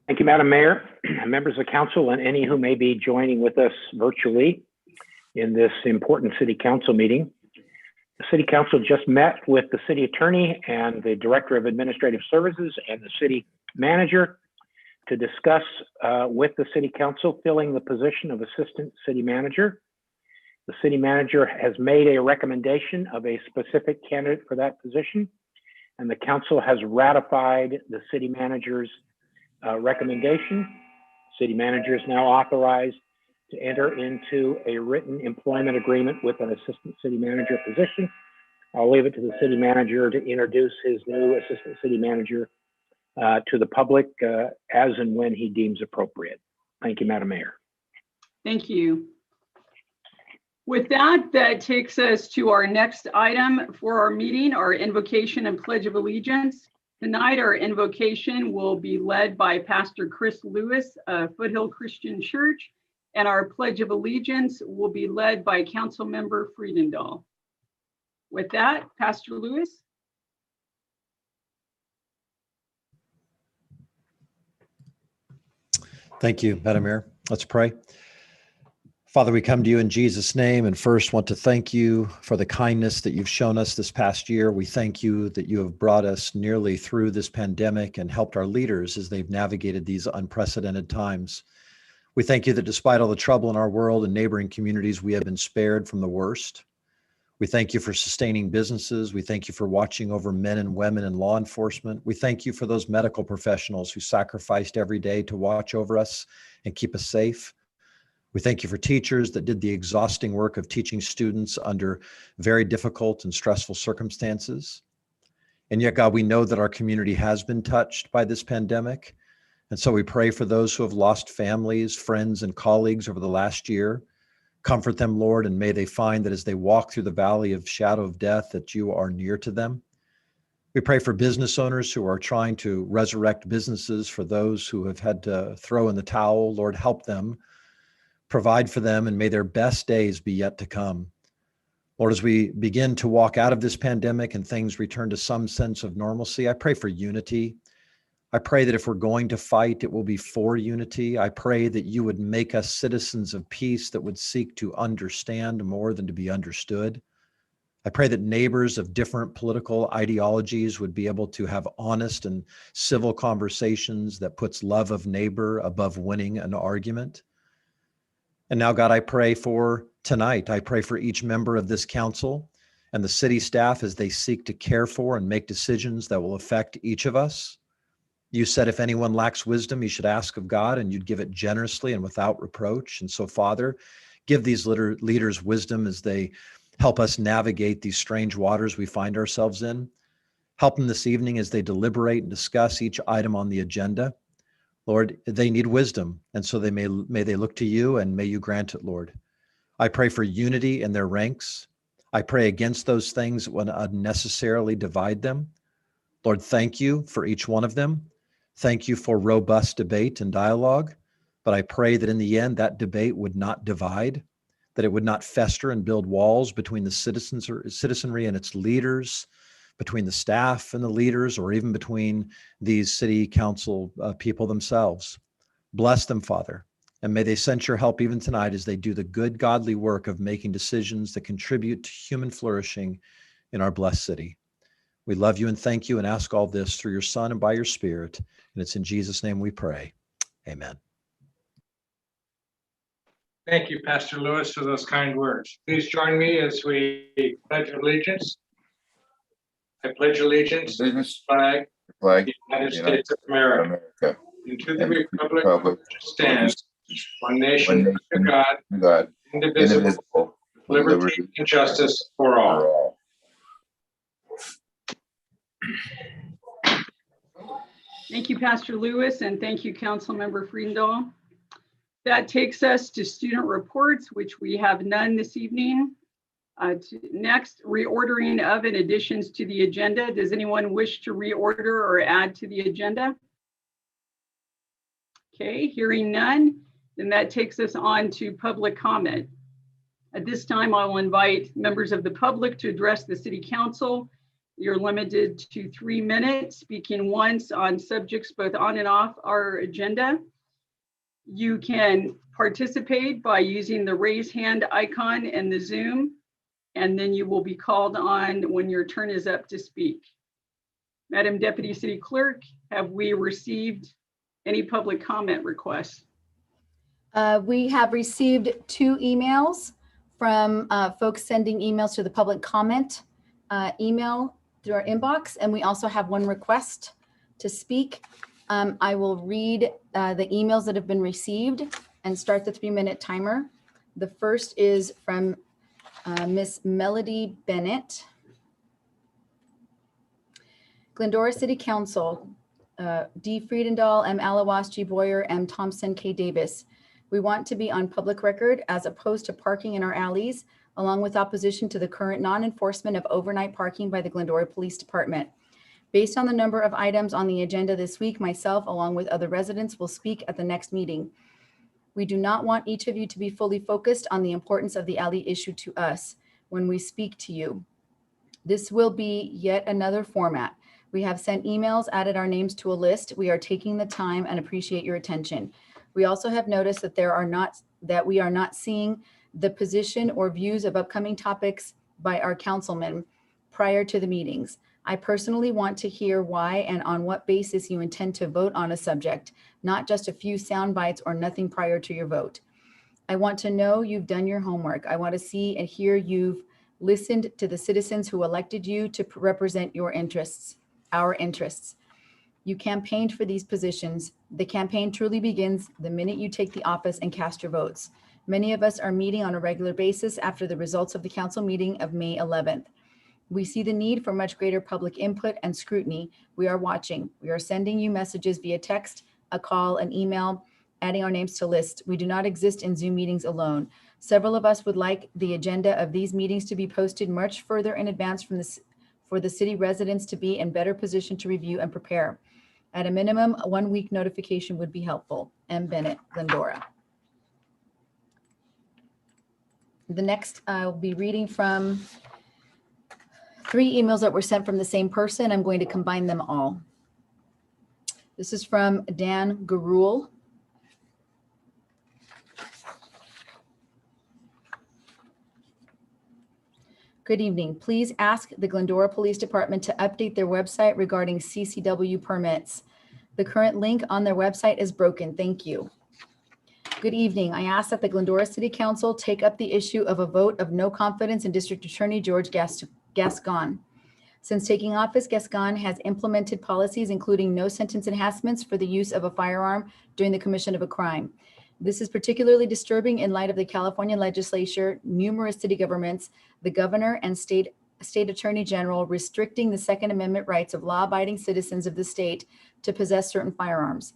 Thank you, Madam Mayor, members of council, and any who may be joining with us virtually in this important city council meeting. The city council just met with the city attorney and the director of administrative services and the city manager to discuss with the city council filling the position of assistant city manager. The city manager has made a recommendation of a specific candidate for that position, and the council has ratified the city manager's recommendation. City manager is now authorized to enter into a written employment agreement with an assistant city manager position. I'll leave it to the city manager to introduce his new assistant city manager to the public as and when he deems appropriate. Thank you, Madam Mayor. Thank you. With that, that takes us to our next item for our meeting, our invocation and pledge of allegiance. Tonight, our invocation will be led by Pastor Chris Lewis of Foothill Christian Church, and our pledge of allegiance will be led by Council Member Friedendahl. With that, Pastor Lewis. Thank you, Madam Mayor. Let's pray. Father, we come to you in Jesus' name and first want to thank you for the kindness that you've shown us this past year. We thank you that you have brought us nearly through this pandemic and helped our leaders as they've navigated these unprecedented times. We thank you that despite all the trouble in our world and neighboring communities, we have been spared from the worst. We thank you for sustaining businesses. We thank you for watching over men and women in law enforcement. We thank you for those medical professionals who sacrificed every day to watch over us and keep us safe. We thank you for teachers that did the exhausting work of teaching students under very difficult and stressful circumstances. And yet, God, we know that our community has been touched by this pandemic. And so we pray for those who have lost families, friends, and colleagues over the last year. Comfort them, Lord, and may they find that as they walk through the valley of shadow of death, that you are near to them. We pray for business owners who are trying to resurrect businesses, for those who have had to throw in the towel. Lord, help them. Provide for them, and may their best days be yet to come. Lord, as we begin to walk out of this pandemic and things return to some sense of normalcy, I pray for unity. I pray that if we're going to fight, it will be for unity. I pray that you would make us citizens of peace that would seek to understand more than to be understood. I pray that neighbors of different political ideologies would be able to have honest and civil conversations that puts love of neighbor above winning an argument. And now, God, I pray for tonight. I pray for each member of this council and the city staff as they seek to care for and make decisions that will affect each of us. You said if anyone lacks wisdom, he should ask of God, and you'd give it generously and without reproach. And so, Father, give these leaders wisdom as they help us navigate these strange waters we find ourselves in. Help them this evening as they deliberate and discuss each item on the agenda. Lord, they need wisdom, and so may they look to you, and may you grant it, Lord. I pray for unity in their ranks. I pray against those things that would unnecessarily divide them. Lord, thank you for each one of them. Thank you for robust debate and dialogue, but I pray that in the end, that debate would not divide, that it would not fester and build walls between the citizenry and its leaders, between the staff and the leaders, or even between these city council people themselves. Bless them, Father, and may they sense your help even tonight as they do the good, godly work of making decisions that contribute to human flourishing in our blessed city. We love you and thank you and ask all this through your Son and by your Spirit, and it's in Jesus' name we pray. Amen. Thank you, Pastor Lewis, for those kind words. Please join me as we pledge allegiance. I pledge allegiance to the flag of the United States of America, and to the republic which stands, one nation under God, indivisible, with liberty and justice for all. Thank you, Pastor Lewis, and thank you, Councilmember Friedendahl. That takes us to student reports, which we have none this evening. Next, reordering of and additions to the agenda. Does anyone wish to reorder or add to the agenda? Okay, hearing none, then that takes us on to public comment. At this time, I will invite members of the public to address the City Council. You're limited to 3 minutes, speaking once on subjects both on and off our agenda. You can participate by using the raise hand icon in the Zoom, and then you will be called on when your turn is up to speak. Madam Deputy City Clerk, have we received any public comment requests? We have received 2 emails from folks sending emails to the public comment email through our inbox, and we also have 1 request to speak. I will read the emails that have been received and start the 3-minute timer. The first is from Miss Melody Bennett. Glendora City Council, D. Friedendahl, M. Alawas, G. Boyer, M. Thompson, K. Davis. We want to be on public record as opposed to parking in our alleys, along with opposition to the current non-enforcement of overnight parking by the Glendora Police Department. Based on the number of items on the agenda this week, myself, along with other residents, will speak at the next meeting. We do not want each of you to be fully focused on the importance of the alley issue to us when we speak to you. This will be yet another format. We have sent emails, added our names to a list. We are taking the time and appreciate your attention. We also have noticed that we are not seeing the position or views of upcoming topics by our councilmen prior to the meetings. I personally want to hear why and on what basis you intend to vote on a subject, not just a few sound bites or nothing prior to your vote. I want to know you've done your homework. I want to see and hear you've listened to the citizens who elected you to represent your interests, our interests. You campaigned for these positions. The campaign truly begins the minute you take the office and cast your votes. Many of us are meeting on a regular basis after the results of the council meeting of May 11th. We see the need for much greater public input and scrutiny. We are watching. We are sending you messages via text, a call, an email, adding our names to lists. We do not exist in Zoom meetings alone. Several of us would like the agenda of these meetings to be posted much further in advance for the city residents to be in better position to review and prepare. At a minimum, a 1-week notification would be helpful. M. Bennett, Glendora. The next, I'll be reading from 3 emails that were sent from the same person. I'm going to combine them all. This is from Dan Garul. Good evening. Please ask the Glendora Police Department to update their website regarding CCW permits. The current link on their website is broken. Thank you. Good evening. I ask that the Glendora City Council take up the issue of a vote of no confidence in District Attorney George Gascon. Since taking office, Gascon has implemented policies including no sentence enhancements for the use of a firearm during the commission of a crime. This is particularly disturbing in light of the California legislature, numerous city governments, the governor, and state attorney general restricting the Second Amendment rights of law-abiding citizens of the state to possess certain firearms.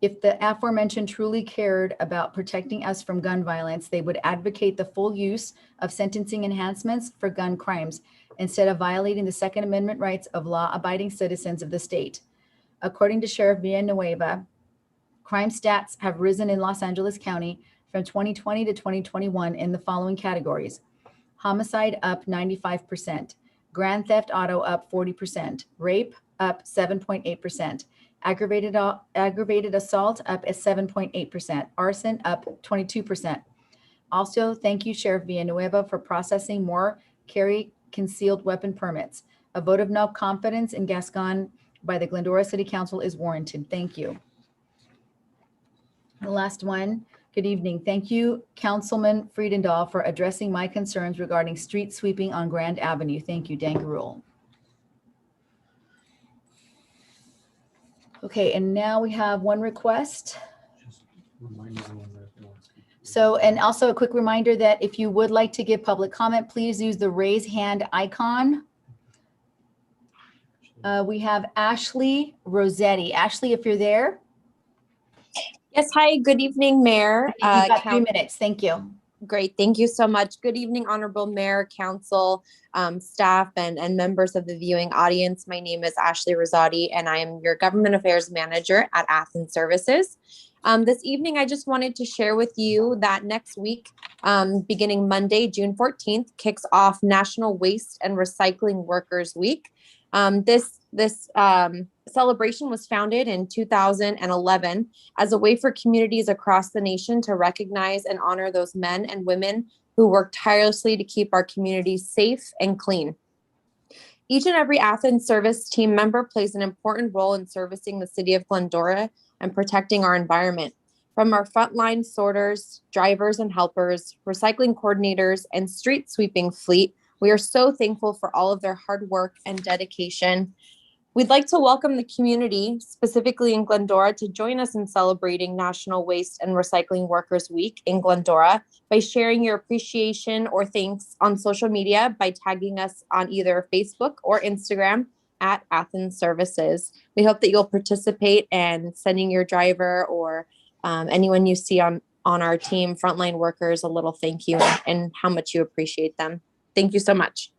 If the aforementioned truly cared about protecting us from gun violence, they would advocate the full use of sentencing enhancements for gun crimes instead of violating the Second Amendment rights of law-abiding citizens of the state. According to Sheriff Villanueva, crime stats have risen in Los Angeles County from 2020 to 2021 in the following categories: homicide up 95%, grand theft auto up 40%, rape up 7.8%, aggravated assault up at 7.8%, arson up 22%. Also, thank you, Sheriff Villanueva, for processing more carry concealed weapon permits. A vote of no confidence in Gascon by the Glendora City Council is warranted. Thank you. The last one. Good evening. Thank you, Councilman Friedendahl, for addressing my concerns regarding street sweeping on Grand Avenue. Thank you, Dan Garul. Okay, and now we have one request. So, and also a quick reminder that if you would like to give public comment, please use the raise hand icon. We have Ashley Rossetti. Ashley, if you're there. Yes, hi, good evening, Mayor. You've got 3 minutes, thank you. Great, thank you so much. Good evening, Honorable Mayor, Council, staff, and members of the viewing audience. My name is Ashley Rossetti, and I am your Government Affairs Manager at Athens Services. This evening, I just wanted to share with you that next week, beginning Monday, June 14th, kicks off National Waste and Recycling Workers Week. This celebration was founded in 2011 as a way for communities across the nation to recognize and honor those men and women who work tirelessly to keep our communities safe and clean. Each and every Athens Service team member plays an important role in servicing the city of Glendora and protecting our environment. From our frontline sorters, drivers and helpers, recycling coordinators, and street sweeping fleet, we are so thankful for all of their hard work and dedication. We'd like to welcome the community, specifically in Glendora, to join us in celebrating National Waste and Recycling Workers Week in Glendora by sharing your appreciation or thanks on social media by tagging us on either Facebook or Instagram at Athens Services. We hope that you'll participate and sending your driver or anyone you see on our team, frontline workers, a little thank you and how much you appreciate them. Thank you so much.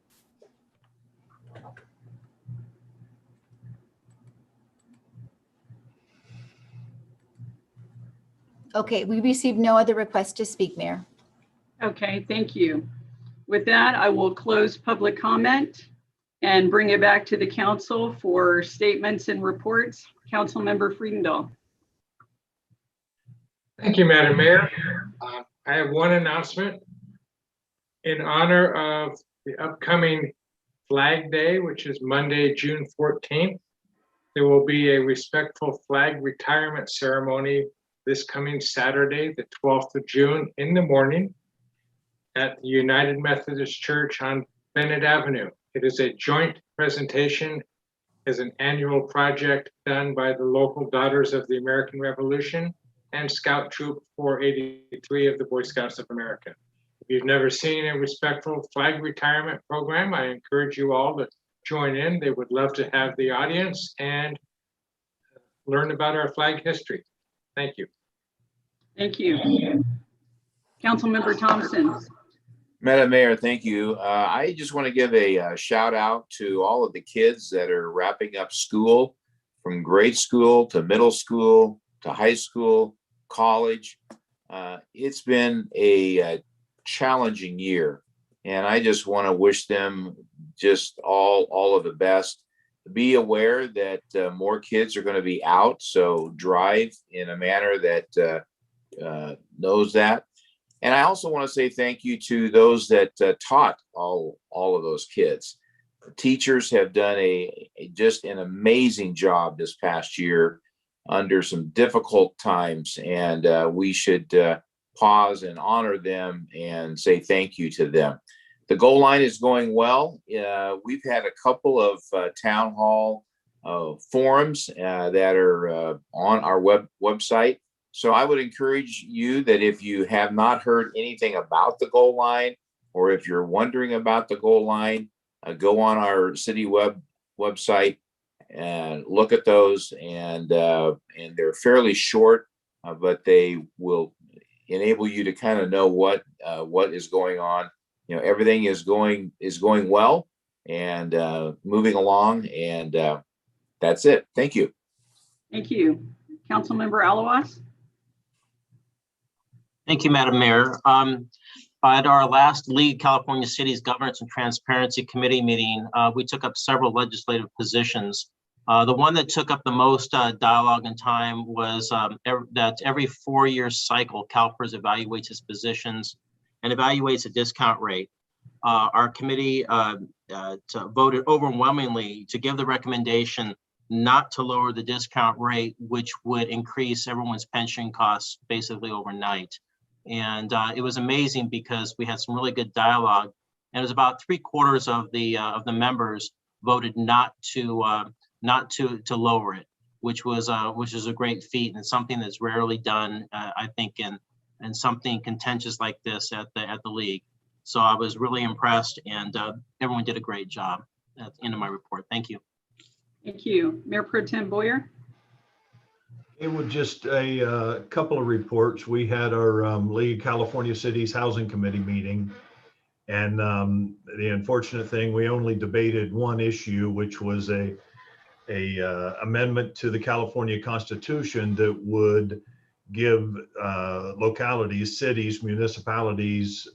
Okay, we received no other requests to speak, Mayor. Okay, thank you. With that, I will close public comment and bring it back to the council for statements and reports. Councilmember Friedendahl. Thank you, Madam Mayor. I have one announcement. In honor of the upcoming Flag Day, which is Monday, June 14th, there will be a respectful flag retirement ceremony this coming Saturday, the 12th of June in the morning at the United Methodist Church on Bennett Avenue. It is a joint presentation as an annual project done by the local Daughters of the American Revolution and Scout Troop 483 of the Boy Scouts of America. If you've never seen a respectful flag retirement program, I encourage you all to join in. They would love to have the audience and learn about our flag history. Thank you. Thank you. Councilmember Thompson. Madam Mayor, thank you. I just want to give a shout out to all of the kids that are wrapping up school, from grade school to middle school to high school, college. It's been a challenging year, and I just want to wish them just all of the best. Be aware that more kids are going to be out, so drive in a manner that knows that. And I also want to say thank you to those that taught all of those kids. The teachers have done just an amazing job this past year under some difficult times, and we should pause and honor them and say thank you to them. The goal line is going well. We've had a couple of town hall forums that are on our website. So I would encourage you that if you have not heard anything about the goal line, or if you're wondering about the goal line, go on our city website and look at those. And they're fairly short, but they will enable you to kind of know what is going on. You know, everything is going well and moving along. And that's it. Thank you. Thank you. Councilmember Alawas. Thank you, Madam Mayor. At our last League California Cities Governance and Transparency Committee meeting, we took up several legislative positions. The one that took up the most dialogue and time was that every 4-year cycle, CalPERS evaluates its positions and evaluates a discount rate. Our committee voted overwhelmingly to give the recommendation not to lower the discount rate, which would increase everyone's pension costs basically overnight. And it was amazing because we had some really good dialogue, and it was about 3/4 of the members voted not to lower it, which is a great feat and something that's rarely done, I think, in something contentious like this at the league. So I was really impressed, and everyone did a great job. That's the end of my report. Thank you. Thank you. Mayor Pro Tem Boyer. It was just a couple of reports. We had our League California Cities Housing Committee meeting, and the unfortunate thing, we only debated one issue, which was a amendment to the California Constitution that would give localities, cities, municipalities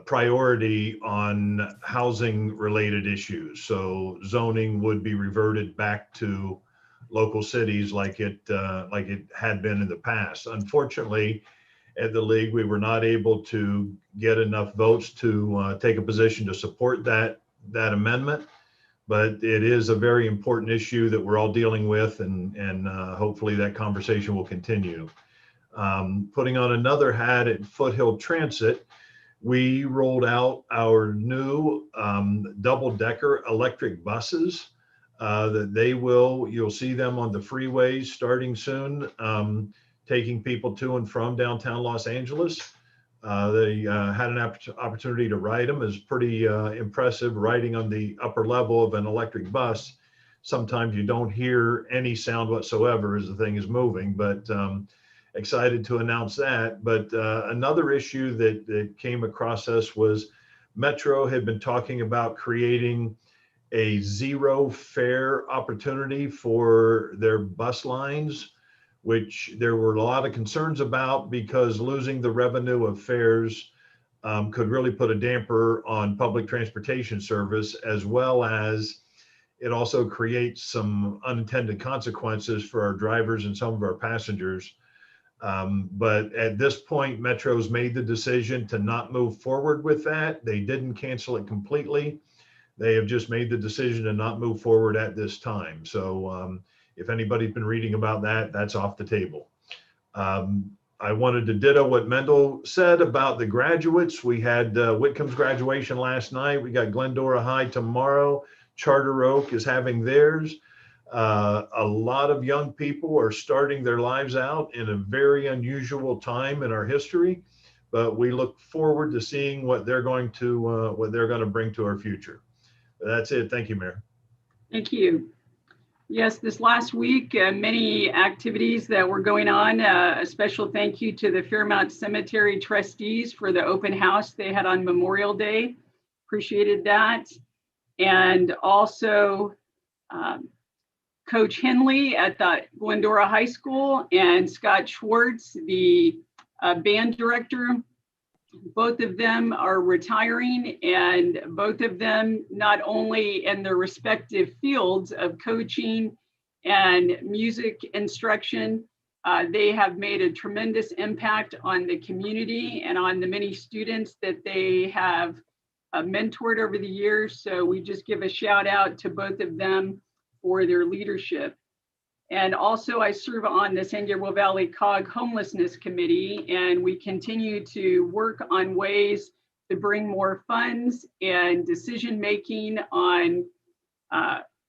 priority on housing related issues. So zoning would be reverted back to local cities like it had been in the past. Unfortunately, at the league, we were not able to get enough votes to take a position to support that amendment. But it is a very important issue that we're all dealing with, and hopefully that conversation will continue. Putting on another hat at Foothill Transit, we rolled out our new double-decker electric buses that you'll see them on the freeways starting soon, taking people to and from downtown Los Angeles. They had an opportunity to ride them. It's pretty impressive riding on the upper level of an electric bus. Sometimes you don't hear any sound whatsoever as the thing is moving, but excited to announce that. But another issue that came across us was Metro had been talking about creating a zero fare opportunity for their bus lines, which there were a lot of concerns about because losing the revenue of fares could really put a damper on public transportation service, as well as it also creates some unintended consequences for our drivers and some of our passengers. But at this point, Metro's made the decision to not move forward with that. They didn't cancel it completely. They have just made the decision to not move forward at this time. So if anybody's been reading about that, that's off the table. I wanted to ditto what Mendel said about the graduates. We had Whitcomb's graduation last night. We got Glendora High tomorrow. Charter Oak is having theirs. A lot of young people are starting their lives out in a very unusual time in our history, but we look forward to seeing what they're going to bring to our future. That's it. Thank you, Mayor. Thank you. Yes, this last week, many activities that were going on. A special thank you to the Fairmount Cemetery trustees for the open house they had on Memorial Day. Appreciated that. And also Coach Henley at the Glendora High School and Scott Schwartz, the band director. Both of them are retiring, and both of them, not only in their respective fields of coaching and music instruction, they have made a tremendous impact on the community and on the many students that they have mentored over the years. So we just give a shout out to both of them for their leadership. And also I serve on the San Gabriel Valley COG Homelessness Committee, and we continue to work on ways to bring more funds and decision-making on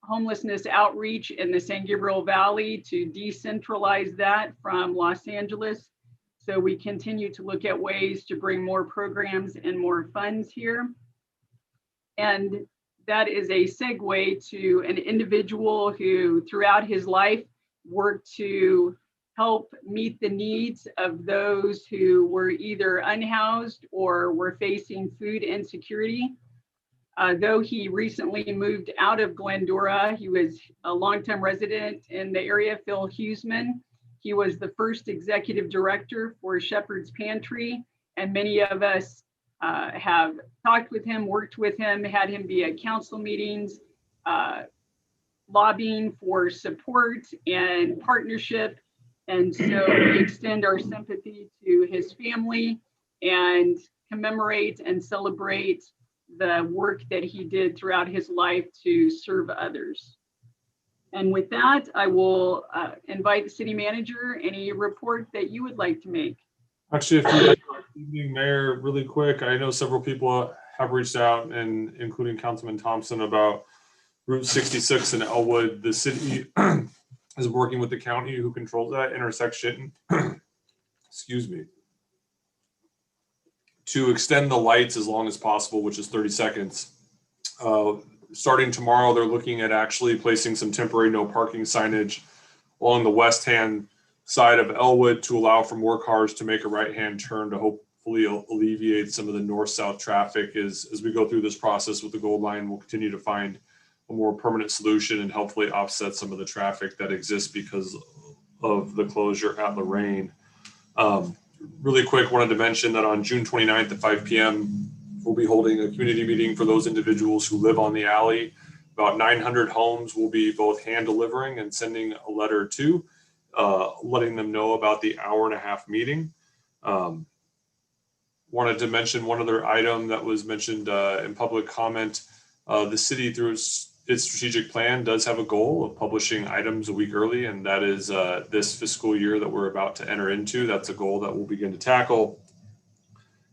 homelessness outreach in the San Gabriel Valley to decentralize that from Los Angeles. So we continue to look at ways to bring more programs and more funds here. And that is a segue to an individual who throughout his life worked to help meet the needs of those who were either unhoused or were facing food insecurity. Though he recently moved out of Glendora, he was a longtime resident in the area, Phil Huseman. He was the first executive director for Shepherd's Pantry, and many of us have talked with him, worked with him, had him be at council meetings, lobbying for support and partnership. And so we extend our sympathy to his family and commemorate and celebrate the work that he did throughout his life to serve others. And with that, I will invite the city manager, any report that you would like to make. Actually, if you evening, Mayor, really quick, I know several people have reached out, and including Councilman Thompson, about Route 66 in Elwood. The city is working with the county who controls that intersection, excuse me, to extend the lights as long as possible, which is 30 seconds. Starting tomorrow, they're looking at actually placing some temporary no parking signage along the west-hand side of Elwood to allow for more cars to make a right-hand turn to hopefully alleviate some of the north-south traffic. As we go through this process with the Gold Line, we'll continue to find a more permanent solution and hopefully offset some of the traffic that exists because of the closure at Lorraine. Really quick, wanted to mention that on June 29th at 5 p.m., we'll be holding a community meeting for those individuals who live on the alley. About 900 homes will be both hand delivering and sending a letter to, letting them know about the hour-and-a-half meeting. Wanted to mention one other item that was mentioned in public comment. The city, through its strategic plan, does have a goal of publishing items a week early, and that is this fiscal year that we're about to enter into. That's a goal that we'll begin to tackle.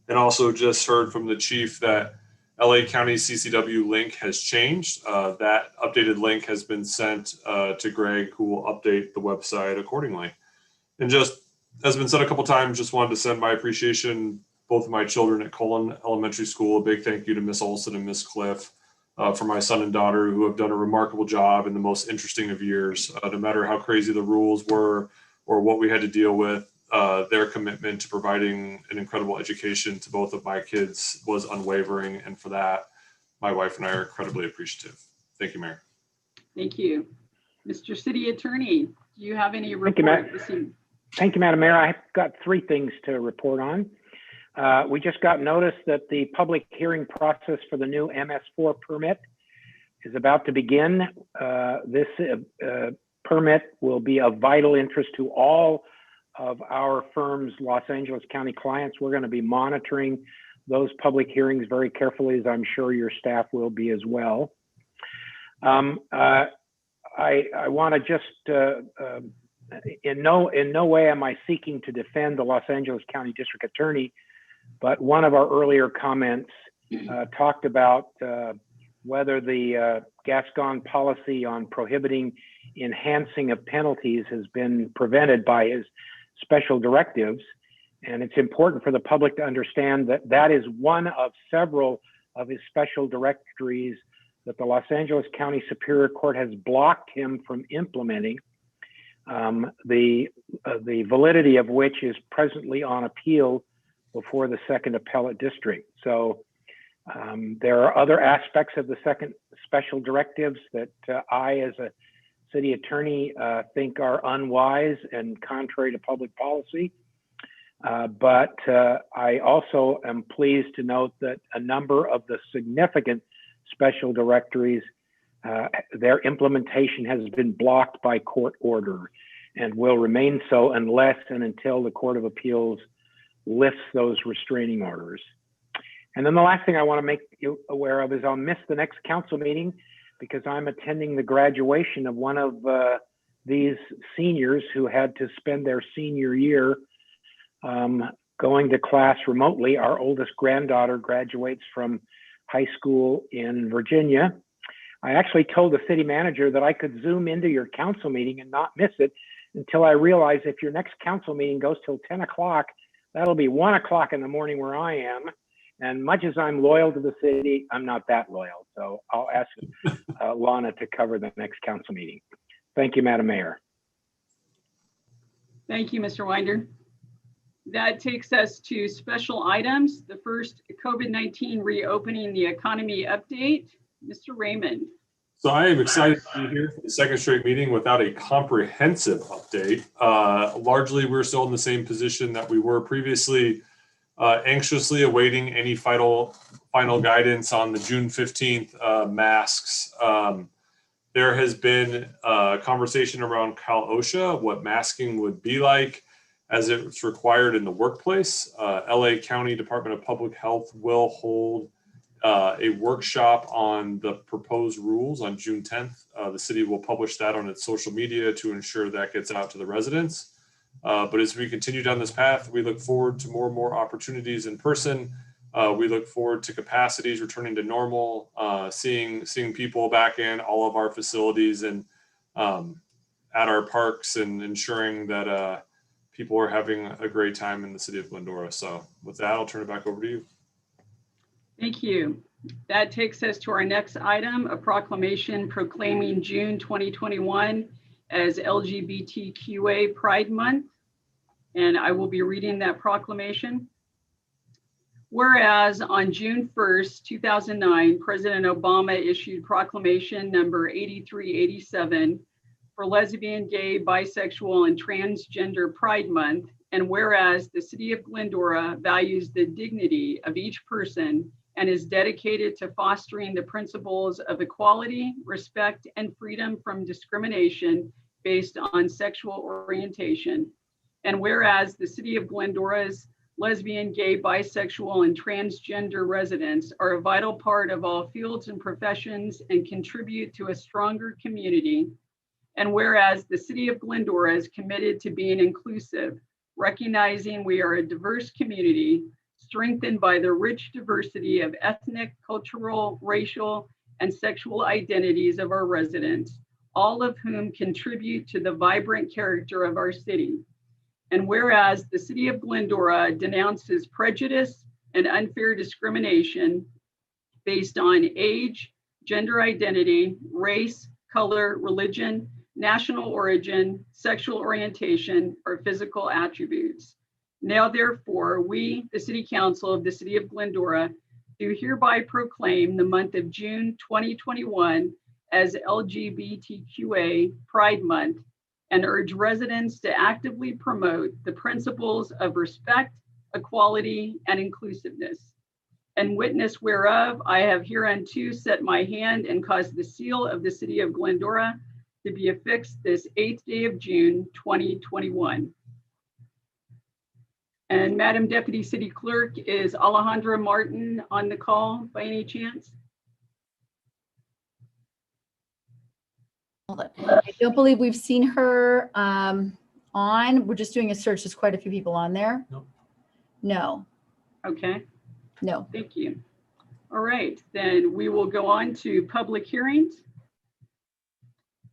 And also just heard from the chief that LA County CCW link has changed. That updated link has been sent to Greg, who will update the website accordingly. And just as been said a couple times, just wanted to send my appreciation, both of my children at Cullen Elementary School. A big thank you to Miss Olson and Miss Cliff for my son and daughter, who have done a remarkable job in the most interesting of years. No matter how crazy the rules were or what we had to deal with, their commitment to providing an incredible education to both of my kids was unwavering. And for that, my wife and I are incredibly appreciative. Thank you, Mayor. Thank you. Mr. City Attorney, do you have any report? Thank you, Madam Mayor. I've got 3 things to report on. We just got notice that the public hearing process for the new MS4 permit is about to begin. This permit will be of vital interest to all of our firm's Los Angeles County clients. We're going to be monitoring those public hearings very carefully, as I'm sure your staff will be as well. I want to just, in no way am I seeking to defend the Los Angeles County District Attorney, but one of our earlier comments talked about whether the Gascon policy on prohibiting enhancing of penalties has been prevented by his special directives. And it's important for the public to understand that that is one of several of his special directives that the Los Angeles County Superior Court has blocked him from implementing, the validity of which is presently on appeal before the Second Appellate District. So there are other aspects of the second special directives that I, as a city attorney, think are unwise and contrary to public policy. But I also am pleased to note that a number of the significant special directories, their implementation has been blocked by court order and will remain so unless and until the Court of Appeals lifts those restraining orders. And then the last thing I want to make you aware of is I'll miss the next council meeting because I'm attending the graduation of one of these seniors who had to spend their senior year going to class remotely. Our oldest granddaughter graduates from high school in Virginia. I actually told the city manager that I could Zoom into your council meeting and not miss it until I realized if your next council meeting goes till 10 o'clock, that'll be 1 o'clock in the morning where I am. And much as I'm loyal to the city, I'm not that loyal. So I'll ask Lana to cover the next council meeting. Thank you, Madam Mayor. Thank you, Mr. Winder. That takes us to special items. The first, COVID-19 reopening the economy update. Mr. Raymond. So I am excited to be here for the second straight meeting without a comprehensive update. Largely, we're still in the same position that we were previously, anxiously awaiting any final guidance on the June 15th masks. There has been a conversation around Cal OSHA, what masking would be like as it's required in the workplace. LA County Department of Public Health will hold a workshop on the proposed rules on June 10th. The city will publish that on its social media to ensure that gets out to the residents. But as we continue down this path, we look forward to more and more opportunities in person. We look forward to capacities returning to normal, seeing people back in all of our facilities and at our parks, and ensuring that people are having a great time in the city of Glendora. So with that, I'll turn it back over to you. Thank you. That takes us to our next item, a proclamation proclaiming June 2021 as LGBTQA Pride Month. And I will be reading that proclamation. Whereas on June 1st, 2009, President Obama issued proclamation number 8387, for Lesbian, Gay, Bisexual, and Transgender Pride Month. And whereas the City of Glendora values the dignity of each person and is dedicated to fostering the principles of equality, respect, and freedom from discrimination based on sexual orientation. And whereas the City of Glendora's lesbian, gay, bisexual, and transgender residents are a vital part of all fields and professions and contribute to a stronger community. And whereas the City of Glendora is committed to being inclusive, recognizing we are a diverse community, strengthened by the rich diversity of ethnic, cultural, racial, and sexual identities of our residents, all of whom contribute to the vibrant character of our city. And whereas the City of Glendora denounces prejudice and unfair discrimination based on age, gender identity, race, color, religion, national origin, sexual orientation, or physical attributes. Now, therefore, we, the City Council of the City of Glendora, do hereby proclaim the month of June 2021 as LGBTQA Pride Month and urge residents to actively promote the principles of respect, equality, and inclusiveness. And witness whereof, I have hereunto set my hand and caused the seal of the City of Glendora to be affixed this 8th day of June, 2021. And Madam Deputy City Clerk, is Alejandra Martin on the call by any chance? Hold on. I don't believe we've seen her on. We're just doing a search. There's quite a few people on there. Nope. No, Okay, no. thank you. All right, then we will go on to public hearings.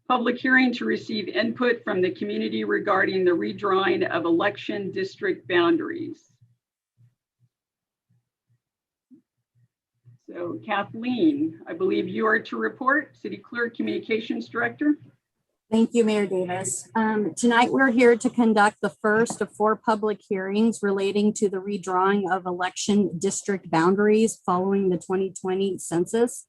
Public hearing to receive input from the community regarding the redrawing of election district boundaries. So Kathleen, I believe you are to report, City Clerk Communications Director. Thank you, Mayor Davis. Tonight, we're here to conduct the first of 4 public hearings relating to the redrawing of election district boundaries following the 2020 census.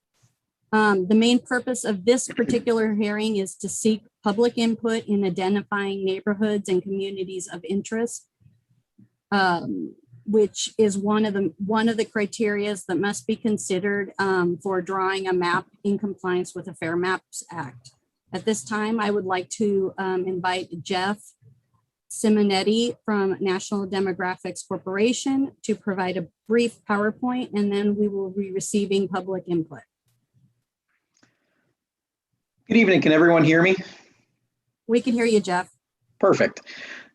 The main purpose of this particular hearing is to seek public input in identifying neighborhoods and communities of interest, which is one of the criteria that must be considered for drawing a map in compliance with the Fair Maps Act. At this time, I would like to invite Jeff Simonetti from National Demographics Corporation to provide a brief PowerPoint, and then we will be receiving public input. Good evening. Can everyone hear me? We can hear you, Jeff. Perfect.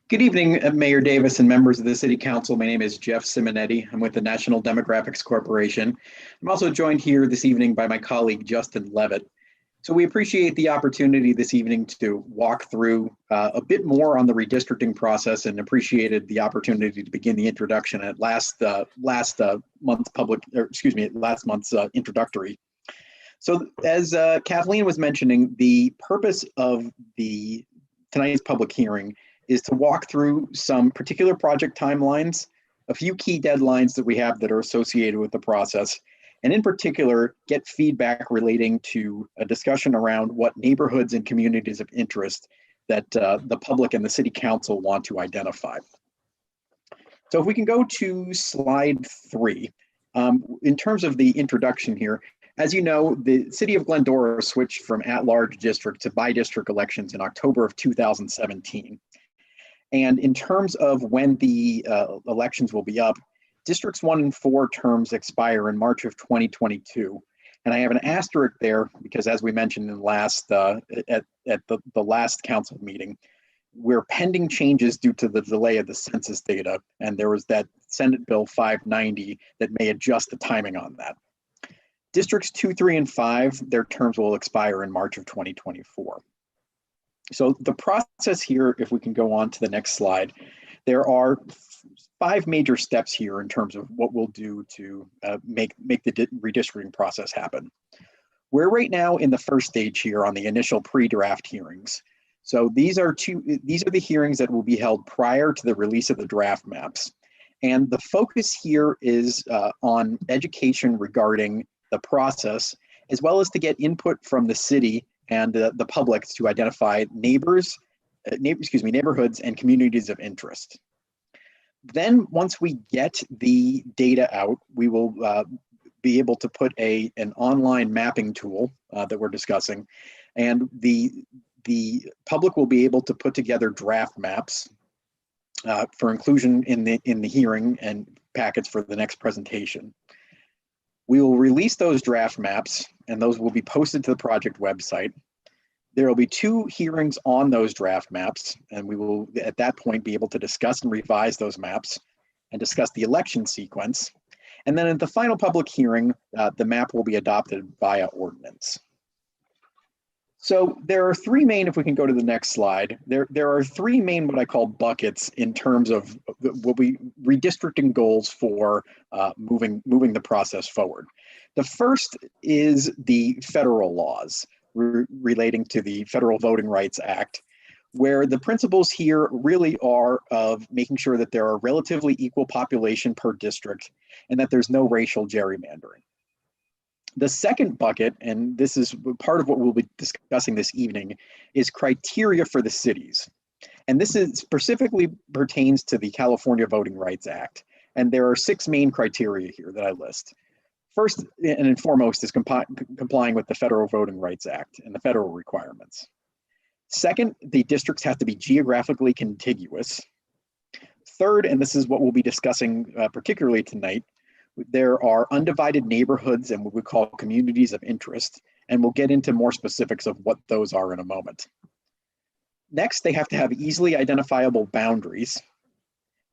Good evening, Mayor Davis and members of the City Council. My name is Jeff Simonetti. I'm with the National Demographics Corporation. I'm also joined here this evening by my colleague, Justin Levitt. So we appreciate the opportunity this evening to walk through a bit more on the redistricting process, and appreciated the opportunity to begin the introduction at last month's introductory. So as Kathleen was mentioning, the purpose of tonight's public hearing is to walk through some particular project timelines, a few key deadlines that we have that are associated with the process, and in particular, get feedback relating to a discussion around what neighborhoods and communities of interest that the public and the City Council want to identify. So if we can go to slide 3, in terms of the introduction here, as you know, the City of Glendora switched from at-large district to by-district elections in October of 2017. And in terms of when the elections will be up, Districts 1 and 4 terms expire in March of 2022. And I have an asterisk there because, as we mentioned in the last council meeting, we're pending changes due to the delay of the census data. And there was that Senate Bill 590 that may adjust the timing on that. Districts 2, 3, and 5, their terms will expire in March of 2024. So the process here, if we can go on to the next slide, there are 5 major steps here in terms of what we'll do to make the redistricting process happen. We're right now in the first stage here on the initial pre-draft hearings. So these are the hearings that will be held prior to the release of the draft maps. And the focus here is on education regarding the process, as well as to get input from the city and the public to identify neighborhoods and communities of interest. Then once we get the data out, we will be able to put an online mapping tool that we're discussing, and the public will be able to put together draft maps for inclusion in the hearing and packets for the next presentation. We will release those draft maps, and those will be posted to the project website. There will be 2 hearings on those draft maps, and we will at that point be able to discuss and revise those maps and discuss the election sequence. And then at the final public hearing, the map will be adopted via ordinance. So there are 3 main, if we can go to the next slide, there are 3 main what I call buckets in terms of what we redistricting goals for moving the process forward. The first is the federal laws relating to the Federal Voting Rights Act, where the principles here really are of making sure that there are relatively equal population per district and that there's no racial gerrymandering. The second bucket, and this is part of what we'll be discussing this evening, is criteria for the cities. And this is specifically pertains to the California Voting Rights Act. And there are 6 main criteria here that I list. First and foremost is complying with the Federal Voting Rights Act and the federal requirements. Second, the districts have to be geographically contiguous. Third, and this is what we'll be discussing particularly tonight, there are undivided neighborhoods and what we call communities of interest, and we'll get into more specifics of what those are in a moment. Next, they have to have easily identifiable boundaries.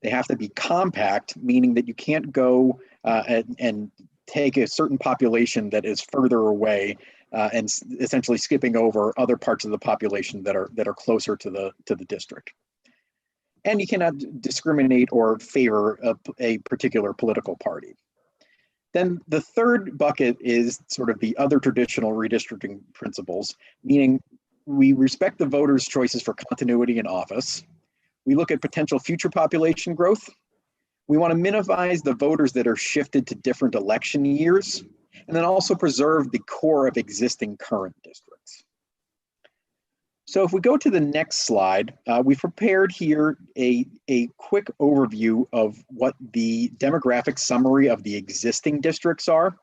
They have to be compact, meaning that you can't go and take a certain population that is further away and essentially skipping over other parts of the population that are closer to the district. And you cannot discriminate or favor a particular political party. Then the third bucket is sort of the other traditional redistricting principles, meaning we respect the voters' choices for continuity in office. We look at potential future population growth. We want to minimize the voters that are shifted to different election years, and then also preserve the core of existing current districts. So if we go to the next slide, we've prepared here a quick overview of what the demographic summary of the existing districts are.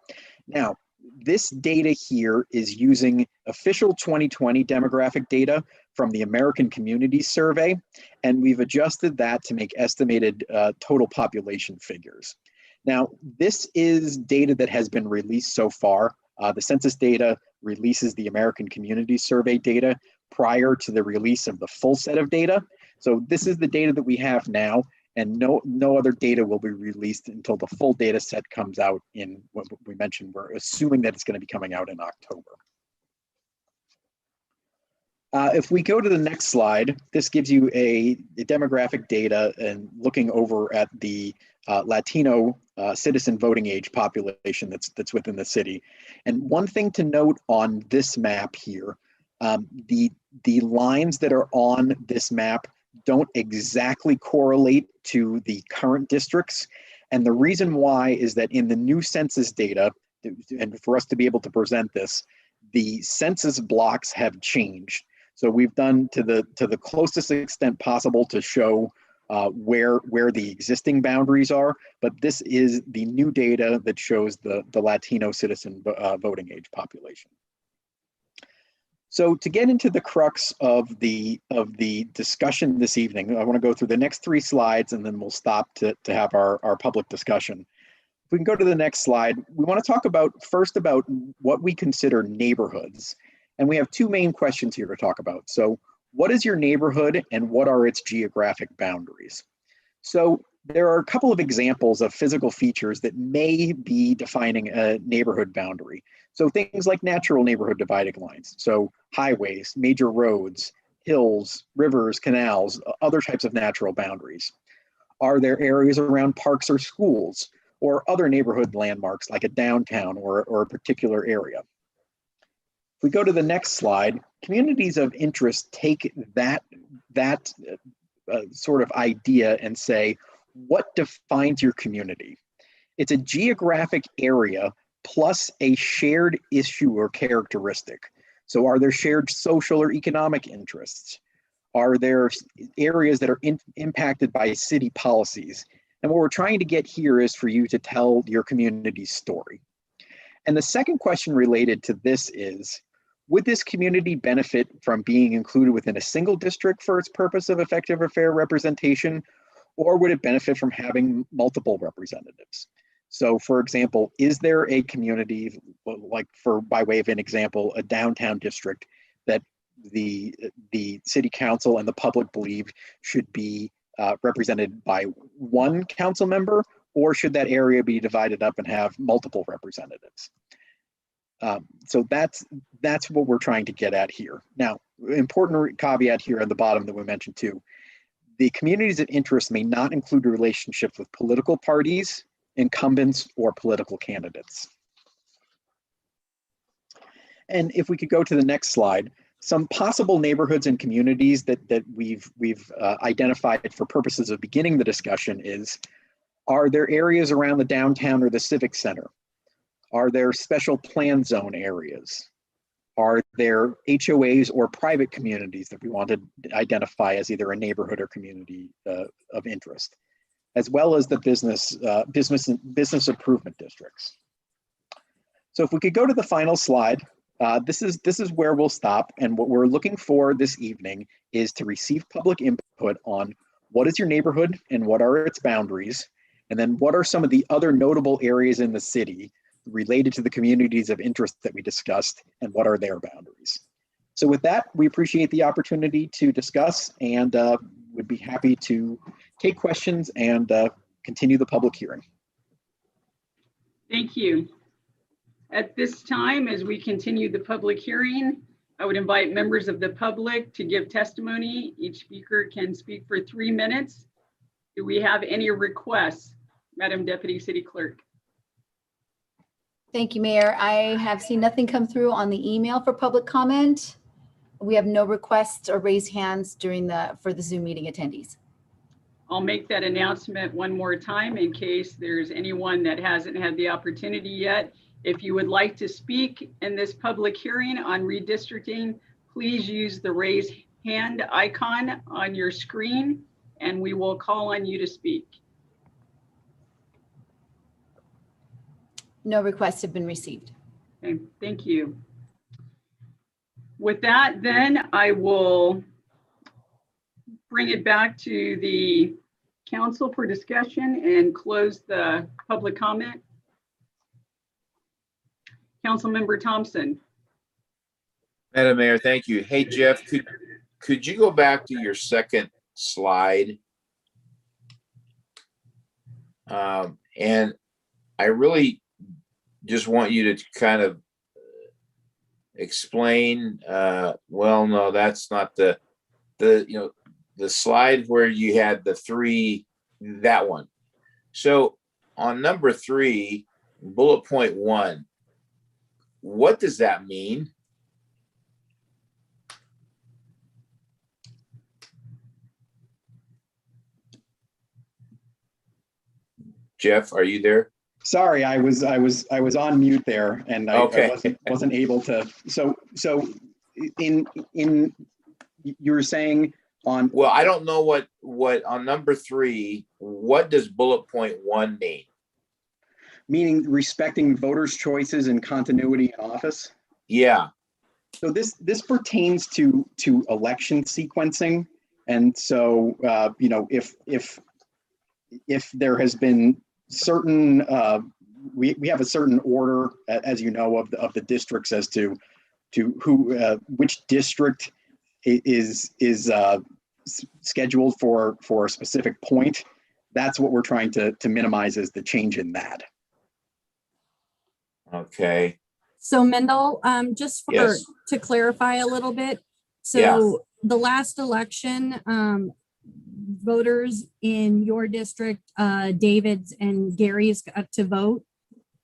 Now, this data here is using official 2020 demographic data from the American Communities Survey, and we've adjusted that to make estimated total population figures. Now, this is data that has been released so far. The census data releases the American Communities Survey data prior to the release of the full set of data. So this is the data that we have now, and no other data will be released until the full data set comes out in what we mentioned. We're assuming that it's going to be coming out in October. If we go to the next slide, this gives you a demographic data and looking over at the Latino citizen voting age population that's within the city. And one thing to note on this map here, the lines that are on this map don't exactly correlate to the current districts. And the reason why is that in the new census data, and for us to be able to present this, the census blocks have changed. So we've done to the closest extent possible to show where the existing boundaries are, but this is the new data that shows the Latino citizen voting age population. So to get into the crux of the discussion this evening, I want to go through the next 3 slides and then we'll stop to have our public discussion. If we can go to the next slide, we want to talk first about what we consider neighborhoods. And we have 2 main questions here to talk about. So what is your neighborhood and what are its geographic boundaries? So there are a couple of examples of physical features that may be defining a neighborhood boundary. So things like natural neighborhood dividing lines. So highways, major roads, hills, rivers, canals, other types of natural boundaries. Are there areas around parks or schools or other neighborhood landmarks like a downtown or a particular area? If we go to the next slide, communities of interest take that sort of idea and say, what defines your community? It's a geographic area plus a shared issue or characteristic. So are there shared social or economic interests? Are there areas that are impacted by city policies? And what we're trying to get here is for you to tell your community's story. And the second question related to this is, would this community benefit from being included within a single district for its purpose of effective or fair representation, or would it benefit from having multiple representatives? So for example, is there a community, like by way of an example, a downtown district that the city council and the public believe should be represented by one council member, or should that area be divided up and have multiple representatives? So that's what we're trying to get at here. Now, important caveat here at the bottom that we mentioned too, the communities of interest may not include relationships with political parties, incumbents, or political candidates. And if we could go to the next slide, some possible neighborhoods and communities that we've identified for purposes of beginning the discussion is, are there areas around the downtown or the civic center? Are there special plan zone areas? Are there HOAs or private communities that we want to identify as either a neighborhood or community of interest, as well as the business improvement districts? So if we could go to the final slide, this is where we'll stop. And what we're looking for this evening is to receive public input on what is your neighborhood and what are its boundaries, and then what are some of the other notable areas in the city related to the communities of interest that we discussed, and what are their boundaries. So with that, we appreciate the opportunity to discuss, and would be happy to take questions and continue the public hearing. Thank you. At this time, as we continue the public hearing, I would invite members of the public to give testimony. Each speaker can speak for 3 minutes. Do we have any requests, Madam Deputy City Clerk? Thank you, Mayor. I have seen nothing come through on the email for public comment. We have no requests or raised hands for the Zoom meeting attendees. I'll make that announcement one more time in case there's anyone that hasn't had the opportunity yet. If you would like to speak in this public hearing on redistricting, please use the raise hand icon on your screen and we will call on you to speak. No requests have been received. Okay, thank you. With that, then I will bring it back to the council for discussion and close the public comment. Councilmember Thompson. Madam Mayor, thank you. Hey, Jeff, could you go back to your second slide? And I really just want you to kind of explain, well, no, that's not the slide where you had the three, that one. So on number 3, bullet point 1, what does that mean? Jeff, are you there? Sorry, I was on mute there, and Okay. I wasn't able to. So in you were saying on. Well, I don't know what on number 3. What does bullet point 1 mean? Meaning respecting voters' choices and continuity in office. Yeah. So this pertains to election sequencing, and so if there has been certain we have a certain order, as you know, of the districts as to who which district is scheduled for a specific point. That's what we're trying to minimize, is the change in that. Okay. So Mendel, just Yes. to clarify a little bit. So Yeah. the last election, voters in your district, David's and Gary's got to vote.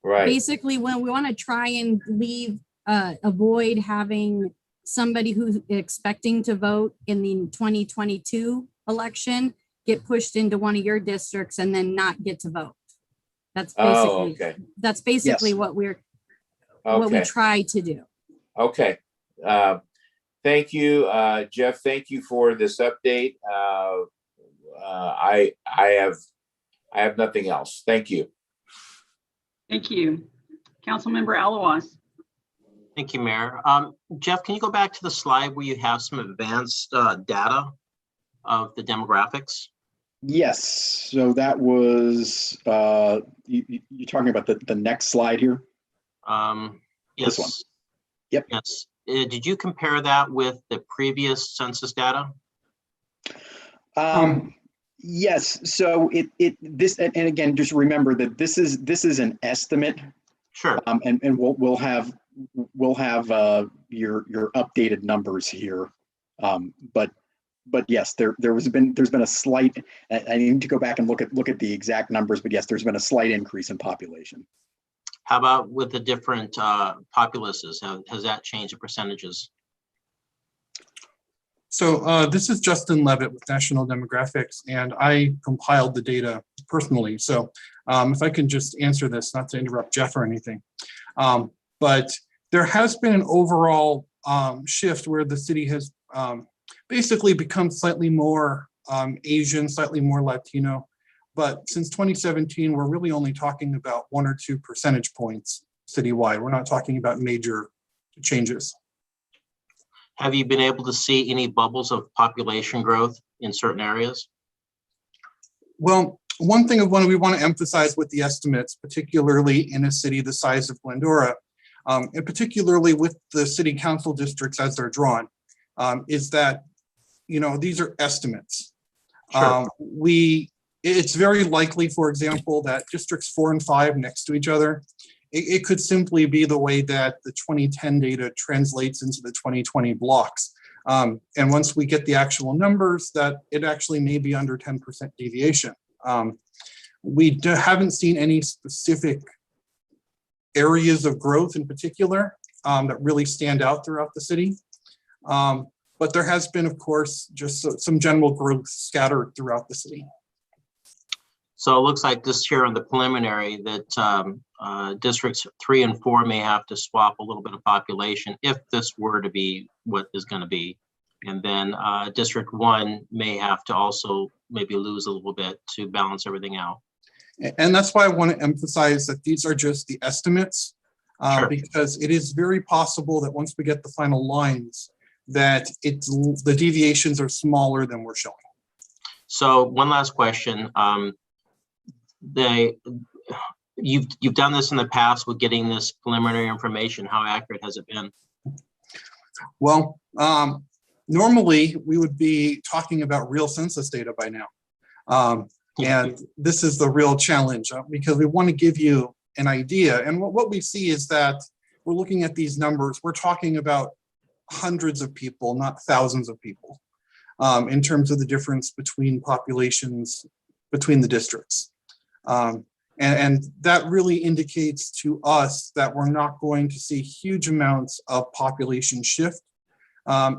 Right. Basically, when we want to try and avoid having somebody who's expecting to vote in the 2022 election get pushed into one of your districts and then not get to vote. That's basically, okay. that's basically Yes. what we Okay. try to do. Okay. Thank you, Jeff. Thank you for this update. I have nothing else. Thank you. Thank you. Councilmember Alawas. Thank you, Mayor. Jeff, can you go back to the slide where you have some advanced data of the demographics? Yes, so that was, you're talking about the next slide here? Yes. This one. Yep. Yes. Did you compare that with the previous census data? Yes, so this, and again, just remember that this is an estimate. Sure. And we'll have your updated numbers here. But yes, there's been a slight, I need to go back and look at the exact numbers, but yes, there's been a slight increase in population. How about with the different populaces? Has that changed the percentages? So this is Justin Levitt with National Demographics, and I compiled the data personally. So if I can just answer this, not to interrupt Jeff or anything, but there has been an overall shift where the city has basically become slightly more Asian, slightly more Latino. But since 2017, we're really only talking about 1 or 2 percentage points citywide. We're not talking about major changes. Have you been able to see any bubbles of population growth in certain areas? Well, one thing we want to emphasize with the estimates, particularly in a city the size of Glendora, and particularly with the city council districts as they're drawn, is that, these are estimates. Sure. It's very likely, for example, that districts 4 and 5 next to each other, it could simply be the way that the 2010 data translates into the 2020 blocks. And once we get the actual numbers, that it actually may be under 10% deviation. We haven't seen any specific areas of growth in particular that really stand out throughout the city. But there has been, of course, just some general growth scattered throughout the city. So it looks like this here on the preliminary that districts 3 and 4 may have to swap a little bit of population if this were to be what is going to be. And then District 1 may have to also maybe lose a little bit to balance everything out. And that's why I want to emphasize that these are just the estimates, Sure. because it is very possible that once we get the final lines, that the deviations are smaller than we're showing. So one last question. You've done this in the past with getting this preliminary information. How accurate has it been? Well, normally we would be talking about real census data by now. And this is the real challenge because we want to give you an idea. And what we see is that we're looking at these numbers. We're talking about hundreds of people, not thousands of people, in terms of the difference between populations between the districts. And that really indicates to us that we're not going to see huge amounts of population shift.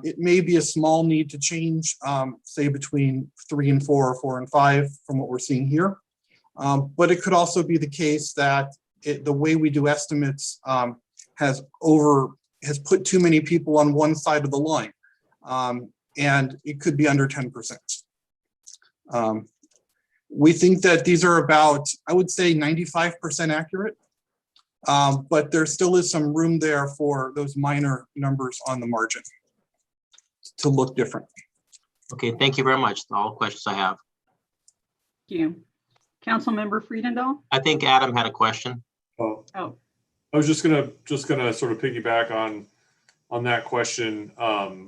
It may be a small need to change, say between 3 and 4 or 4 and 5 from what we're seeing here. But it could also be the case that the way we do estimates has put too many people on one side of the line. And it could be under 10%. We think that these are about, I would say 95% accurate, but there still is some room there for those minor numbers on the margin to look different. Okay, thank you very much. All the questions I have. Thank you. Councilmember Friedendahl? I think Adam had a question. Oh. I was just gonna sort of piggyback on that question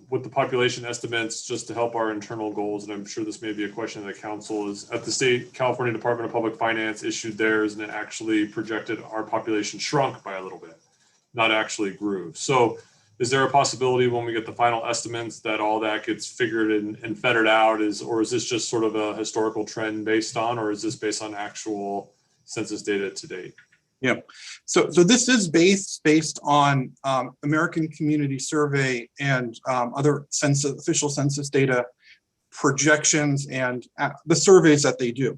with the population estimates, just to help our internal goals. And I'm sure this may be a question that the council is at the state California Department of Public Finance issued theirs, and it actually projected our population shrunk by a little bit, not actually grew. So is there a possibility when we get the final estimates that all that gets figured and fettered out, or is this just sort of a historical trend based on, or is this based on actual census data to date? Yeah, so this is based on American Community Survey and other official census data projections and the surveys that they do.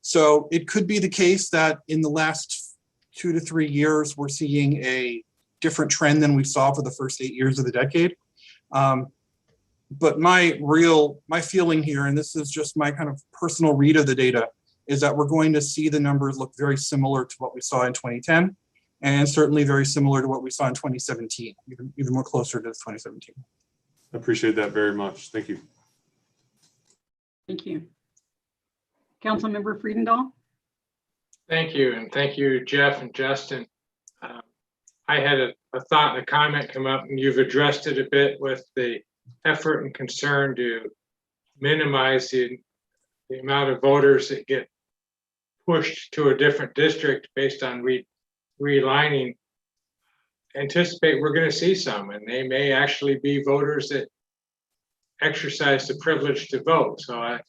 So it could be the case that in the last 2 to 3 years, we're seeing a different trend than we saw for the first 8 years of the decade. But my feeling here, and this is just my kind of personal read of the data, is that we're going to see the numbers look very similar to what we saw in 2010, and certainly very similar to what we saw in 2017, even more closer to 2017. I appreciate that very much. Thank you. Thank you. Councilmember Friedendahl. Thank you, and thank you, Jeff and Justin. I had a thought and a comment come up, and you've addressed it a bit with the effort and concern to minimize the amount of voters that get pushed to a different district based on realigning. Anticipate we're going to see some, and they may actually be voters that exercise the privilege to vote. So I'm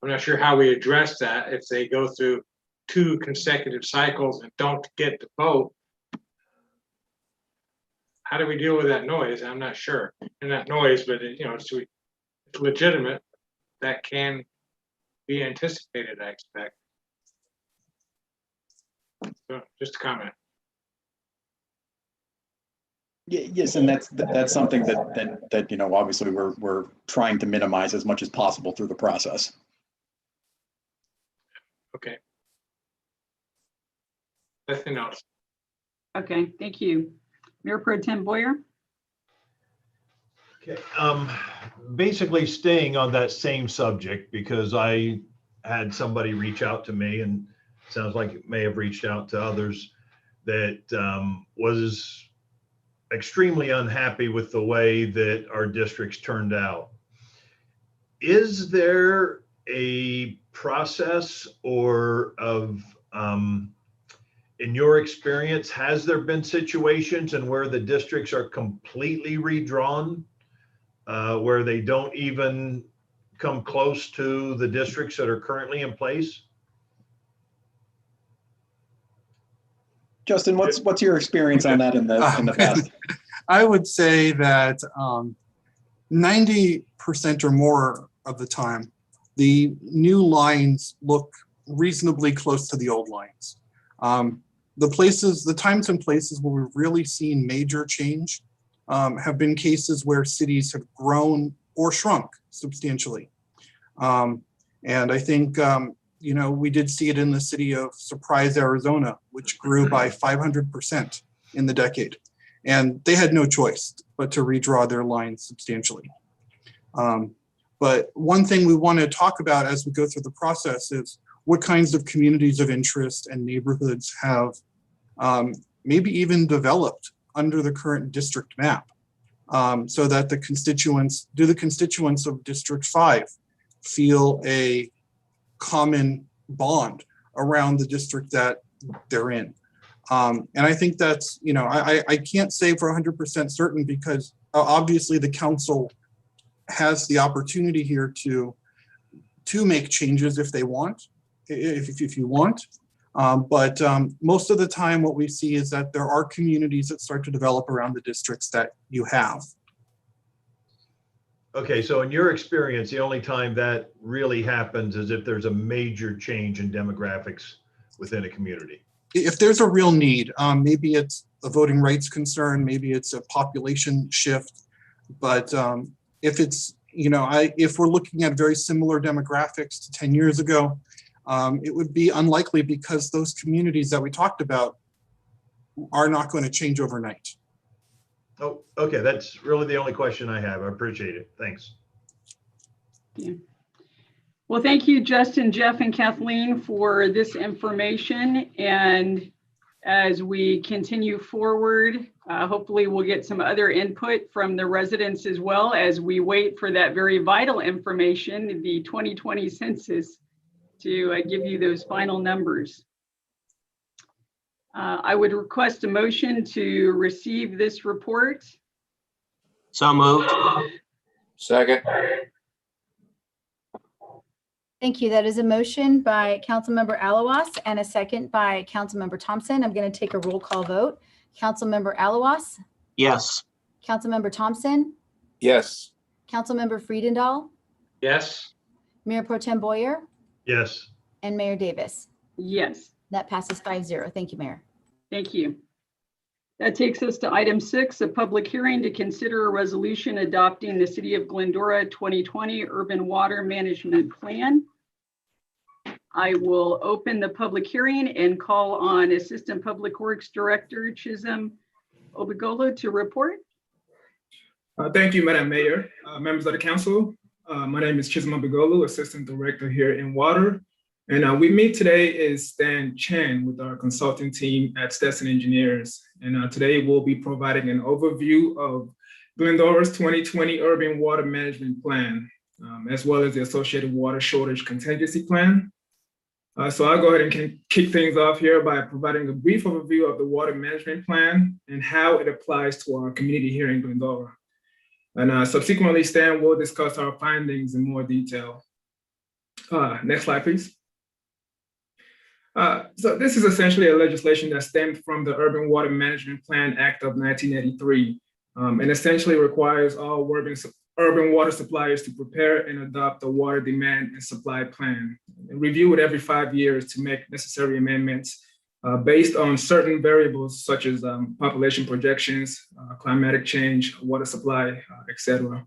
not sure how we address that if they go through 2 consecutive cycles and don't get to vote. How do we deal with that noise? I'm not sure. And that noise, but it's legitimate. That can be anticipated, I expect. So just a comment. Yes, and that's something that obviously we're trying to minimize as much as possible through the process. Okay. Nothing else. Okay, thank you. Mayor Pro Tem Boyer. Okay, basically staying on that same subject, because I had somebody reach out to me, and it sounds like it may have reached out to others, that was extremely unhappy with the way that our districts turned out. Is there a process or in your experience, has there been situations in where the districts are completely redrawn, where they don't even come close to the districts that are currently in place? Justin, what's your experience on that in the past? I would say that 90% or more of the time, the new lines look reasonably close to the old lines. The times and places where we've really seen major change have been cases where cities have grown or shrunk substantially. And I think, we did see it in the city of Surprise, Arizona, which grew by 500% in the decade. And they had no choice but to redraw their lines substantially. But one thing we want to talk about as we go through the process is what kinds of communities of interest and neighborhoods have maybe even developed under the current district map, so that the constituents of District 5 feel a common bond around the district that they're in. And I think that's, I can't say for 100% certain, because obviously the council has the opportunity here to make changes if they want, if you want. But most of the time what we see is that there are communities that start to develop around the districts that you have. Okay, so in your experience, the only time that really happens is if there's a major change in demographics within a community. If there's a real need, maybe it's a voting rights concern, maybe it's a population shift, but if it's, if we're looking at very similar demographics to 10 years ago, it would be unlikely, because those communities that we talked about are not going to change overnight. Oh, okay, that's really the only question I have. I appreciate it. Thanks. Yeah. Well, thank you, Justin, Jeff, and Kathleen, for this information. And as we continue forward, hopefully we'll get some other input from the residents as well, as we wait for that very vital information, the 2020 census, to give you those final numbers. I would request a motion to receive this report. So moved. Second. Thank you. That is a motion by Councilmember Alawas and a second by Councilmember Thompson. I'm going to take a roll call vote. Councilmember Alawas? Yes. Councilmember Thompson? Yes. Councilmember Friedendahl? Yes. Mayor Pro Tem Boyer? Yes. And Mayor Davis? Yes. That passes 5-0. Thank you, Mayor. Thank you. That takes us to item 6, a public hearing to consider a resolution adopting the City of Glendora 2020 Urban Water Management Plan. I will open the public hearing and call on Assistant Public Works Director Chisholm Obigolo to report. Thank you, Madam Mayor, members of the council. My name is Chisholm Obigolo, Assistant Director here in Water. And with me today is Stan Chen with our consulting team at Stetson Engineers. And today we'll be providing an overview of Glendora's 2020 Urban Water Management Plan, as well as the associated water shortage contingency plan. So I'll go ahead and kick things off here by providing a brief overview of the water management plan and how it applies to our community here in Glendora. And subsequently, Stan will discuss our findings in more detail. Next slide, please. So this is essentially a legislation that stemmed from the Urban Water Management Plan Act of 1983, and essentially requires all urban water suppliers to prepare and adopt a water demand and supply plan and review it every 5 years to make necessary amendments based on certain variables such as population projections, climatic change, water supply, etc.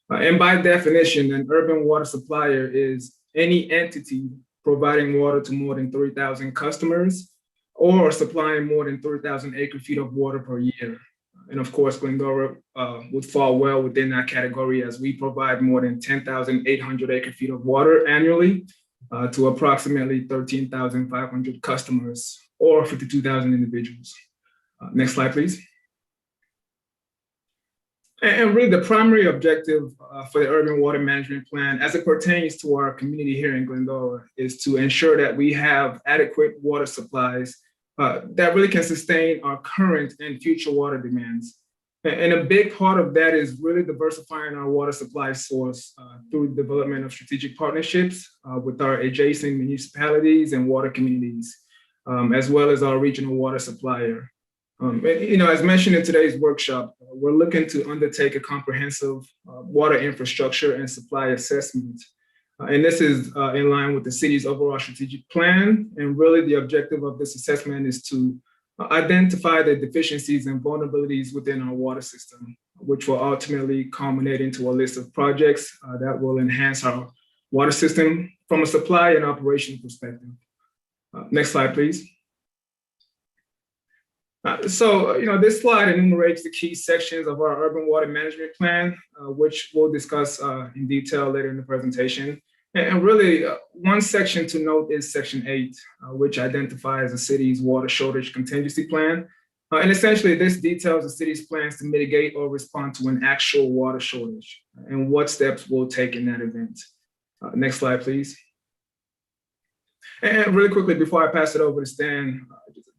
And by definition, an urban water supplier is any entity providing water to more than 3,000 customers or supplying more than 3,000 acre-feet of water per year. And of course, Glendora would fall well within that category as we provide more than 10,800 acre-feet of water annually to approximately 13,500 customers or 52,000 individuals. Next slide, please. And really the primary objective for the Urban Water Management Plan as it pertains to our community here in Glendora is to ensure that we have adequate water supplies that really can sustain our current and future water demands. And a big part of that is really diversifying our water supply source through the development of strategic partnerships with our adjacent municipalities and water communities, as well as our regional water supplier. As mentioned in today's workshop, we're looking to undertake a comprehensive water infrastructure and supply assessment. And this is in line with the city's overall strategic plan. And really the objective of this assessment is to identify the deficiencies and vulnerabilities within our water system, which will ultimately culminate into a list of projects that will enhance our water system from a supply and operation perspective. Next slide, please. This slide enumerates the key sections of our urban water management plan, which we'll discuss in detail later in the presentation. And really, one section to note is section 8, which identifies the city's water shortage contingency plan. And essentially, this details the city's plans to mitigate or respond to an actual water shortage and what steps we'll take in that event. Next slide, please. And really quickly, before I pass it over to Stan,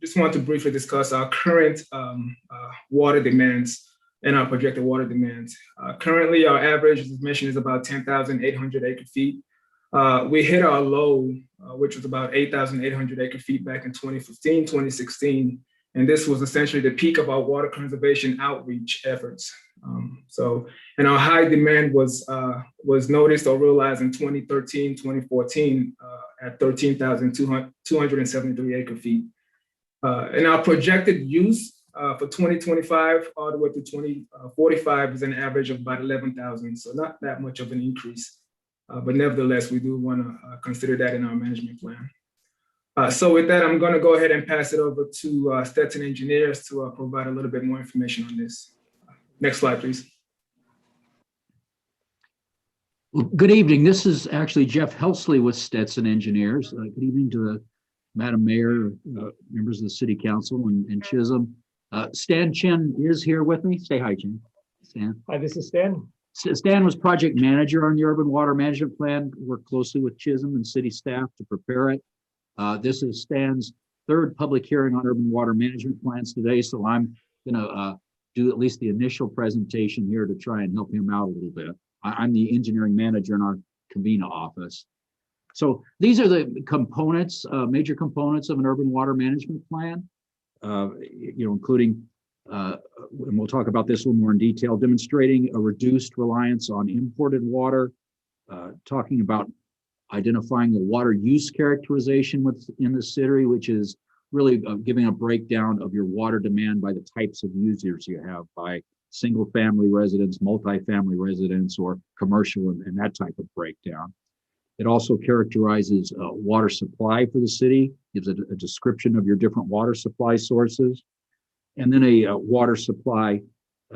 just want to briefly discuss our current water demands and our projected water demands. Currently, our average, as mentioned, is about 10,800 acre feet. We hit our low, which was about 8,800 acre feet back in 2015, 2016. And this was essentially the peak of our water conservation outreach efforts. And our high demand was noticed or realized in 2013, 2014 at 13,273 acre feet. And our projected use for 2025 all the way to 2045 is an average of about 11,000. So not that much of an increase, but nevertheless, we do want to consider that in our management plan. So with that, I'm going to go ahead and pass it over to Stetson Engineers to provide a little bit more information on this. Next slide, please. Well, good evening. This is actually Jeff Helsley with Stetson Engineers. Good evening to Madam Mayor, members of the City Council, and Chisholm. Stan Chen is here with me. Say hi, Chen. Stan. Hi, this is Stan. Stan was project manager on the Urban Water Management Plan. Worked closely with Chisholm and city staff to prepare it. This is Stan's third public hearing on urban water management plans today, so I'm going to do at least the initial presentation here to try and help him out a little bit. I'm the engineering manager in our Covina office. So these are the components, major components of an urban water management plan, including, and we'll talk about this a little more in detail, demonstrating a reduced reliance on imported water, talking about identifying the water use characterization within the city, which is really giving a breakdown of your water demand by the types of users you have, by single family residents, multifamily residents, or commercial, and that type of breakdown. It also characterizes water supply for the city, gives a description of your different water supply sources, and then a water supply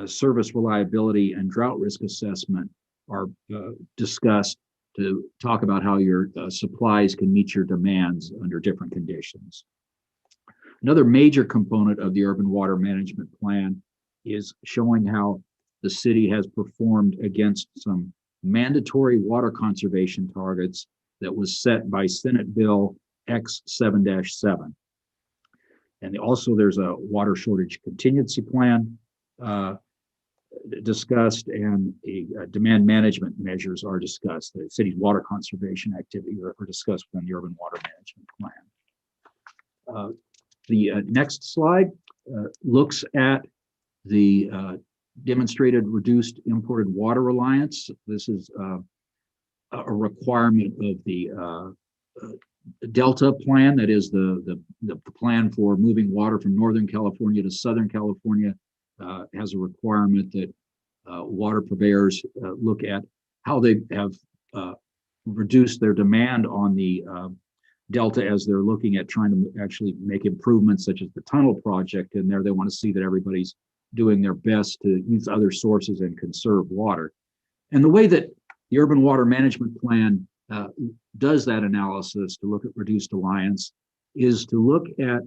service reliability and drought risk assessment are discussed to talk about how your supplies can meet your demands under different conditions. Another major component of the urban water management plan is showing how the city has performed against some mandatory water conservation targets that was set by Senate Bill X7-7. And also there's a water shortage contingency plan discussed, and demand management measures are discussed. The city's water conservation activity are discussed within the urban water management plan. The next slide looks at the demonstrated reduced imported water reliance. This is a requirement of the Delta plan, that is the plan for moving water from Northern California to Southern California. Has a requirement that water purveyors look at how they have reduced their demand on the Delta as they're looking at trying to actually make improvements such as the tunnel project. And there they want to see that everybody's doing their best to use other sources and conserve water. And the way that the urban water management plan does that analysis to look at reduced reliance is to look at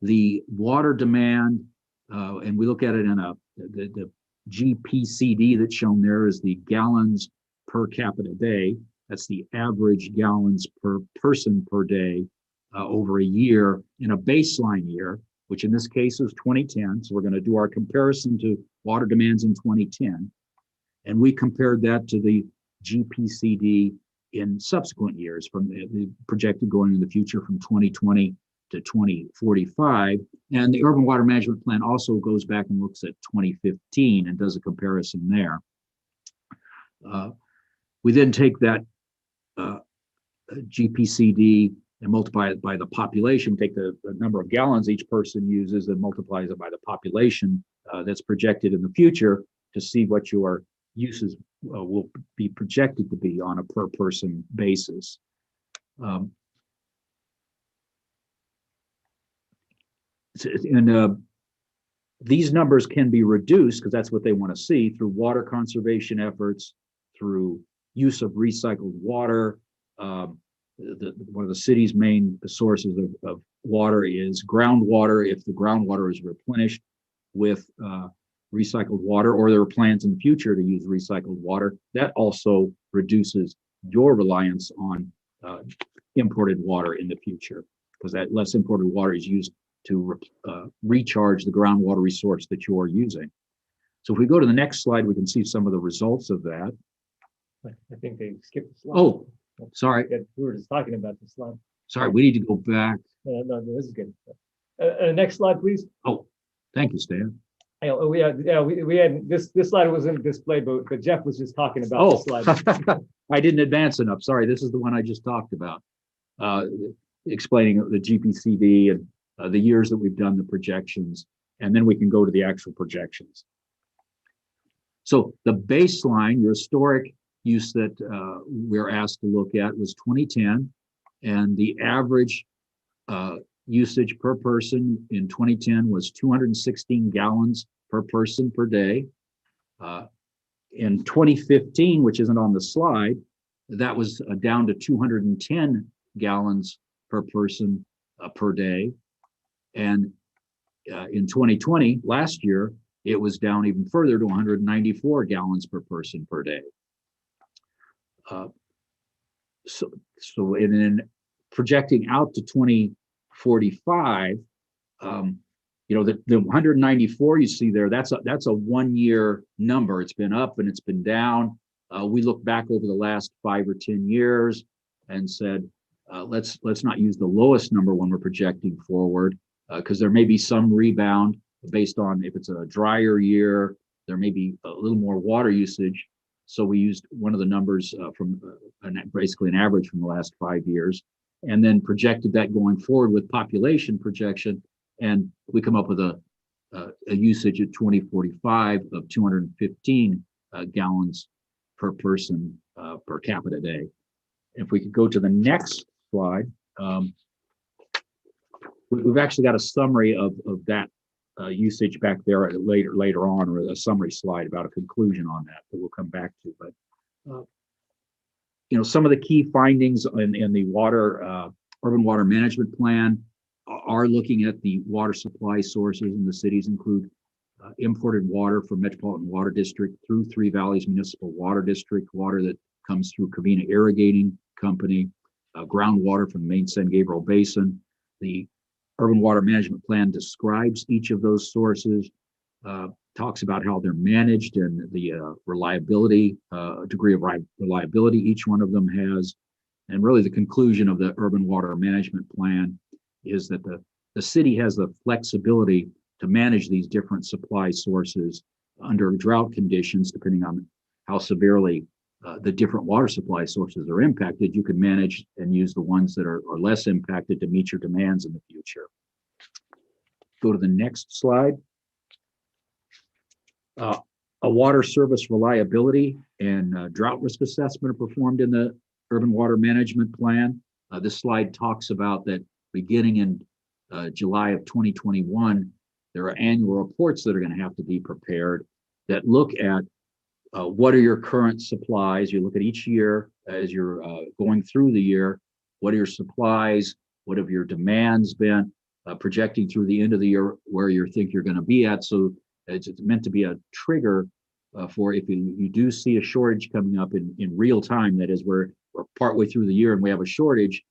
the water demand, and we look at it in the GPCD that's shown there is the gallons per capita day. That's the average gallons per person per day over a year in a baseline year, which in this case is 2010. So we're going to do our comparison to water demands in 2010. And we compared that to the GPCD in subsequent years, from the projected going in the future from 2020 to 2045. And the urban water management plan also goes back and looks at 2015 and does a comparison there. We then take that GPCD and multiply it by the population, take the number of gallons each person uses and multiplies it by the population that's projected in the future to see what your uses will be projected to be on a per person basis. These numbers can be reduced, because that's what they want to see, through water conservation efforts, through use of recycled water. One of the city's main sources of water is groundwater. If the groundwater is replenished with recycled water, or there are plans in the future to use recycled water, that also reduces your reliance on imported water in the future, because that less imported water is used to recharge the groundwater resource that you're using. So if we go to the next slide, we can see some of the results of that. I think they skipped the slide. Oh, sorry. We were just talking about the slide. Sorry, we need to go back. No, this is good. Next slide, please. Oh, thank you, Stan. We had this slide wasn't displayed, but Jeff was just talking about the slide. I didn't advance enough. Sorry, this is the one I just talked about, explaining the GPCD and the years that we've done the projections, and then we can go to the actual projections. So the baseline, your historic use that we're asked to look at was 2010, and the average usage per person in 2010 was 216 gallons per person per day. In 2015, which isn't on the slide, that was down to 210 gallons per person per day. And in 2020, last year, it was down even further to 194 gallons per person per day. So in projecting out to 2045, the 194 you see there, that's a 1 year number. It's been up and it's been down. We look back over the last 5 or 10 years and said, let's not use the lowest number when we're projecting forward, because there may be some rebound based on if it's a drier year, there may be a little more water usage. So we used one of the numbers from basically an average from the last 5 years. and then projected that going forward with population projection. And we come up with a usage at 2045 of 215 gallons per person per capita day. If we could go to the next slide, we've actually got a summary of that usage back there later on, or a summary slide about a conclusion on that we'll come back to. But some of the key findings in the urban water management plan are looking at the water supply sources in the cities. Include imported water from Metropolitan Water District through Three Valleys Municipal Water District, water that comes through Covina Irrigating Company, groundwater from the main San Gabriel Basin. The urban water management plan describes each of those sources, talks about how they're managed and the reliability, degree of reliability each one of them has. And really the conclusion of the urban water management plan is that the city has the flexibility to manage these different supply sources under drought conditions, depending on how severely the different water supply sources are impacted. You can manage and use the ones that are less impacted to meet your demands in the future. Go to the next slide. A water service reliability and drought risk assessment are performed in the urban water management plan. This slide talks about that beginning in July of 2021, there are annual reports that are going to have to be prepared that look at what are your current supplies. You look at each year as you're going through the year. What are your supplies? What have your demands been? Projecting through the end of the year where you think you're going to be at. So it's meant to be a trigger for if you do see a shortage coming up in real time. That is, we're partway through the year and we have a shortage.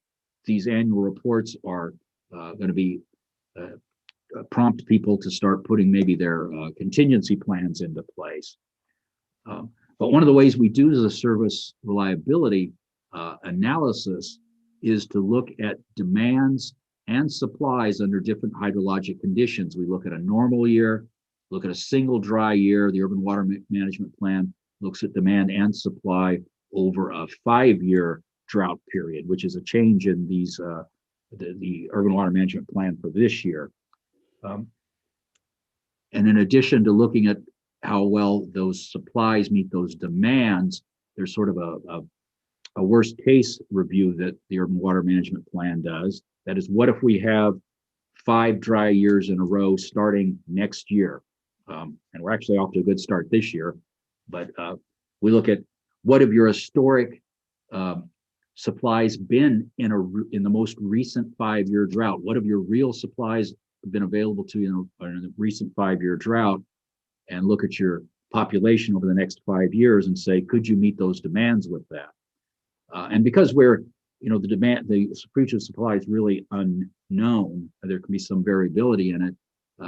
These annual reports are going to be prompt people to start putting maybe their contingency plans into place. But one of the ways we do the service reliability analysis is to look at demands and supplies under different hydrologic conditions. We look at a normal year, look at a single dry year. The urban water management plan looks at demand and supply over a 5-year drought period, which is a change in these the urban water management plan for this year. And in addition to looking at how well those supplies meet those demands, there's sort of a worst case review that the urban water management plan does. That is, what if we have 5 dry years in a row starting next year? And we're actually off to a good start this year, but we look at what have your historic supplies been in the most recent 5-year drought? What have your real supplies been available to you in a recent 5-year drought? And look at your population over the next 5 years and say, could you meet those demands with that? And because the future supply is really unknown, there can be some variability in it.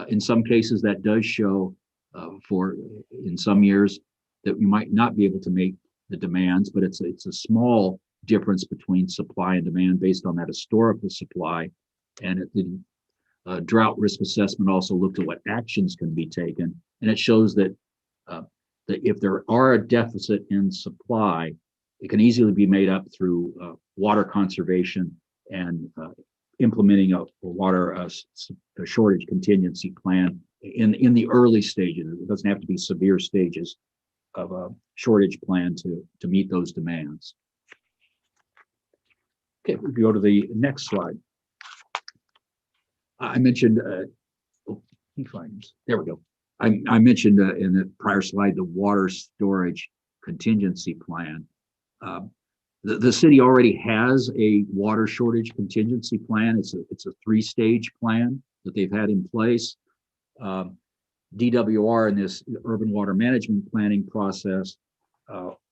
In some cases, that does show in some years that we might not be able to make the demands, but it's a small difference between supply and demand based on that historical supply. And the drought risk assessment also looked at what actions can be taken. And it shows that if there are a deficit in supply, it can easily be made up through water conservation and implementing a water shortage contingency plan in the early stages. It doesn't have to be severe stages of a shortage plan to meet those demands. Okay, we go to the next slide. I mentioned, key findings. There we go. I mentioned in the prior slide the water storage contingency plan. The city already has a water shortage contingency plan. It's a 3-stage plan that they've had in place. DWR in this urban water management planning process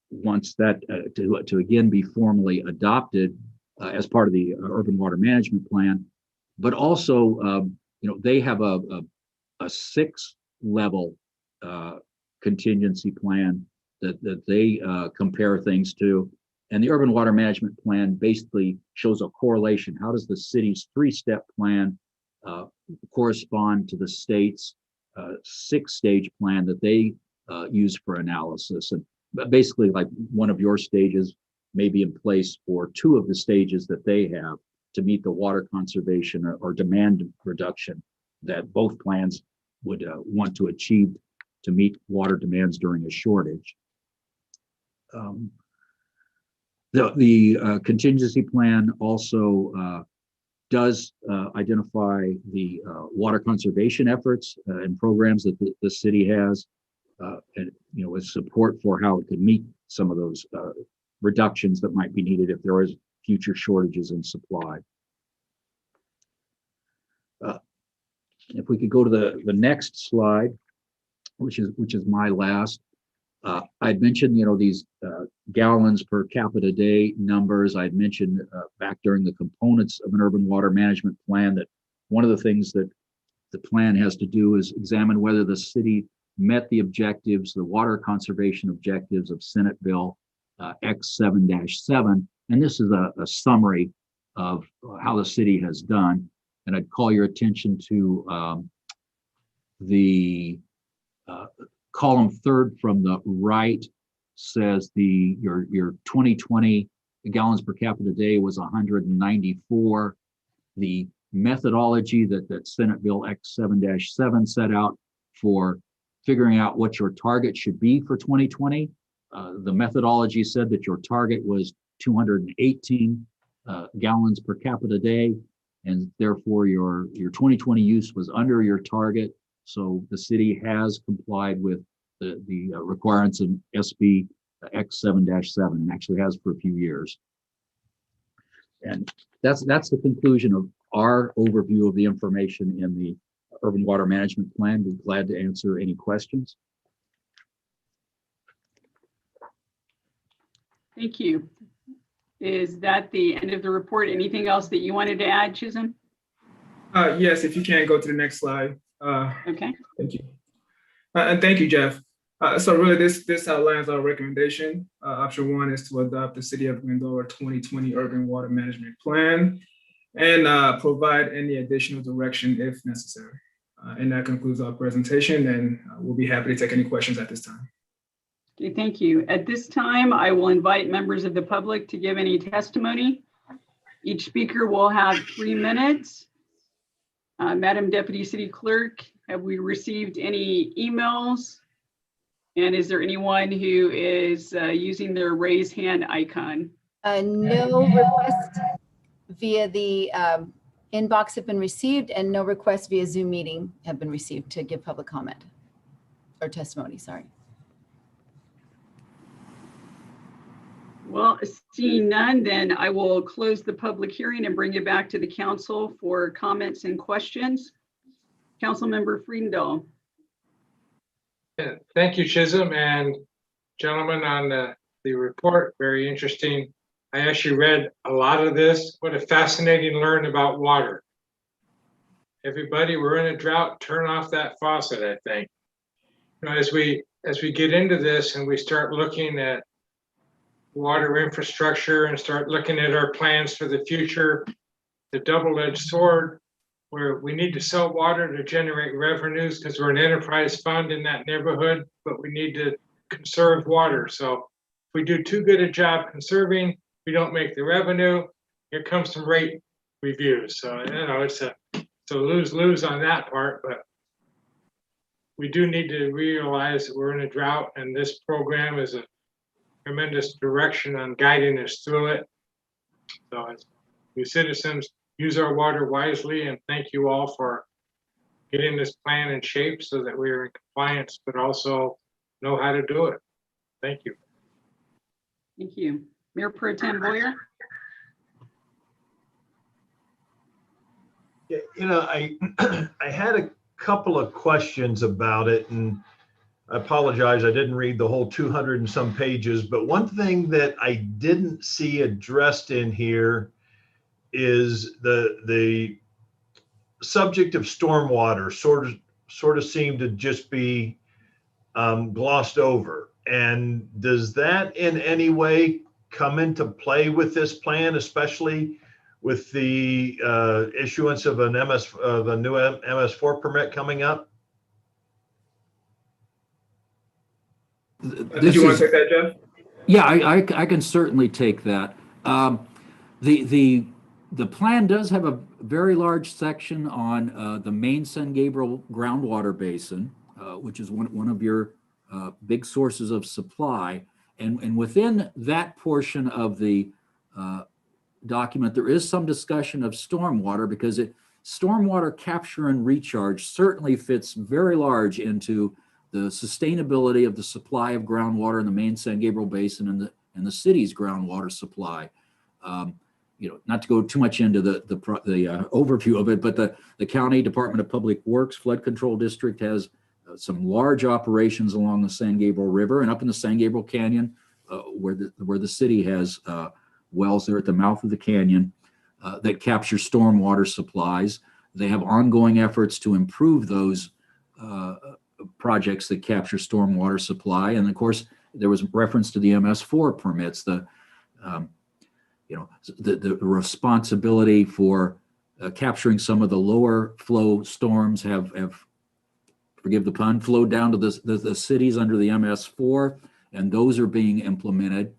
wants that to again be formally adopted as part of the urban water management plan. But also, they have a 6-level contingency plan that they compare things to. And the urban water management plan basically shows a correlation. How does the city's 3-step plan correspond to the state's 6-stage plan that they use for analysis? And basically, like one of your stages may be in place for 2 of the stages that they have. to meet the water conservation or demand reduction that both plans would want to achieve to meet water demands during a shortage. The contingency plan also does identify the water conservation efforts and programs that the city has, and with support for how it could meet some of those reductions that might be needed if there is future shortages in supply. If we could go to the next slide, which is my last. I'd mentioned, these gallons per capita day numbers. I'd mentioned back during the components of an urban water management plan that one of the things that the plan has to do is examine whether the city met the objectives, the water conservation objectives of Senate Bill X7-7. And this is a summary of how the city has done. And I'd call your attention to the column third from the right says your 2020 gallons per capita day was 194. The methodology that Senate Bill X7-7 set out for figuring out what your target should be for 2020. The methodology said that your target was 218 gallons per capita day, and therefore your 2020 use was under your target. So the city has complied with the requirements of SB X7-7 and actually has for a few years. And that's the conclusion of our overview of the information in the Urban Water Management Plan. We're glad to answer any questions. Thank you. Is that the end of the report? Anything else that you wanted to add, Chisholm? Yes, if you can go to the next slide. Okay. Thank you. And thank you, Jeff. So really this outlines our recommendation. Option 1 is to adopt the City of Glendora 2020 Urban Water Management Plan and provide any additional direction if necessary. And that concludes our presentation, and we'll be happy to take any questions at this time. Okay, thank you. At this time, I will invite members of the public to give any testimony. Each speaker will have 3 minutes. Madam Deputy City Clerk, have we received any emails? And is there anyone who is using their raise hand icon? No requests via the inbox have been received, and no requests via Zoom meeting have been received to give public comment or testimony, sorry. Well, seeing none, then I will close the public hearing and bring it back to the council for comments and questions. Councilmember Friedendahl. Yeah, thank you, Chisholm, and gentlemen on the report. Very interesting. I actually read a lot of this. What a fascinating learn about water. Everybody, we're in a drought. Turn off that faucet, I think. As we get into this and we start looking at water infrastructure and start looking at our plans for the future, the double-edged sword, where we need to sell water to generate revenues because we're an enterprise fund in that neighborhood, but we need to conserve water. So if we do too good a job conserving, we don't make the revenue, here comes some rate reviews. So, it's a lose-lose on that part, but we do need to realize that we're in a drought, and this program is a tremendous direction on guiding us through it. So as we citizens use our water wisely, and thank you all for getting this plan in shape so that we are in compliance, but also know how to do it. Thank you. Thank you. Mayor Pro Tem Boyer. Yeah, I had a couple of questions about it, and I apologize, I didn't read the whole 200 and some pages, but one thing that I didn't see addressed in here is the subject of stormwater sort of seemed to just be glossed over. And does that in any way come into play with this plan, especially with the issuance of a new MS4 permit coming up? Did you want to take that, Jeff? Yeah, I can certainly take that. The The plan does have a very large section on the main San Gabriel groundwater basin, which is one of your big sources of supply. And within that portion of the document, there is some discussion of stormwater because stormwater capture and recharge certainly fits very large into the sustainability of the supply of groundwater in the main San Gabriel basin and the city's groundwater supply. Not to go too much into the overview of it, but the County Department of Public Works Flood Control District has some large operations along the San Gabriel River and up in the San Gabriel Canyon, where the city has wells there at the mouth of the canyon that capture stormwater supplies. They have ongoing efforts to improve those projects that capture stormwater supply, and of course, there was reference to the MS4 permits. The responsibility for capturing some of the lower flow storms have forgive the pun, flowed down to the cities under the MS4, and those are being implemented.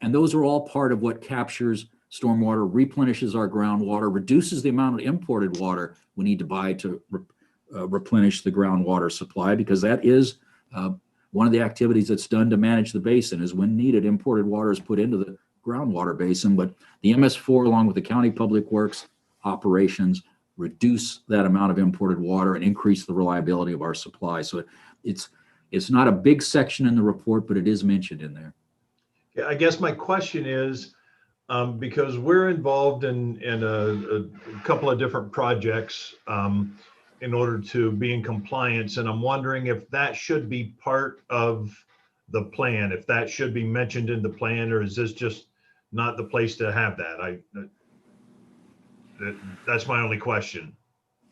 And those are all part of what captures stormwater, replenishes our groundwater, reduces the amount of imported water we need to buy to replenish the groundwater supply, because that is one of the activities that's done to manage the basin is when needed, imported water is put into the groundwater basin. But the MS4, along with the county public works operations, reduce that amount of imported water and increase the reliability of our supply. So it's not a big section in the report, but it is mentioned in there. Yeah, I guess my question is, because we're involved in a couple of different projects in order to be in compliance, and I'm wondering if that should be part of the plan, if that should be mentioned in the plan, or is this just not the place to have that? That's my only question.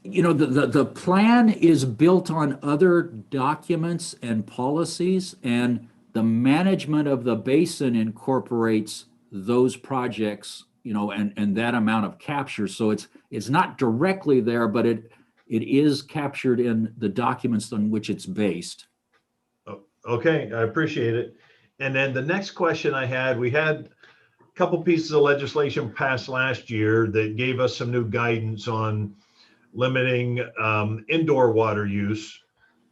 The plan is built on other documents and policies, and the management of the basin incorporates those projects, and that amount of capture. So it's not directly there, but it is captured in the documents on which it's based. Okay, I appreciate it. And then the next question I had, we had a couple pieces of legislation passed last year that gave us some new guidance on limiting indoor water use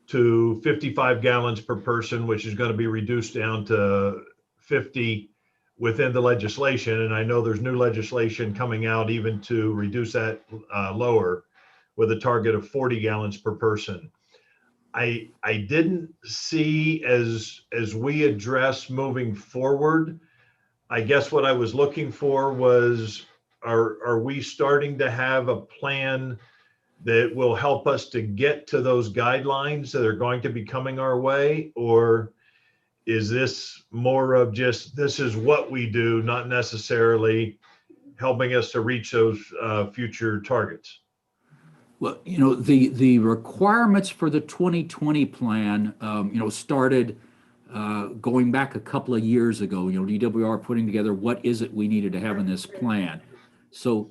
to 55 gallons per person, which is going to be reduced down to 50 within the legislation. And I know there's new legislation coming out even to reduce that lower with a target of 40 gallons per person. I didn't see as we address moving forward, I guess what I was looking for was, are we starting to have a plan that will help us to get to those guidelines that are going to be coming our way? Or is this more of just, this is what we do, not necessarily helping us to reach those future targets? Well, the requirements for the 2020 plan, started going back a couple of years ago. DWR putting together what is it we needed to have in this plan. So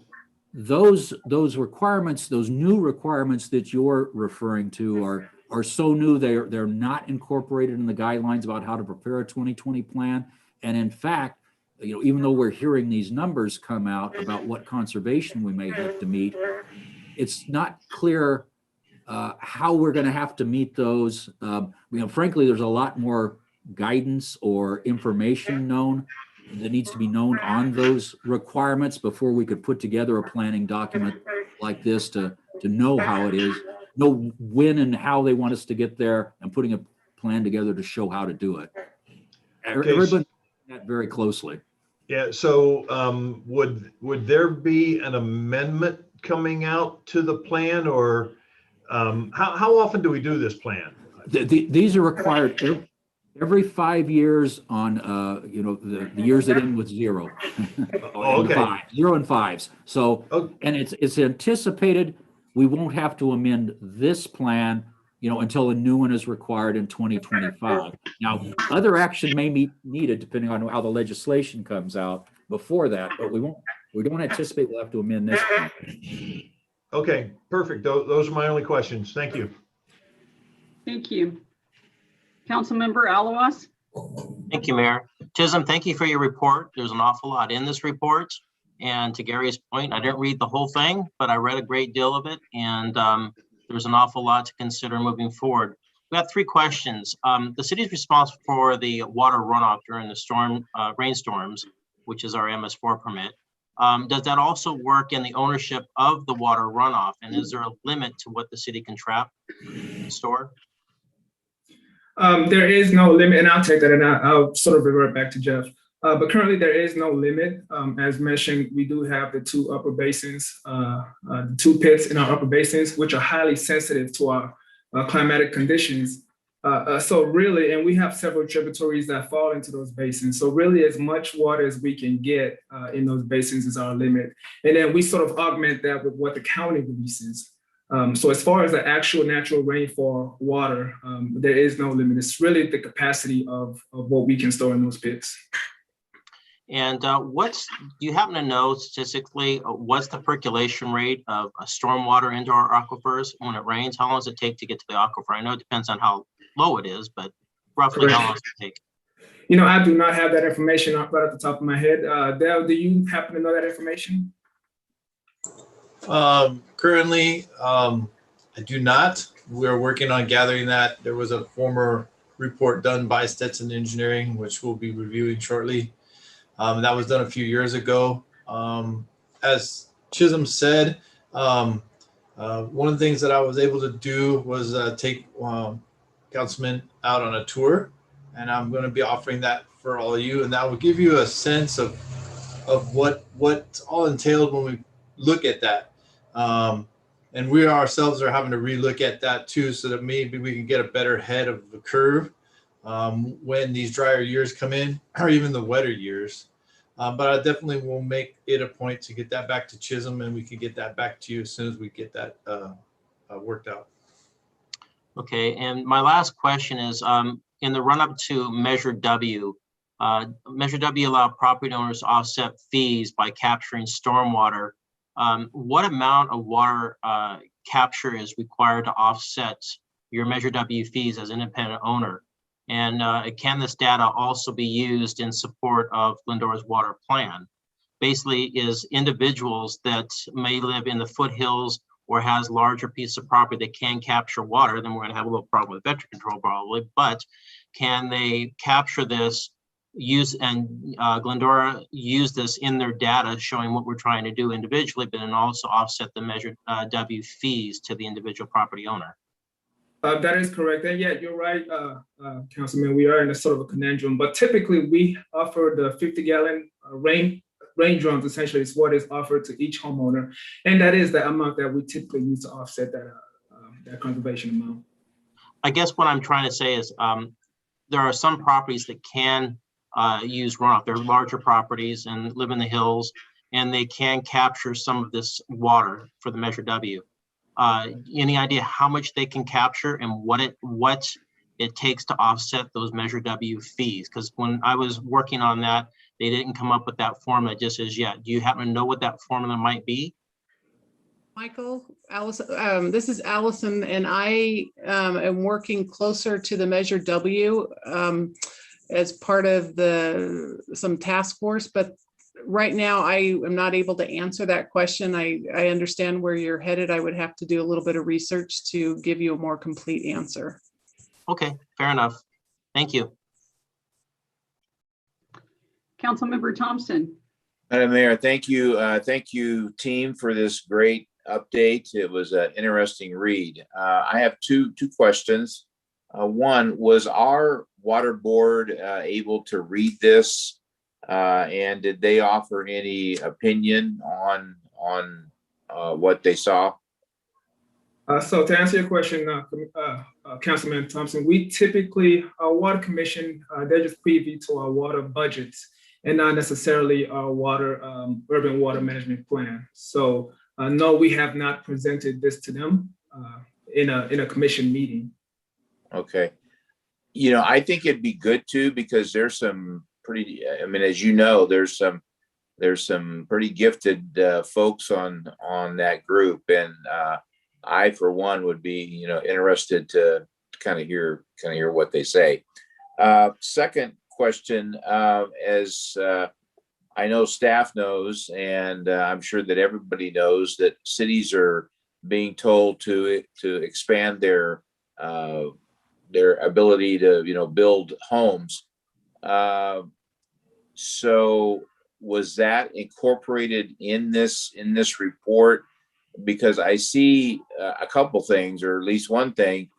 those requirements, those new requirements that you're referring to are so new they're not incorporated in the guidelines about how to prepare a 2020 plan. And in fact, even though we're hearing these numbers come out about what conservation we may have to meet, it's not clear how we're going to have to meet those. Frankly, there's a lot more guidance or information known that needs to be known on those requirements before we could put together a planning document like this to know how it is, know when and how they want us to get there, and putting a plan together to show how to do it. Everybody that very closely. Yeah. So would there be an amendment coming out to the plan, or how often do we do this plan? These are required every 5 years on the years that end with 0. Okay. 0 and 5s. So and it's anticipated we won't have to amend this plan until a new one is required in 2025. Now, other action may be needed depending on how the legislation comes out before that, but we don't anticipate we'll have to amend this plan. Okay, perfect. Those are my only questions. Thank you. Thank you. Councilmember Alawas. Thank you, Mayor. Chisholm, thank you for your report. There's an awful lot in this report. And to Gary's point, I didn't read the whole thing, but I read a great deal of it. And there's an awful lot to consider moving forward. We have 3 questions. The city is responsible for the water runoff during the rainstorms, which is our MS4 permit. Does that also work in the ownership of the water runoff? And is there a limit to what the city can trap and store? There is no limit, and I'll take that and I'll sort of revert back to Jeff. But currently there is no limit. As mentioned, we do have the 2 upper basins, the 2 pits in our upper basins, which are highly sensitive to our climatic conditions. So really, and we have several tributaries that fall into those basins. So really as much water as we can get in those basins is our limit. And then we sort of augment that with what the county releases. So as far as the actual natural rainfall water, there is no limit. It's really the capacity of what we can store in those pits. And do you happen to know statistically, what's the percolation rate of stormwater into our aquifers when it rains? How long does it take to get to the aquifer? I know it depends on how low it is, but roughly how long does it take? You know, I do not have that information right at the top of my head. Dale, do you happen to know that information? Currently, I do not. We're working on gathering that. There was a former report done by Stetson Engineering, which we'll be reviewing shortly. That was done a few years ago. As Chisholm said, one of the things that I was able to do was take Councilman out on a tour, and I'm going to be offering that for all of you, and that will give you a sense of what's all entailed when we look at that. And we ourselves are having to relook at that too, so that maybe we can get a better head of the curve when these drier years come in, or even the wetter years. But I definitely will make it a point to get that back to Chisholm, and we can get that back to you as soon as we get that worked out. Okay, and my last question is, in the run-up to Measure W allowed property owners to offset fees by capturing stormwater. What amount of water capture is required to offset your Measure W fees as an independent owner? And can this data also be used in support of Glendora's water plan? Basically, is individuals that may live in the foothills or has larger piece of property that can capture water, then we're going to have a little problem with vector control probably, but can they capture this, Glendora use this in their data showing what we're trying to do individually, but then also offset the Measure W fees to the individual property owner? That is correct. And yeah, you're right, Councilman. We are in a sort of a conundrum, but typically we offer the 50-gallon rain drums. Essentially, is what is offered to each homeowner, and that is the amount that we typically use to offset that conservation amount. I guess what I'm trying to say is there are some properties that can use runoff. They're larger properties and live in the hills, and they can capture some of this water for the Measure W. Any idea how much they can capture and what it takes to offset those Measure W fees? Because when I was working on that, they didn't come up with that formula just as yet. Do you happen to know what that formula might be? Michael, Allison, this is Allison, and I am working closer to the Measure W as part of some task force, but right now I am not able to answer that question. I understand where you're headed. I would have to do a little bit of research to give you a more complete answer. Okay, fair enough. Thank you. Councilmember Thompson. Madam Mayor, thank you. Thank you, team, for this great update. It was an interesting read. I have two questions. One, was our water board able to read this? And did they offer any opinion on what they saw? So to answer your question, Councilman Thompson, we typically, our water commission, they just preview to our water budgets and not necessarily our water, urban water management plan. So no, we have not presented this to them in a commission meeting. Okay. You know, I think it'd be good too, because there's some pretty, I mean, as you know, there's some pretty gifted folks on that group, and I, for one, would be, interested to kind of hear what they say. Second question, as I know staff knows, and I'm sure that everybody knows that cities are being told to expand their ability to build homes. So was that incorporated in this report? Because I see a couple things, or at least one thing.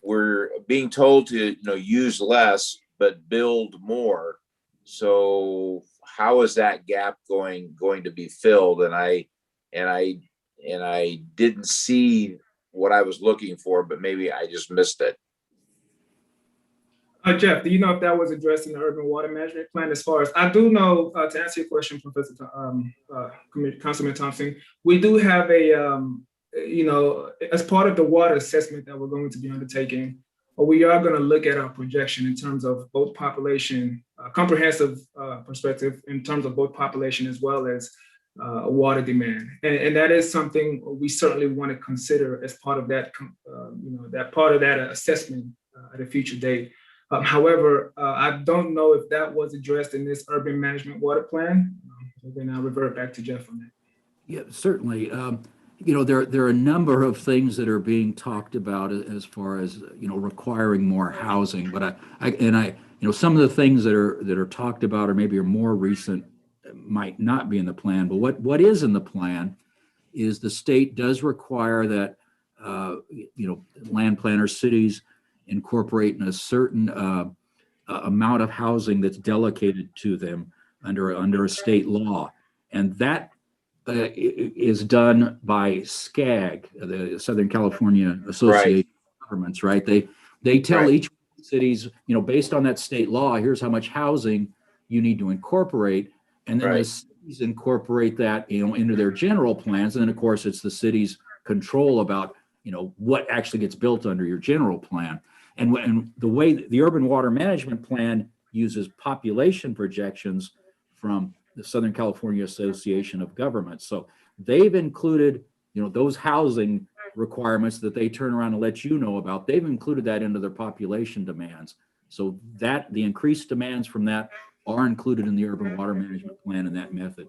We're being told to use less but build more. So how is that gap going to be filled? And I didn't see what I was looking for, but maybe I just missed it. Jeff, do you know if that was addressed in the urban water management plan? As far as I do know, to answer your question, Professor Councilman Thompson, we do have a, as part of the water assessment that we're going to be undertaking, we are going to look at our projection in terms of both population, comprehensive perspective in terms of both population as well as water demand. And that is something we certainly want to consider as part of that, that part of that assessment at a future date. However, I don't know if that was addressed in this urban management water plan. Then I'll revert back to Jeff on that. Yeah, certainly. There are a number of things that are being talked about as far as requiring more housing. But some of the things that are talked about or maybe are more recent might not be in the plan. But what is in the plan is the state does require that land planners, cities incorporate in a certain amount of housing that's delegated to them under a state law, and that is done by SCAG, the Southern California Association of Governments, right? They tell each cities, based on that state law, here's how much housing you need to incorporate, and then the cities incorporate that into their general plans, and then of course it's the city's control about what actually gets built under your general plan. And the way the urban water management plan uses population projections from the Southern California Association of Governments. So they've included, those housing requirements that they turn around and let you know about. They've included that into their population demands. So that the increased demands from that are included in the urban water management plan in that method.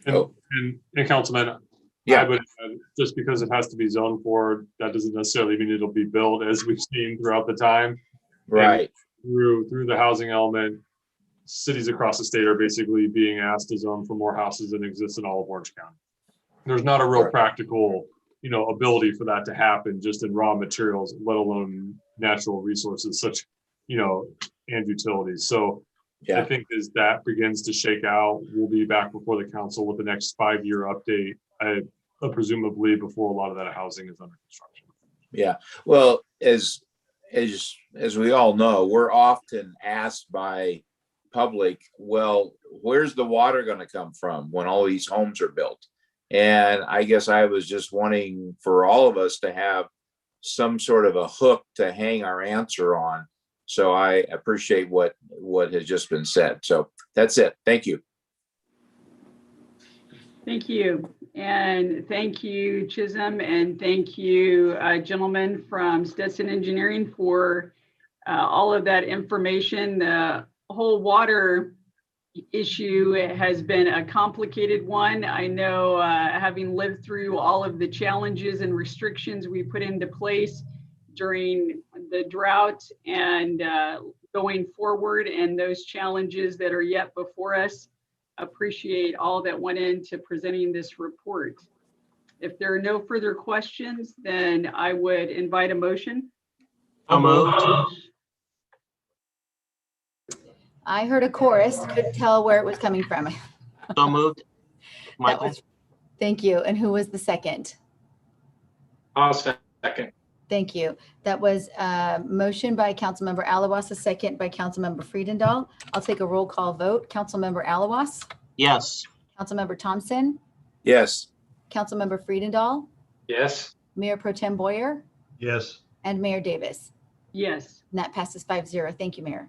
And Councilman, I would add, just because it has to be zoned for, that doesn't necessarily mean it'll be built, as we've seen throughout the time. Right. And through the housing element, cities across the state are basically being asked to zone for more houses than exist in all of Orange County. There's not a real practical, ability for that to happen just in raw materials, let alone natural resources such, and utilities. So I think as that begins to shake out, we'll be back before the council with the next 5-year update, presumably before a lot of that housing is under construction. Yeah. Well, as we all know, we're often asked by public, well, where's the water going to come from when all these homes are built? And I guess I was just wanting for all of us to have some sort of a hook to hang our answer on. So I appreciate what has just been said. So that's it. Thank you. Thank you. And thank you, Chisholm, and thank you, gentlemen from Stetson Engineering, for all of that information. The whole water issue has been a complicated one. I know, having lived through all of the challenges and restrictions we put into place during the drought and going forward, and those challenges that are yet before us, appreciate all that went into presenting this report. If there are no further questions, then I would invite a motion. I heard a chorus, couldn't tell where it was coming from. So moved. Michael. Thank you. And who was the second? I'll second. Thank you. That was a motion by Councilmember Alawas, a second by Councilmember Friedendahl. I'll take a roll call vote. Councilmember Alawas? Yes. Councilmember Thompson? Yes. Councilmember Friedendahl? Yes. Mayor Pro Tem Boyer? Yes. And Mayor Davis? Yes. And that passes 5-0. Thank you, Mayor.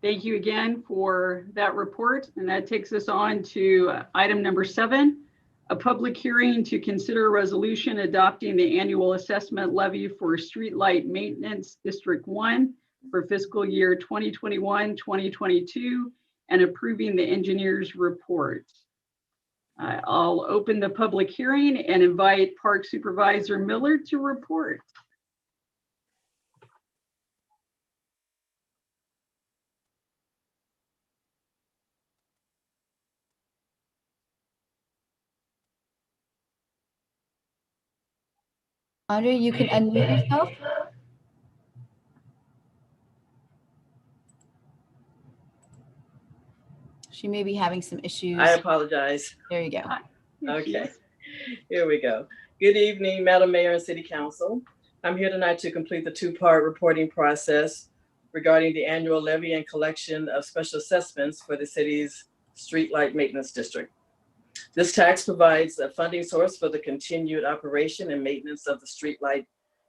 Thank you again for that report. And that takes us on to item number 7, a public hearing to consider a resolution adopting the annual assessment levy for streetlight maintenance District 1 for fiscal year 2021-2022 and approving the engineer's report. I'll open the public hearing and invite Park Supervisor Miller to report. Andrea, you can unmute yourself. She may be having some issues. I apologize. There you go. Okay, here we go. Good evening, Madam Mayor and City Council. I'm here tonight to complete the two-part reporting process regarding the annual levy and collection of special assessments for the city's streetlight maintenance district. This tax provides a funding source for the continued operation and maintenance of the streetlight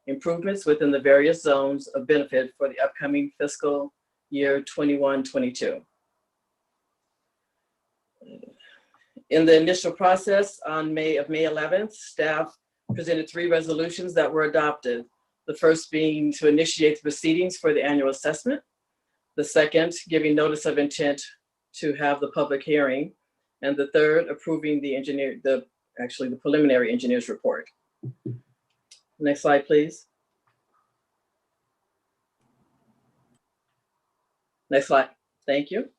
improvements within the various zones of benefit for the upcoming fiscal year 21-22. In the initial process on May 11th, staff presented 3 resolutions that were adopted. The first being to initiate the proceedings for the annual assessment. The second, giving notice of intent to have the public hearing. And the third, approving the preliminary engineer's report. Next slide, please. Next slide. Thank you.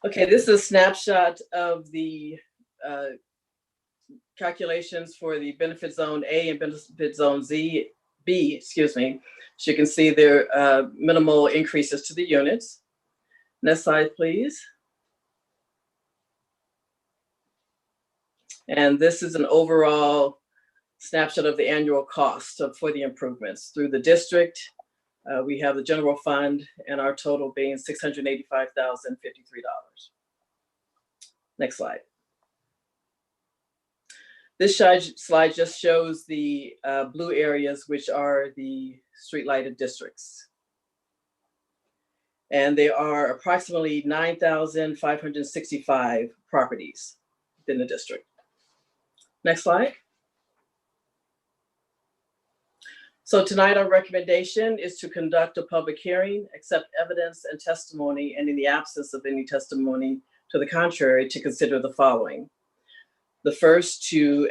Okay, this is a snapshot of the calculations for the benefit zone A and benefit zone B, excuse me. As you can see, there are minimal increases to the units. Next slide, please. And this is an overall snapshot of the annual cost for the improvements through the district. We have the general fund and our total being $685,053. Next slide. This slide just shows the blue areas, which are the street lighted districts. And there are approximately 9,565 properties within the district. Next slide. So tonight our recommendation is to conduct a public hearing, accept evidence and testimony, and in the absence of any testimony to the contrary, to consider the following. The first, to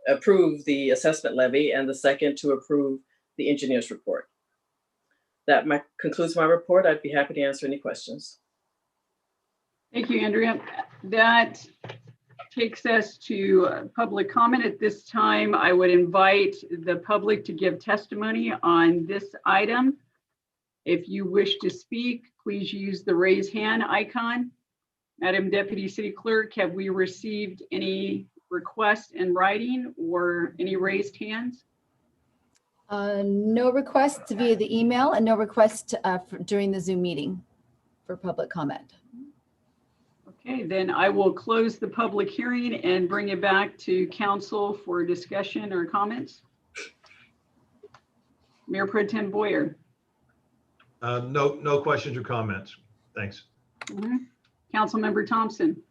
approve the assessment levy, and the second, to approve the engineer's report. That concludes my report. I'd be happy to answer any questions. Thank you, Andrea. That takes us to public comment. At this time, I would invite the public to give testimony on this item. If you wish to speak, please use the raise hand icon. Madam Deputy City Clerk, have we received any requests in writing or any raised hands? No requests via the email and no requests during the Zoom meeting for public comment. Okay, then I will close the public hearing and bring it back to council for discussion or comments. Mayor Pro Tem Boyer. No questions or comments. Thanks. Councilmember Thompson.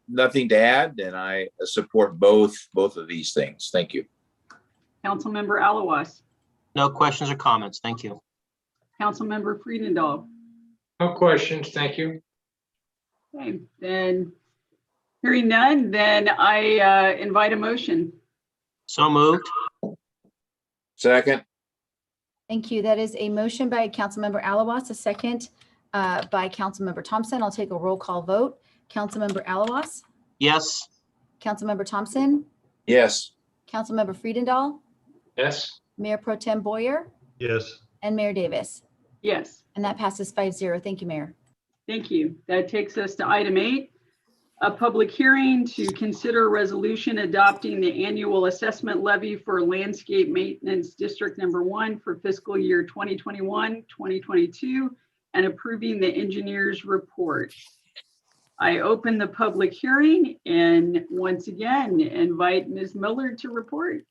Nothing to add, and I support both of these things. Thank you. Councilmember Alawas. No questions or comments. Thank you. Councilmember Friedendahl. No questions. Thank you. Okay, then hearing none, then I invite a motion. So moved. Second. Thank you. That is a motion by Councilmember Alawas, a second by Councilmember Thompson. I'll take a roll call vote. Councilmember Alawas? Yes. Councilmember Thompson? Yes. Councilmember Friedendahl? Yes. Mayor Pro Tem Boyer? Yes. And Mayor Davis? Yes. And that passes 5-0. Thank you, Mayor. Thank you. That takes us to item 8, a public hearing to consider a resolution adopting the annual assessment levy for Landscape Maintenance District Number 1 for fiscal year 2021-2022 and approving the engineer's report. I open the public hearing and once again invite Ms. Miller to report.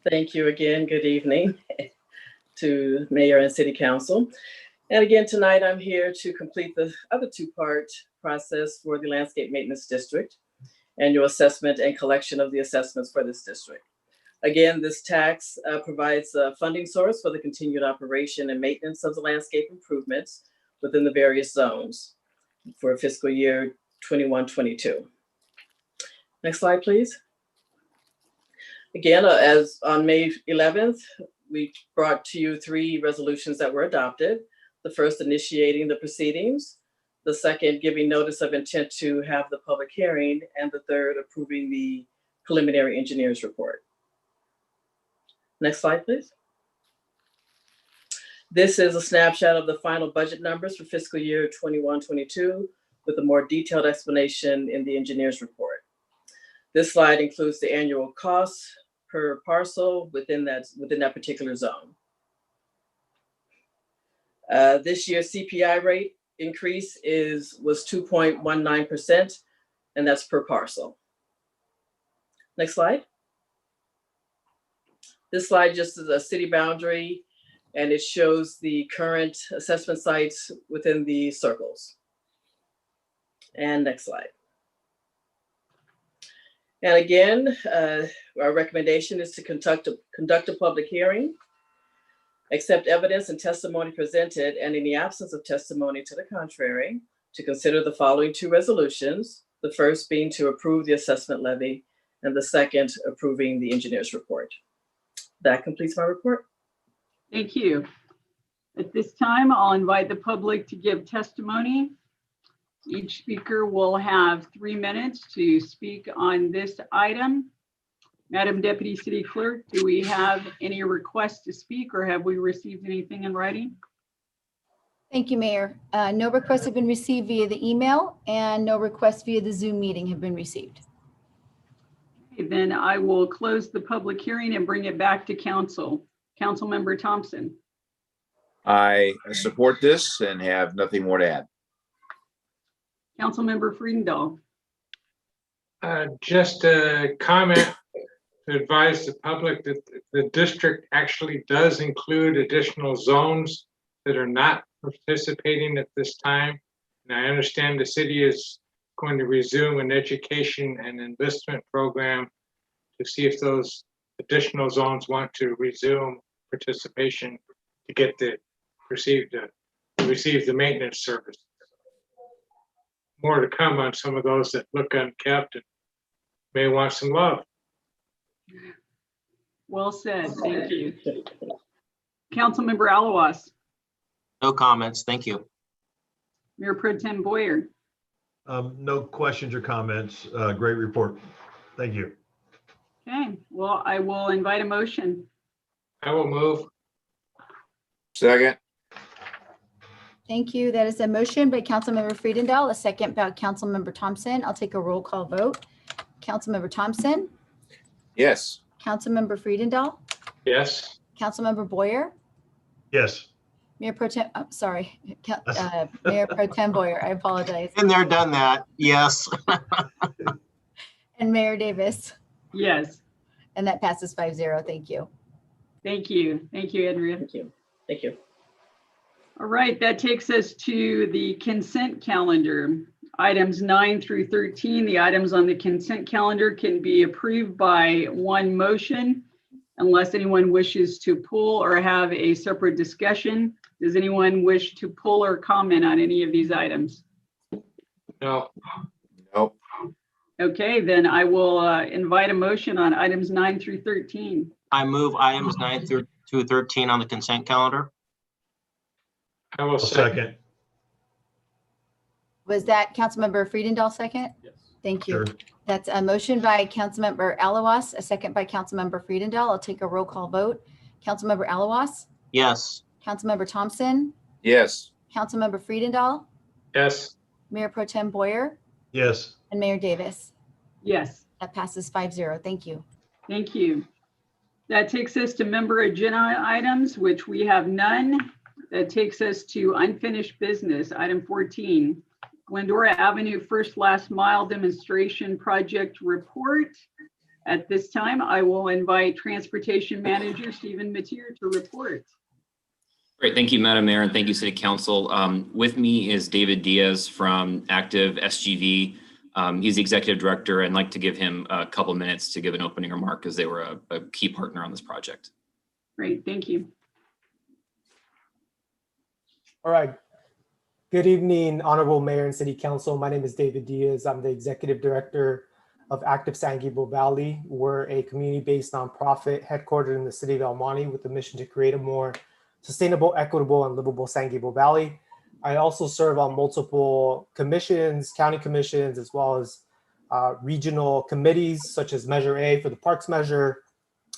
Thank you again. Good evening to Mayor and City Council. And again, tonight I'm here to complete the other two-part process for the Landscape Maintenance District, annual assessment and collection of the assessments for this district. Again, this tax provides a funding source for the continued operation and maintenance of the landscape improvements within the various zones for fiscal year 21-22. Next slide, please. Again, as on May 11th, we brought to you 3 resolutions that were adopted. The first initiating the proceedings, the second giving notice of intent to have the public hearing, and the third approving the preliminary engineer's report. Next slide, please. This is a snapshot of the final budget numbers for fiscal year 21-22 with a more detailed explanation in the engineer's report. This slide includes the annual costs per parcel within that particular zone. This year's CPI rate increase was 2.19%, and that's per parcel. Next slide. This slide just is a city boundary, and it shows the current assessment sites within the circles. And next slide. And again, our recommendation is to conduct a public hearing, accept evidence and testimony presented, and in the absence of testimony to the contrary, to consider the following 2 resolutions, the first being to approve the assessment levy, and the second approving the engineer's report. That completes my report. Thank you. At this time, I'll invite the public to give testimony. Each speaker will have 3 minutes to speak on this item. Madam Deputy City Clerk, do we have any requests to speak, or have we received anything in writing? Thank you, Mayor. No requests have been received via the email, and no requests via the Zoom meeting have been received. Okay, then I will close the public hearing and bring it back to council. Councilmember Thompson. I support this and have nothing more to add. Councilmember Friedendahl. Just a comment to advise the public that the district actually does include additional zones that are not participating at this time. And I understand the city is going to resume an education and investment program to see if those additional zones want to resume participation to get receive the maintenance service. More to come on some of those that look unkept and may want some love. Well said. Thank you. Councilmember Alawas. No comments. Thank you. Mayor Pro Tem Boyer. No questions or comments. Great report. Thank you. Okay, well, I will invite a motion. I will move. Second. Thank you. That is a motion by Councilmember Friedendahl, a second by Councilmember Thompson. I'll take a roll call vote. Councilmember Thompson. Yes. Councilmember Friedendahl. Yes. Councilmember Boyer. Yes. Mayor Pro Tem, sorry, Mayor Pro Tem Boyer, I apologize. Been there, done that. Yes. And Mayor Davis. Yes. And that passes 5-0. Thank you. Thank you. Thank you, Andrea. Thank you. Thank you. All right, that takes us to the consent calendar. Items 9 through 13, the items on the consent calendar can be approved by one motion unless anyone wishes to pull or have a separate discussion. Does anyone wish to pull or comment on any of these items? No. Nope. Okay, then I will invite a motion on items 9 through 13. I move items 9 through 13 on the consent calendar. I will second. Was that Councilmember Friedendahl second? Yes. Thank you. Sure. That's a motion by Councilmember Alawas, a second by Councilmember Friedendahl. I'll take a roll call vote. Councilmember Alawas, Yes. Councilmember Thompson, Yes. Councilmember Friedendahl, Yes. Mayor Pro Tem Boyer, Yes. and Mayor Davis. Yes. That passes 5-0. Thank you. Thank you. That takes us to member agenda items, which we have none. That takes us to unfinished business, item 14. Glendora Avenue First Last Mile Demonstration Project Report. At this time, I will invite Transportation Manager Stephen Mateer to report. Great, thank you, Madam Mayor, and thank you, City Council. With me is David Diaz from Active SGV. He's the Executive Director, and I'd like to give him a couple minutes to give an opening remark as they were a key partner on this project. Great, thank you. All right. Good evening, Honorable Mayor and City Council. My name is David Diaz. I'm the Executive Director of Active San Gabriel Valley. We're a community-based nonprofit headquartered in the city of El Monte with the mission to create a more sustainable, equitable, and livable San Gabriel Valley. I also serve on multiple commissions, county commissions, as well as regional committees, such as Measure A for the Parks Measure.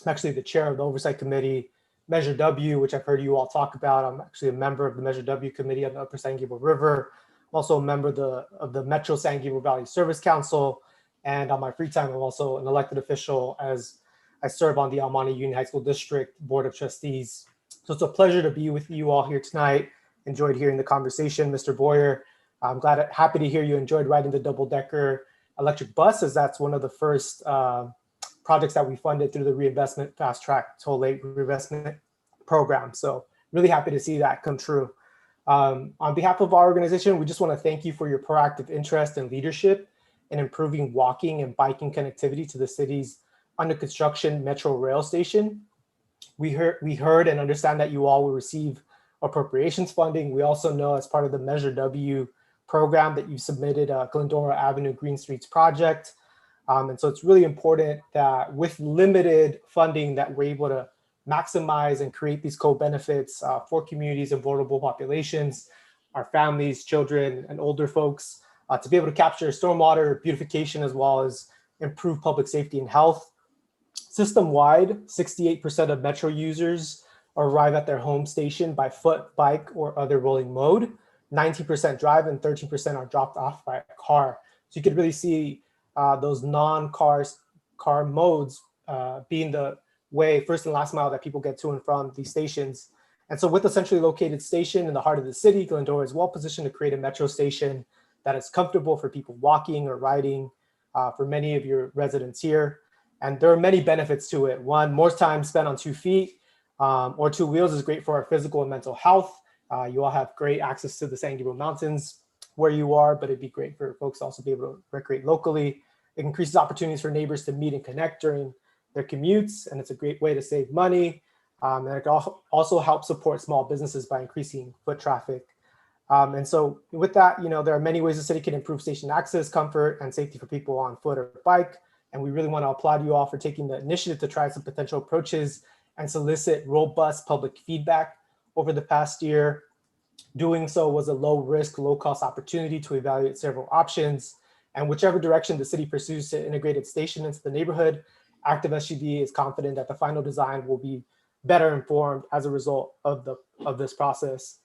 I'm actually the chair of the Oversight Committee. Measure W, which I've heard you all talk about. I'm actually a member of the Measure W committee on the Upper San Gabriel River. I'm also a member of the Metro San Gabriel Valley Service Council. And on my free time, I'm also an elected official as I serve on the El Monte Union High School District Board of Trustees. So it's a pleasure to be with you all here tonight. Enjoyed hearing the conversation, Mr. Boyer. I'm happy to hear you enjoyed riding the double-decker electric bus, as that's one of the first projects that we funded through the reinvestment fast track toll late reinvestment program. So really happy to see that come true. On behalf of our organization, we just want to thank you for your proactive interest and leadership in improving walking and biking connectivity to the city's under construction Metro rail station. We heard and understand that you all will receive appropriations funding. We also know as part of the Measure W program that you submitted a Glendora Avenue Green Streets project. And so it's really important that with limited funding that we're able to maximize and create these co-benefits for communities and vulnerable populations, our families, children, and older folks, to be able to capture stormwater beautification as well as improve public safety and health. System-wide, 68% of Metro users arrive at their home station by foot, bike, or other rolling mode. 19% drive and 13% are dropped off by a car. So you could really see those non-car modes being the way, first and last mile, that people get to and from these stations. And so with a centrally located station in the heart of the city, Glendora is well positioned to create a Metro station that is comfortable for people walking or riding, for many of your residents here. And there are many benefits to it. One, more time spent on 2 feet or 2 wheels is great for our physical and mental health. You all have great access to the San Gabriel Mountains where you are, but it'd be great for folks to also be able to recreate locally. It increases opportunities for neighbors to meet and connect during their commutes, and it's a great way to save money. And it can also help support small businesses by increasing foot traffic. And so with that, there are many ways the city can improve station access, comfort, and safety for people on foot or bike. And we really want to applaud you all for taking the initiative to try some potential approaches and solicit robust public feedback over the past year. Doing so was a low risk, low cost opportunity to evaluate several options. And whichever direction the city pursues to integrate its station into the neighborhood, Active SGV is confident that the final design will be better informed as a result of this process.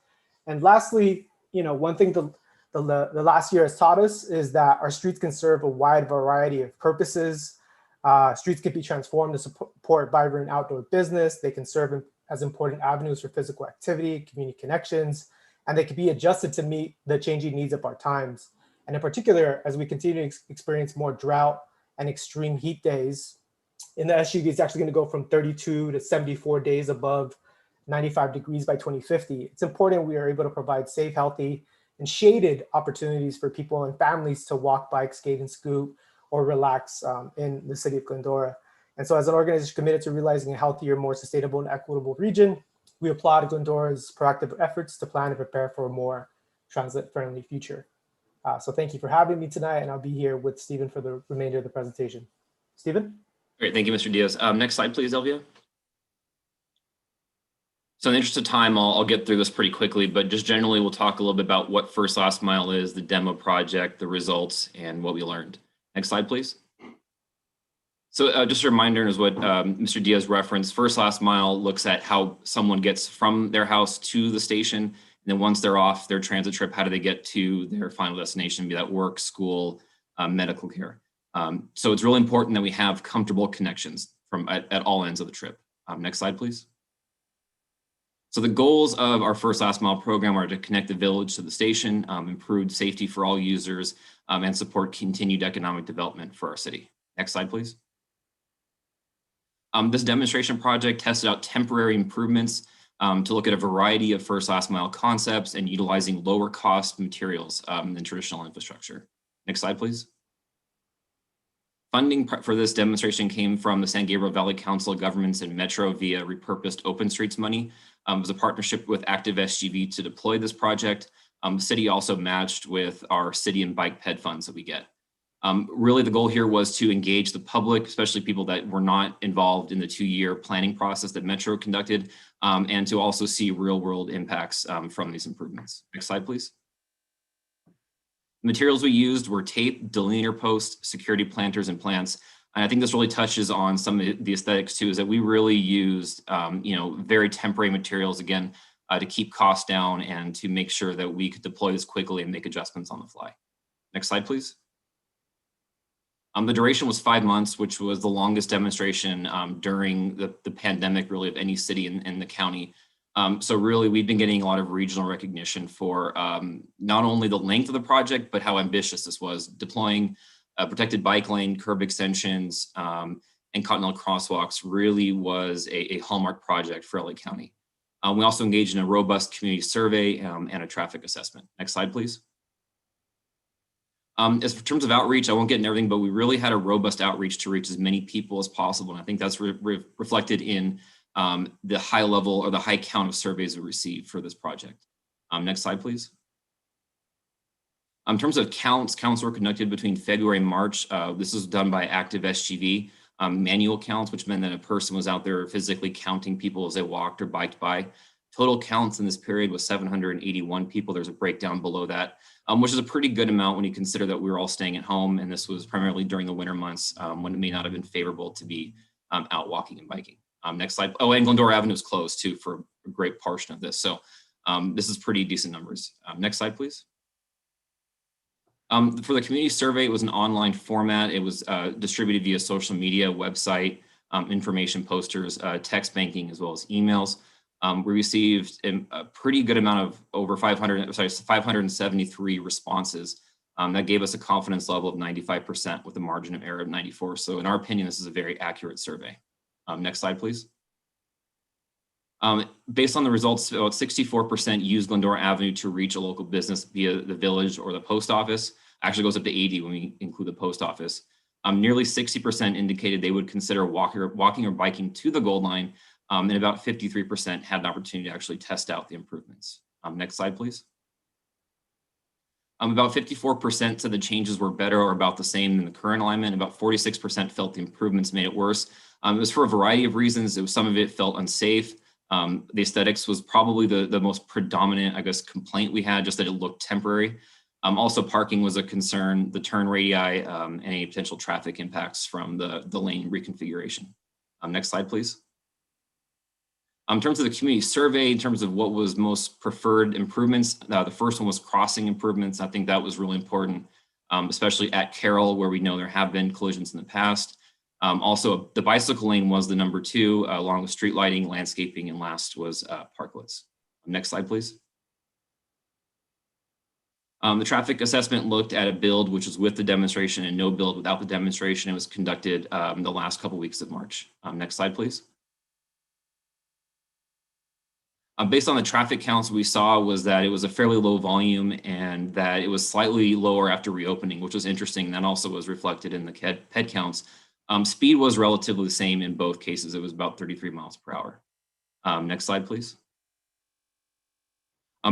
And lastly, one thing the last year has taught us is that our streets can serve a wide variety of purposes. Streets can be transformed to support vibrant outdoor business. They can serve as important avenues for physical activity, community connections, and they can be adjusted to meet the changing needs of our times. And in particular, as we continue to experience more drought and extreme heat days, in the SGV, it's actually going to go from 32 to 74 days above 95 degrees by 2050. It's important we are able to provide safe, healthy, and shaded opportunities for people and families to walk, bike, skate, and scoot, or relax in the city of Glendora. And so as an organization committed to realizing a healthier, more sustainable and equitable region, we applaud Glendora's proactive efforts to plan and prepare for a more transit-friendly future. So thank you for having me tonight, and I'll be here with Stephen for the remainder of the presentation. Stephen? Great, thank you, Mr. Diaz. Next slide, please, Elvia. So in the interest of time, I'll get through this pretty quickly, but just generally we'll talk a little bit about what First Last Mile is, the demo project, the results, and what we learned. Next slide, please. So just a reminder is what Mr. Diaz referenced. First Last Mile looks at how someone gets from their house to the station, and then once they're off their transit trip, how do they get to their final destination, be that work, school, medical care. So it's really important that we have comfortable connections at all ends of the trip. Next slide, please. So the goals of our First Last Mile program are to connect the village to the station, improve safety for all users, and support continued economic development for our city. Next slide, please. This demonstration project tested out temporary improvements to look at a variety of First Last Mile concepts and utilizing lower cost materials than traditional infrastructure. Next slide, please. Funding for this demonstration came from the San Gabriel Valley Council of Governments and Metro via repurposed Open Streets money. It was a partnership with Active SGV to deploy this project. City also matched with our city and bike ped funds that we get. Really, the goal here was to engage the public, especially people that were not involved in the 2-year planning process that Metro conducted, and to also see real world impacts from these improvements. Next slide, please. The materials we used were tape, delineator posts, security planters, and plants. And I think this really touches on some of the aesthetics too, is that we really used, very temporary materials, again, to keep costs down and to make sure that we could deploy this quickly and make adjustments on the fly. Next slide, please. The duration was 5 months, which was the longest demonstration during the pandemic, really, of any city in the county. So really, we've been getting a lot of regional recognition for not only the length of the project, but how ambitious this was. Deploying a protected bike lane, curb extensions, and continental crosswalks really was a hallmark project for LA County. We also engaged in a robust community survey and a traffic assessment. Next slide, please. As in terms of outreach, I won't get into everything, but we really had a robust outreach to reach as many people as possible. And I think that's reflected in the high level or the high count of surveys we received for this project. Next slide, please. In terms of counts were conducted between February and March. This was done by active SGV, manual counts, which meant that a person was out there physically counting people as they walked or biked by. Total counts in this period was 781 people. There's a breakdown below that, which is a pretty good amount when you consider that we were all staying at home, and this was primarily during the winter months when it may not have been favorable to be out walking and biking. Next slide. Oh, and Glendora Avenue is closed too for a great portion of this. So this is pretty decent numbers. Next slide, please. For the community survey, it was an online format. It was distributed via social media, website, information posters, text banking, as well as emails. We received a pretty good amount of over 573 responses. That gave us a confidence level of 95% with a margin of error of 94. So in our opinion, this is a very accurate survey. Next slide, please. Based on the results, about 64% used Glendora Avenue to reach a local business via the village or the post office. Actually goes up to 80 when we include the post office. Nearly 60% indicated they would consider walking or biking to the gold line, and about 53% had an opportunity to actually test out the improvements. Next slide, please. About 54% said the changes were better or about the same than the current alignment. About 46% felt the improvements made it worse. It was for a variety of reasons. Some of it felt unsafe. The aesthetics was probably the most predominant, I guess, complaint we had, just that it looked temporary. Also, parking was a concern, the turn radii, and any potential traffic impacts from the lane reconfiguration. Next slide, please. In terms of the community survey, in terms of what was most preferred improvements, the first one was crossing improvements. I think that was really important, especially at Carroll, where we know there have been collisions in the past. Also, the bicycle lane was the number 2, along with street lighting, landscaping, and last was parklets. Next slide, please. The traffic assessment looked at a build, which was with the demonstration, and no build without the demonstration. It was conducted the last couple weeks of March. Next slide, please. Based on the traffic counts we saw was that it was a fairly low volume and that it was slightly lower after reopening, which was interesting. That also was reflected in the ped counts. Speed was relatively the same in both cases. It was about 33 miles per hour. Next slide, please.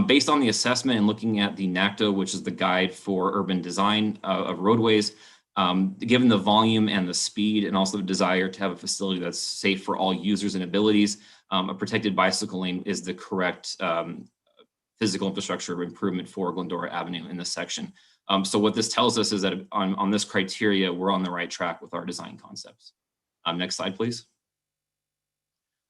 Based on the assessment and looking at the NACDA, which is the guide for urban design of roadways, given the volume and the speed and also the desire to have a facility that's safe for all users and abilities, a protected bicycle lane is the correct physical infrastructure improvement for Glendora Avenue in this section. So what this tells us is that on this criteria, we're on the right track with our design concepts. Next slide, please.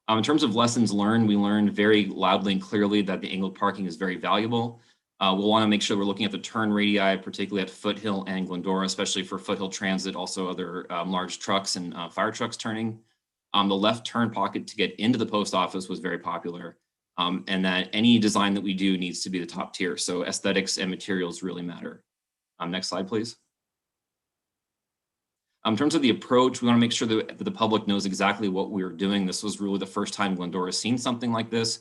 In terms of lessons learned, we learned very loudly and clearly that the angled parking is very valuable. We'll want to make sure we're looking at the turn radii, particularly at Foothill and Glendora, especially for Foothill Transit, also other large trucks and fire trucks turning. The left turn pocket to get into the post office was very popular, and that any design that we do needs to be the top tier. So aesthetics and materials really matter. Next slide, please. In terms of the approach, we want to make sure that the public knows exactly what we're doing. This was really the first time Glendora has seen something like this.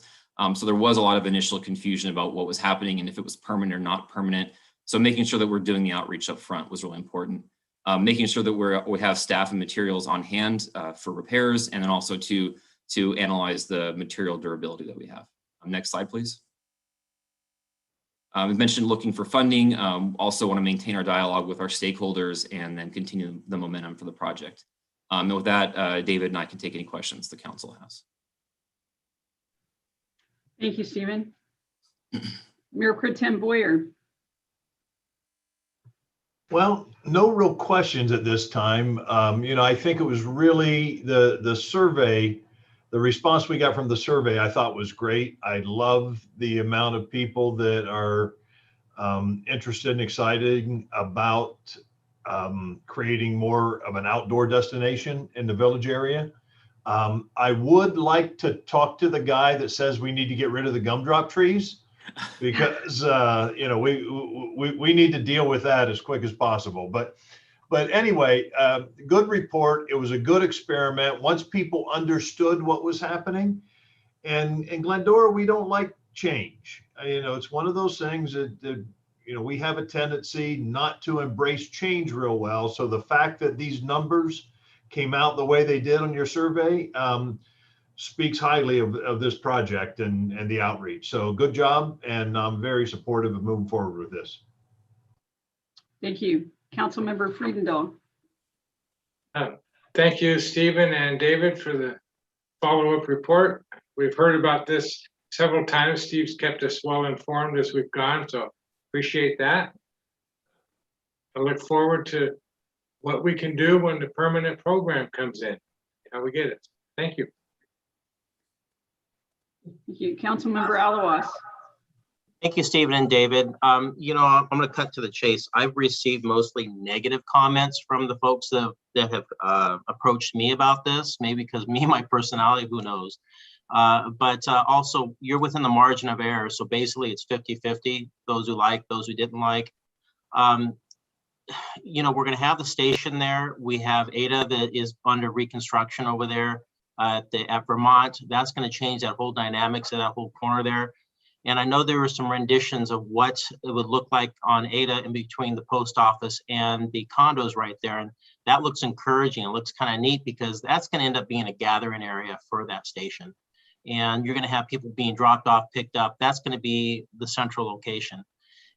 So there was a lot of initial confusion about what was happening and if it was permanent or not permanent. So making sure that we're doing the outreach up front was really important. Making sure that we have staff and materials on hand for repairs, and then also to analyze the material durability that we have. Next slide, please. We've mentioned looking for funding, also want to maintain our dialogue with our stakeholders and then continue the momentum for the project. And with that, David and I can take any questions the council has. Thank you, Stephen. Mayor Pro Tem Boyer. Well, no real questions at this time. I think it was really the survey, the response we got from the survey, I thought was great. I love the amount of people that are interested and excited about creating more of an outdoor destination in the village area. I would like to talk to the guy that says we need to get rid of the gumdrop trees, because we need to deal with that as quick as possible. But anyway, good report. It was a good experiment. Once people understood what was happening, and in Glendora, we don't like change. It's one of those things that we have a tendency not to embrace change real well. So the fact that these numbers came out the way they did on your survey speaks highly of this project and the outreach. So good job, and I'm very supportive of moving forward with this. Thank you. Councilmember Friedendahl. Thank you, Stephen and David, for the follow-up report. We've heard about this several times. Steve's kept us well informed as we've gone, so appreciate that. I look forward to what we can do when the permanent program comes in, how we get it. Thank you. Thank you. Councilmember Alawas. Thank you, Stephen and David. I'm going to cut to the chase. I've received mostly negative comments from the folks that have approached me about this, maybe because my personality, who knows. But also, you're within the margin of error. So basically, it's 50-50, those who like, those who didn't like. We're going to have the station there. We have Ada that is under reconstruction over there at Vermont. That's going to change that whole dynamics of that whole corner there. And I know there were some renditions of what it would look like on Ada in between the post office and the condos right there. And that looks encouraging. It looks kind of neat because that's going to end up being a gathering area for that station. And you're going to have people being dropped off, picked up. That's going to be the central location.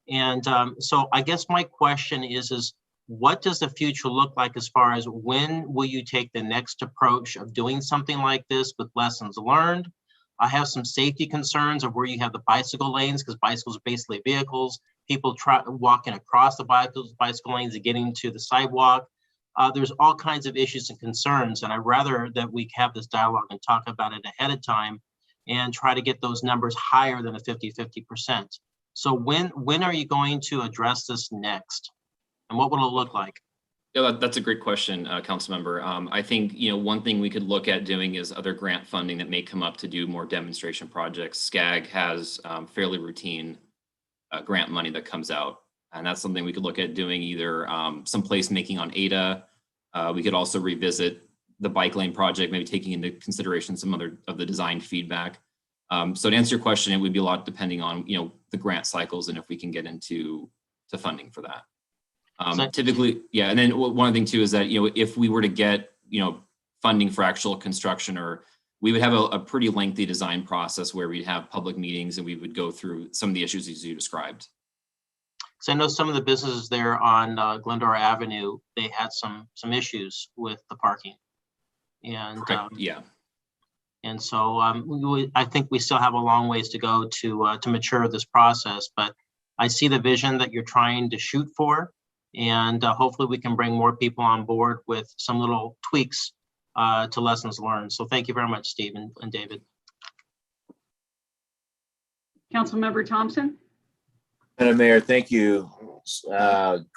And so I guess my question is what does the future look like as far as when will you take the next approach of doing something like this with lessons learned? I have some safety concerns of where you have the bicycle lanes, because bicycles are basically vehicles. People walking across the bicycle lanes and getting to the sidewalk. There's all kinds of issues and concerns, and I'd rather that we have this dialogue and talk about it ahead of time and try to get those numbers higher than a 50-50%. So when are you going to address this next? And what will it look like? Yeah, that's a great question, council member. I think, one thing we could look at doing is other grant funding that may come up to do more demonstration projects. SCAG has fairly routine grant money that comes out. And that's something we could look at doing, either some placemaking on Ada. We could also revisit the bike lane project, maybe taking into consideration some other of the design feedback. So to answer your question, it would be a lot depending on, the grant cycles and if we can get into funding for that. Typically, yeah. And then one other thing too is that, if we were to get, funding for actual construction, or we would have a pretty lengthy design process where we'd have public meetings and we would go through some of the issues as you described. So I know some of the businesses there on Glendora Avenue, they had some issues with the parking. And yeah. And so I think we still have a long ways to go to mature this process, but I see the vision that you're trying to shoot for. And hopefully we can bring more people on board with some little tweaks to lessons learned. So thank you very much, Steve and David. Councilmember Thompson. Madam Mayor, thank you.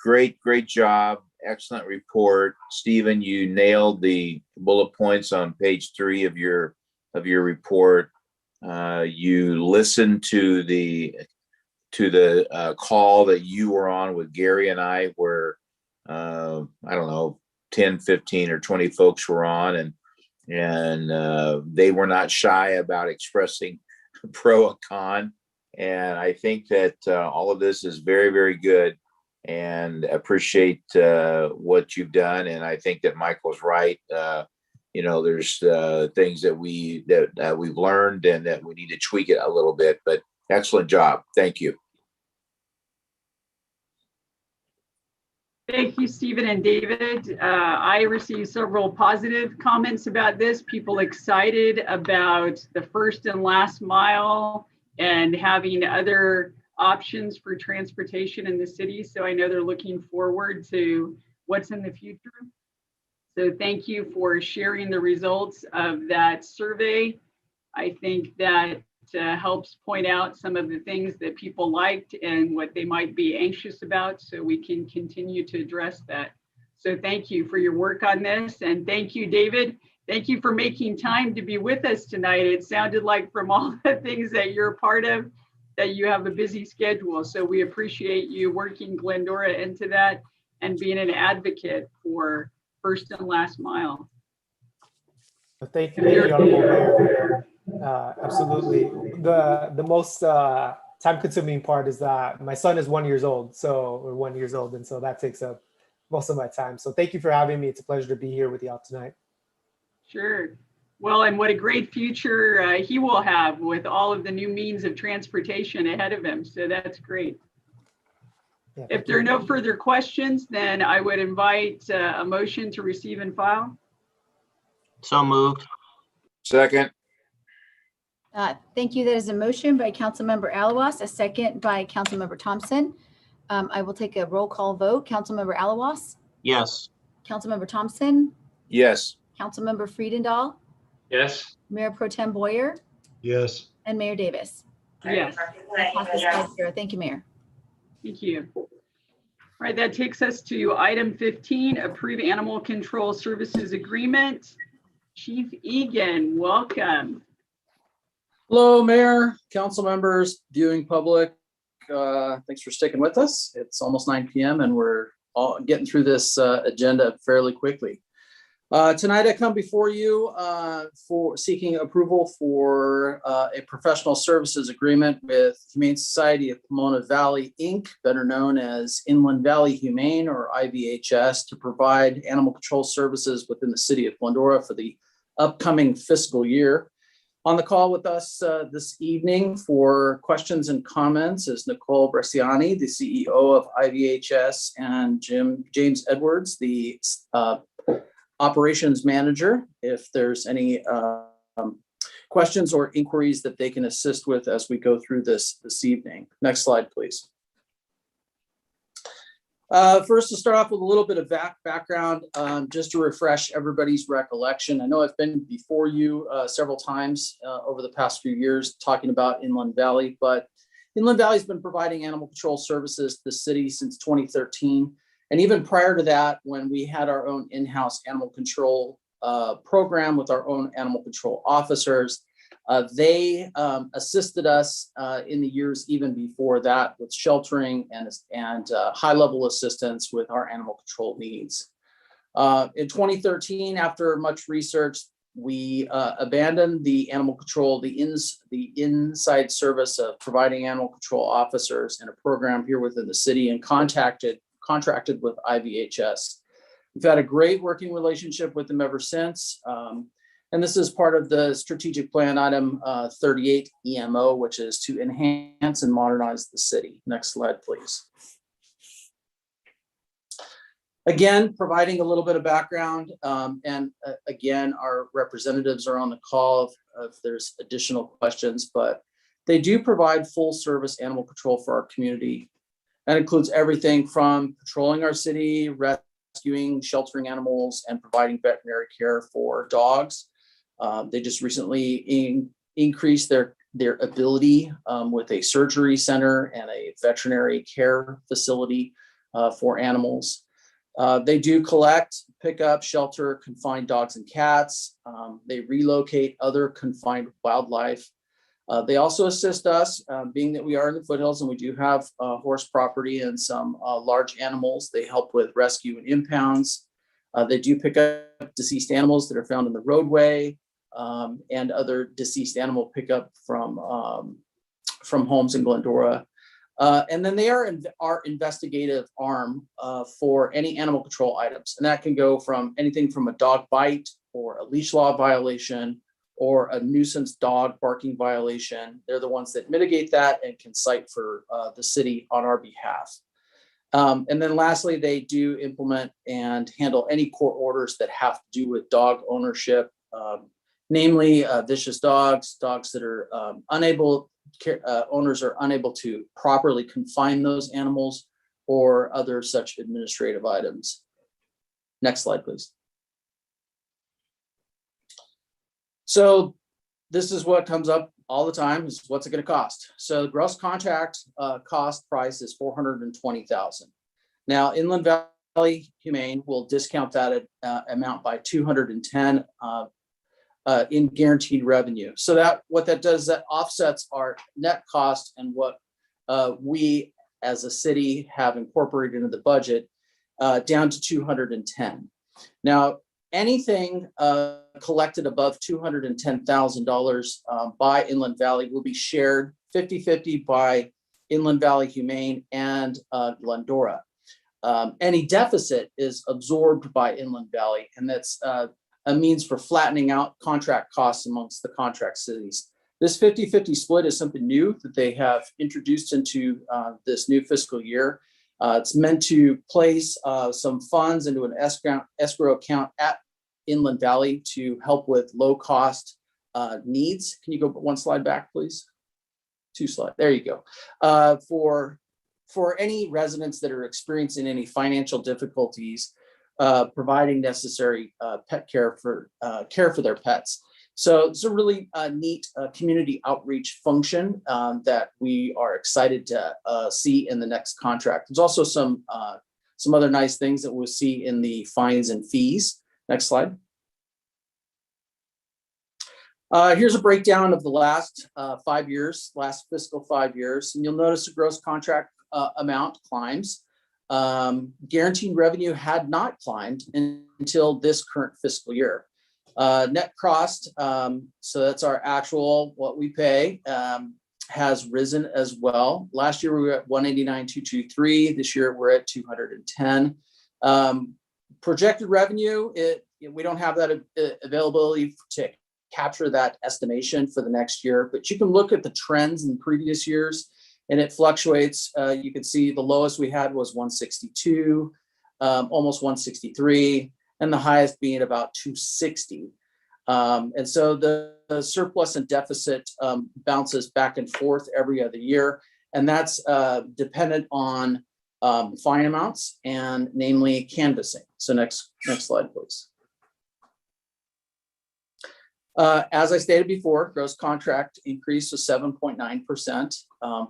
Great job. Excellent report. Stephen, you nailed the bullet points on page 3 of your report. You listened to the call that you were on with Gary and I, where I don't know, 10, 15 or 20 folks were on, and they were not shy about expressing pro and con. And I think that all of this is very, very good, and appreciate what you've done. And I think that Michael's right. There's things that we've learned and that we need to tweak it a little bit, but excellent job. Thank you. Thank you, Stephen and David. I received several positive comments about this. People excited about the first and last mile and having other options for transportation in the city. So I know they're looking forward to what's in the future. So thank you for sharing the results of that survey. I think that helps point out some of the things that people liked and what they might be anxious about, so we can continue to address that. So thank you for your work on this, and thank you, David. Thank you for making time to be with us tonight. It sounded like from all the things that you're a part of that you have a busy schedule, so we appreciate you working Glendora into that and being an advocate for first and last mile. Thank you, Honorable Mayor. Absolutely. The most time-consuming part is that my son is 1 year old, or 1 year old, and so that takes up most of my time. So thank you for having me. It's a pleasure to be here with y'all tonight. Sure. Well, and what a great future he will have with all of the new means of transportation ahead of him. So that's great. Yeah, if there are no further questions, then I would invite a motion to receive and file. So moved. Second. Thank you. That is a motion by Councilmember Alawas, a second by Councilmember Thompson. I will take a roll call vote. Councilmember Alawas? Yes. Councilmember Thompson? Yes. Councilmember Friedendahl? Yes. Mayor Pro Tem Boyer? Yes. And Mayor Davis? Yes. Passes 5-0. Thank you, Mayor. Thank you. All right, that takes us to item 15, approve animal control services agreement. Chief Egan, welcome. Hello, Mayor, council members, viewing public. Thanks for sticking with us. It's almost 9 p.m. and we're all getting through this agenda fairly quickly. Tonight I come before you for seeking approval for a professional services agreement with Humane Society of Pomona Valley, Inc., better known as Inland Valley Humane or IVHS, to provide animal control services within the city of Glendora for the upcoming fiscal year. On the call with us this evening for questions and comments is Nicole Bresciani, the CEO of IVHS, and James Edwards, the operations manager, if there's any questions or inquiries that they can assist with as we go through this evening. Next slide, please. First, to start off with a little bit of background, just to refresh everybody's recollection. I know I've been before you several times over the past few years talking about Inland Valley, but Inland Valley has been providing animal control services to the city since 2013. And even prior to that, when we had our own in-house animal control program with our own animal control officers, they assisted us in the years even before that with sheltering and high-level assistance with our animal control needs. In 2013, after much research, we abandoned the animal control, the inside service of providing animal control officers in a program here within the city and contracted with IVHS. We've had a great working relationship with them ever since. And this is part of the strategic plan item 38 EMO, which is to enhance and modernize the city. Next slide, please. Again, providing a little bit of background. Again, our representatives are on the call if there's additional questions, but they do provide full service animal control for our community. That includes everything from patrolling our city, rescuing, sheltering animals, and providing veterinary care for dogs. They just recently increased their ability with a surgery center and a veterinary care facility for animals. They do collect, pick up, shelter confined dogs and cats. They relocate other confined wildlife. They also assist us, being that we are in the foothills and we do have horse property and some large animals. They help with rescue and impounds. They do pick up deceased animals that are found in the roadway and other deceased animal pickup from homes in Glendora. And then they are our investigative arm for any animal control items. And that can go from anything from a dog bite or a leash law violation or a nuisance dog barking violation. They're the ones that mitigate that and can cite for the city on our behalf. And then lastly, they do implement and handle any court orders that have to do with dog ownership, namely vicious dogs, dogs that are owners are unable to properly confine those animals, or other such administrative items. Next slide, please. So this is what comes up all the time, is what's it going to cost? So the gross contract cost price is $420,000. Now, Inland Valley Humane will discount that amount by $210 in guaranteed revenue. So that what that does, that offsets our net cost and what we as a city have incorporated into the budget down to $210. Now, anything collected above $210,000 by Inland Valley will be shared 50-50 by Inland Valley Humane and Glendora. Any deficit is absorbed by Inland Valley, and that's a means for flattening out contract costs amongst the contract cities. This 50-50 split is something new that they have introduced into this new fiscal year. It's meant to place some funds into an escrow account at Inland Valley to help with low cost needs. Can you go one slide back, please? 2 slides. There you go. For any residents that are experiencing any financial difficulties, providing necessary pet care for their pets. So it's a really neat community outreach function that we are excited to see in the next contract. There's also some other nice things that we'll see in the fines and fees. Next slide. Here's a breakdown of the last 5 years, last fiscal 5 years, and you'll notice the gross contract amount climbs. Guaranteed revenue had not climbed until this current fiscal year. Net cost, so that's our actual, what we pay, has risen as well. Last year we were at 189,223. This year we're at 210. Projected revenue, we don't have that availability to capture that estimation for the next year, but you can look at the trends in previous years and it fluctuates. You can see the lowest we had was 162, almost 163, and the highest being about 260. And so the surplus and deficit bounces back and forth every other year, and that's dependent on fine amounts and namely canvassing. So next slide, please. As I stated before, gross contract increase was 7.9%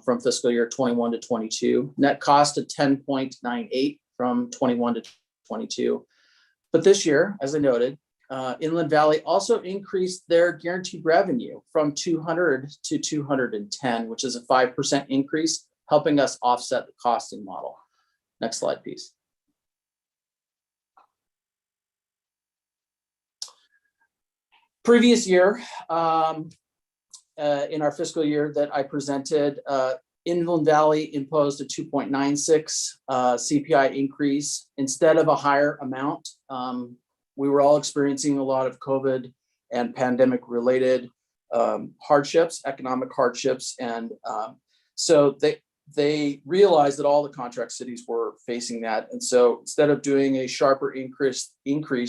from fiscal year 21 to 22. Net cost of 10.98 from 21 to 22. But this year, as I noted, Inland Valley also increased their guaranteed revenue from 200 to 210, which is a 5% increase, helping us offset the costing model. Next slide, please. Previous year, in our fiscal year that I presented, Inland Valley imposed a 2.96 CPI increase instead of a higher amount. We were all experiencing a lot of COVID and pandemic related hardships, economic hardships. And so they realized that all the contract cities were facing that. And so instead of doing a sharper increase,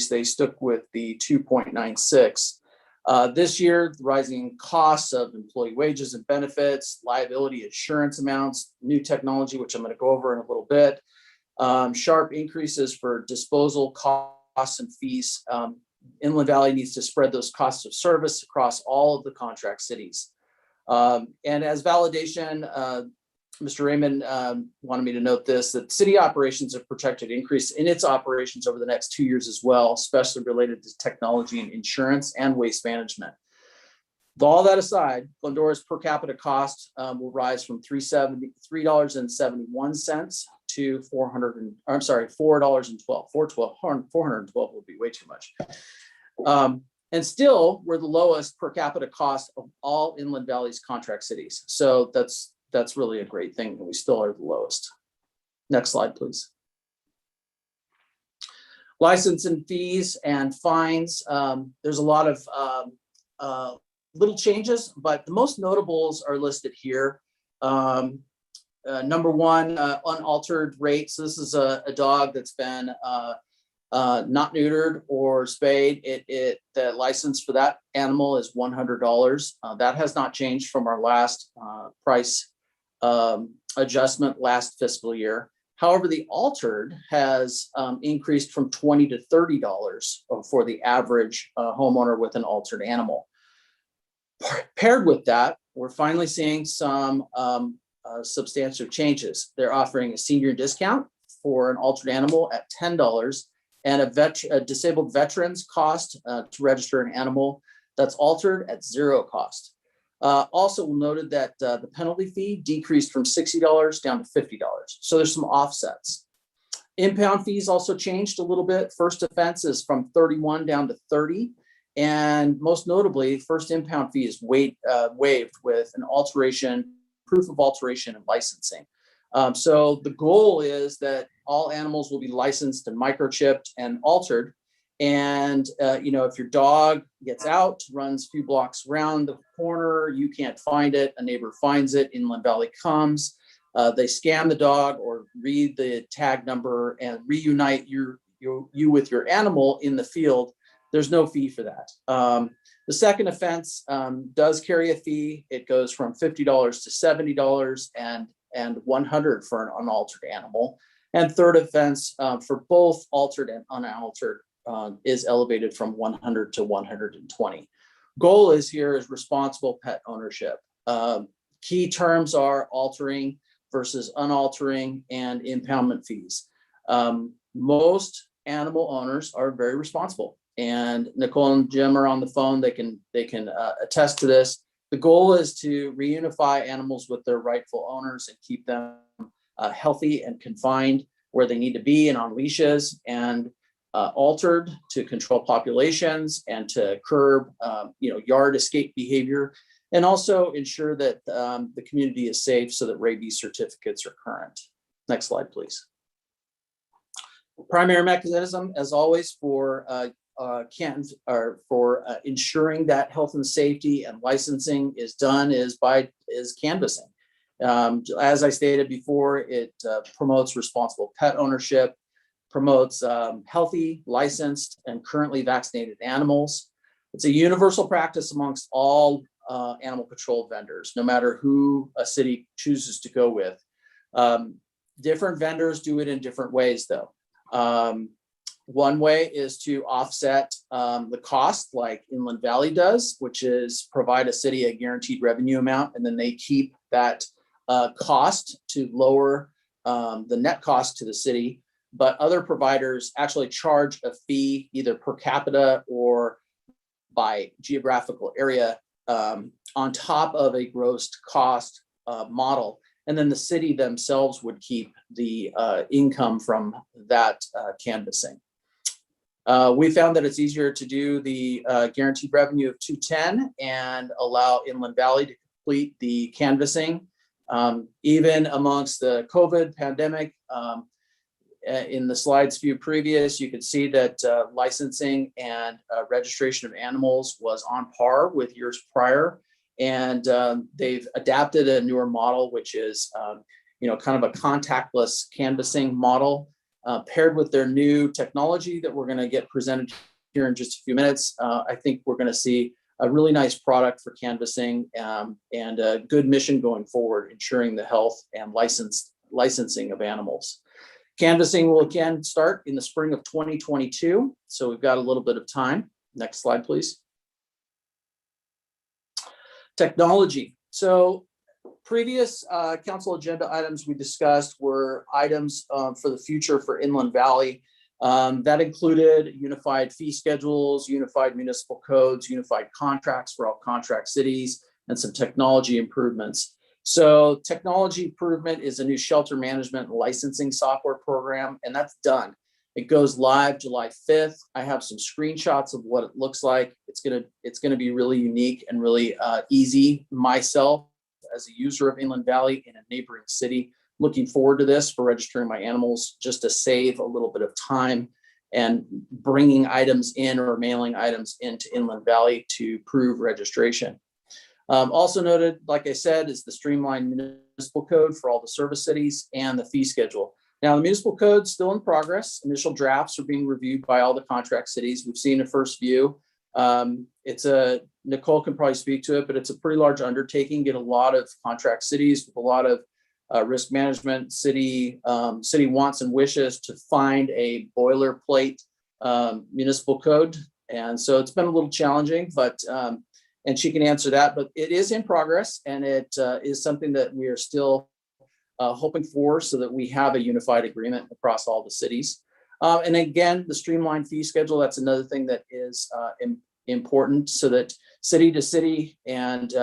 they stuck with the 2.96. This year, the rising costs of employee wages and benefits, liability insurance amounts, new technology, which I'm going to go over in a little bit, sharp increases for disposal costs and fees. Inland Valley needs to spread those costs of service across all of the contract cities. And as validation, Mr. Raymond wanted me to note this, that city operations have projected increase in its operations over the next 2 years as well, especially related to technology and insurance and waste management. With all that aside, Glendora's per capita cost will rise from $3.71 to $412. $412 would be way too much. And still, we're the lowest per capita cost of all Inland Valley's contract cities. So that's really a great thing, and we still are the lowest. Next slide, please. License and fees and fines. There's a lot of little changes, but the most notables are listed here. Number one, unaltered rate. So this is a dog that's been not neutered or spayed. The license for that animal is $100. That has not changed from our last price adjustment last fiscal year. However, the altered has increased from $20 to $30 for the average homeowner with an altered animal. Paired with that, we're finally seeing some substantial changes. They're offering a senior discount for an altered animal at $10 and a disabled veteran's cost to register an animal that's altered at $0 cost. Also noted that the penalty fee decreased from $60 down to $50. So there's some offsets. Impound fees also changed a little bit. First offense is from 31 down to 30. And most notably, first impound fee is waived with an alteration, proof of alteration and licensing. So the goal is that all animals will be licensed and microchipped and altered. And, if your dog gets out, runs a few blocks around the corner, you can't find it, a neighbor finds it, Inland Valley comes, they scan the dog or read the tag number and reunite you with your animal in the field. There's no fee for that. The second offense does carry a fee. It goes from $50 to $70 and $100 for an unaltered animal. And third offense for both altered and unaltered is elevated from 100 to 120. Goal is responsible pet ownership. Key terms are altering versus unaltering and impoundment fees. Most animal owners are very responsible, and Nicole and Jim are on the phone. They can attest to this. The goal is to reunify animals with their rightful owners and keep them healthy and confined where they need to be and on leashes, and altered to control populations and to curb, yard escape behavior, and also ensure that the community is safe so that rabies certificates are current. Next slide, please. Primary mechanism, as always, for ensuring that health and safety and licensing is done is canvassing. As I stated before, it promotes responsible pet ownership, promotes healthy, licensed, and currently vaccinated animals. It's a universal practice amongst all animal control vendors, no matter who a city chooses to go with. Different vendors do it in different ways, though. One way is to offset the cost, like Inland Valley does, which is provide a city a guaranteed revenue amount, and then they keep that cost to lower the net cost to the city. But other providers actually charge a fee either per capita or by geographical area on top of a gross cost model. And then the city themselves would keep the income from that canvassing. We found that it's easier to do the guaranteed revenue of 210 and allow Inland Valley to complete the canvassing. Even amongst the COVID pandemic, in the slides view previous, you could see that licensing and registration of animals was on par with years prior. And they've adapted a newer model, which is, kind of a contactless canvassing model, paired with their new technology that we're going to get presented here in just a few minutes. I think we're going to see a really nice product for canvassing and a good mission going forward, ensuring the health and licensing of animals. Canvassing will again start in the spring of 2022. So we've got a little bit of time. Next slide, please. Technology. So previous council agenda items we discussed were items for the future for Inland Valley. That included unified fee schedules, unified municipal codes, unified contracts for all contract cities, and some technology improvements. So technology improvement is a new shelter management and licensing software program, and that's done. It goes live July 5th. I have some screenshots of what it looks like. It's gonna be really unique and really easy. Myself, as a user of Inland Valley in a neighboring city, looking forward to this for registering my animals, just to save a little bit of time and bringing items in or mailing items into Inland Valley to prove registration. Also noted, like I said, is the streamlined municipal code for all the service cities and the fee schedule. Now, the municipal code's still in progress. Initial drafts are being reviewed by all the contract cities. We've seen a first view. Nicole can probably speak to it, but it's a pretty large undertaking. Get a lot of contract cities with a lot of risk management, city wants and wishes to find a boilerplate municipal code. And so it's been a little challenging, but and she can answer that, but it is in progress, and it is something that we are still hoping for, so that we have a unified agreement across all the cities. And again, the streamlined fee schedule, that's another thing that is important, so that city to city, and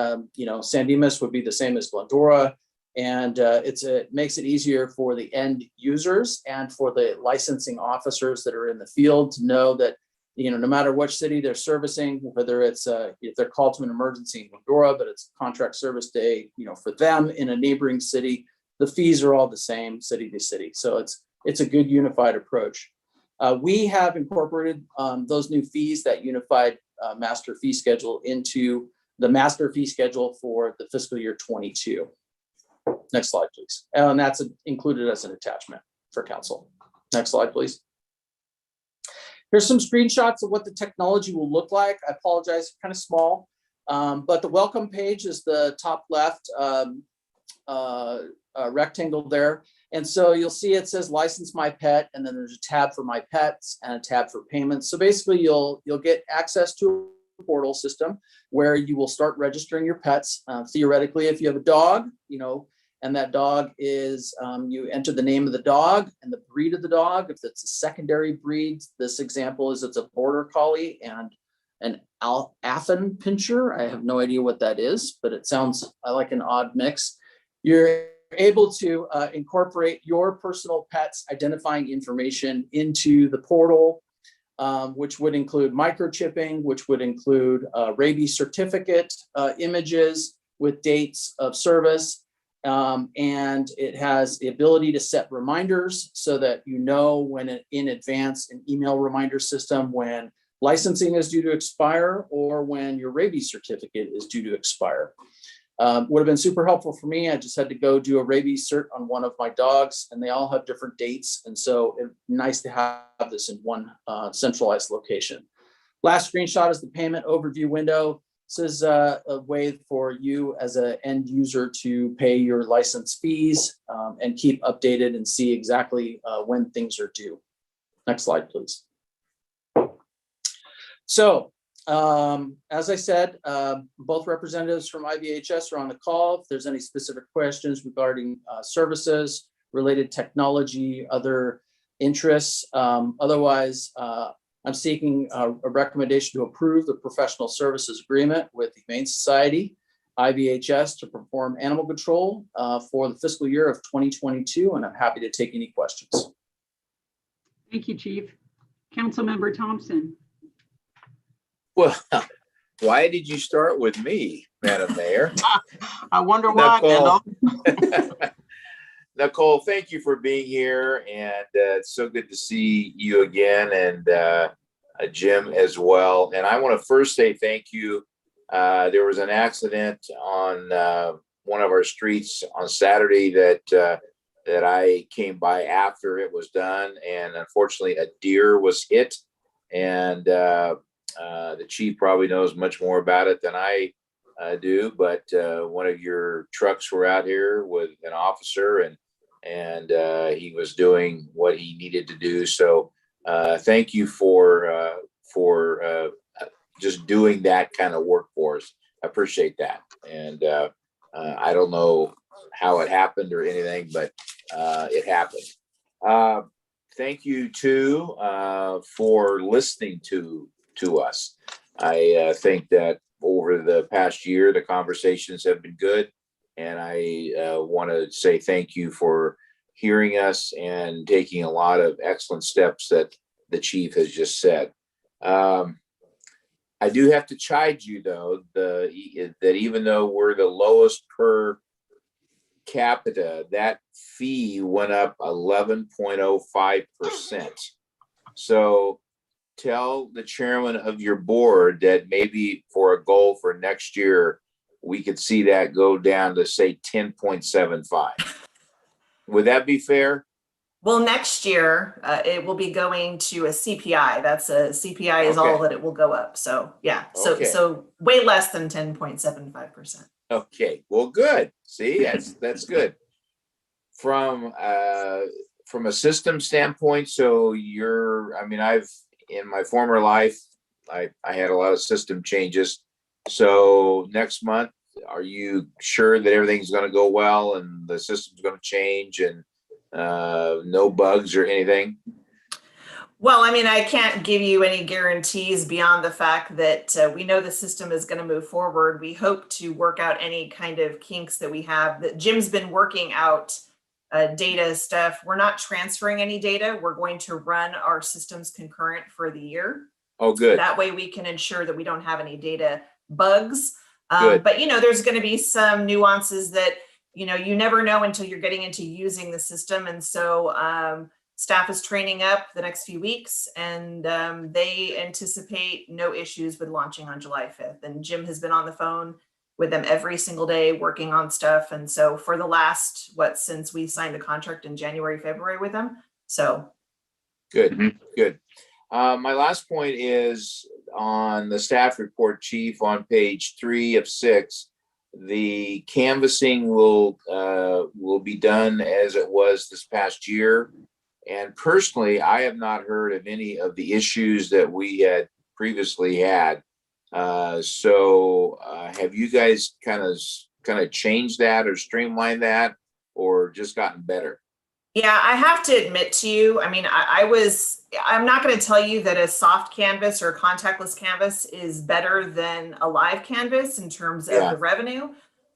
San Dimas would be the same as Glendora. And it makes it easier for the end users and for the licensing officers that are in the field to know that, no matter which city they're servicing, whether it's if they're called to an emergency in Glendora, but it's contract service day, for them in a neighboring city, the fees are all the same city to city. So it's a good unified approach. We have incorporated those new fees, that unified master fee schedule, into the master fee schedule for the fiscal year 22. Next slide, please. And that's included as an attachment for council. Next slide, please. Here's some screenshots of what the technology will look like. I apologize, kind of small, but the welcome page is the top left rectangle there. And so you'll see it says license my pet, and then there's a tab for my pets and a tab for payments. So basically you'll get access to a portal system where you will start registering your pets. Theoretically, if you have a dog, and that dog is, you enter the name of the dog and the breed of the dog. If it's a secondary breed, this example is it's a border collie and an Affin pincher. I have no idea what that is, but it sounds like an odd mix. You're able to incorporate your personal pet's identifying information into the portal, which would include microchipping, which would include rabies certificate images with dates of service. And it has the ability to set reminders so that when in advance, an email reminder system, when licensing is due to expire or when your rabies certificate is due to expire. Would have been super helpful for me. I just had to go do a rabies cert on one of my dogs, and they all have different dates. And so it's nice to have this in one centralized location. Last screenshot is the payment overview window. This is a way for you as an end user to pay your license fees and keep updated and see exactly when things are due. Next slide, please. So, as I said, both representatives from IVHS are on the call. If there's any specific questions regarding services, related technology, other interests. Otherwise, I'm seeking a recommendation to approve the professional services agreement with the Humane Society, IVHS, to perform animal control for the fiscal year of 2022, and I'm happy to take any questions. Thank you, Chief. Councilmember Thompson. Well, why did you start with me, Madam Mayor? I wonder why, Kendall. Nicole, thank you for being here, and it's so good to see you again, and Jim as well. And I want to first say thank you. There was an accident on one of our streets on Saturday that I came by after it was done, and unfortunately a deer was hit, and the chief probably knows much more about it than I do, but one of your trucks were out here with an officer, and he was doing what he needed to do. So thank you for just doing that kind of work for us. I appreciate that. And I don't know how it happened or anything, but it happened. Thank you too for listening to us. I think that over the past year, the conversations have been good. And I want to say thank you for hearing us and taking a lot of excellent steps that the chief has just said. I do have to chide you, though, that even though we're the lowest per capita, that fee went up 11.05%. So tell the chairman of your board that maybe for a goal for next year, we could see that go down to say 10.75. Would that be fair? Well, next year, it will be going to a CPI. That's a CPI is all that it will go up. So yeah, so way less than 10.75%. Okay, well, good. See, that's good. From a system standpoint, so I've in my former life, I had a lot of system changes. So next month, are you sure that everything's going to go well and the system's going to change and no bugs or anything? Well, I mean, I can't give you any guarantees beyond the fact that we know the system is going to move forward. We hope to work out any kind of kinks that we have. That Jim's been working out data stuff. We're not transferring any data. We're going to run our systems concurrent for the year. Oh, good. That way we can ensure that we don't have any data bugs. But, there's going to be some nuances that, you never know until you're getting into using the system. And so staff is training up the next few weeks, and they anticipate no issues with launching on July 5th. And Jim has been on the phone with them every single day working on stuff. And so for the last, since we signed the contract in January, February with them. So. Good, good. My last point is on the staff report, Chief, on page 3 of 6. The canvassing will be done as it was this past year. And personally, I have not heard of any of the issues that we had previously had. So have you guys kind of changed that or streamlined that, or just gotten better? Yeah, I have to admit to you, I mean, I'm not going to tell you that a soft canvas or a contactless canvas is better than a live canvas in terms of the revenue.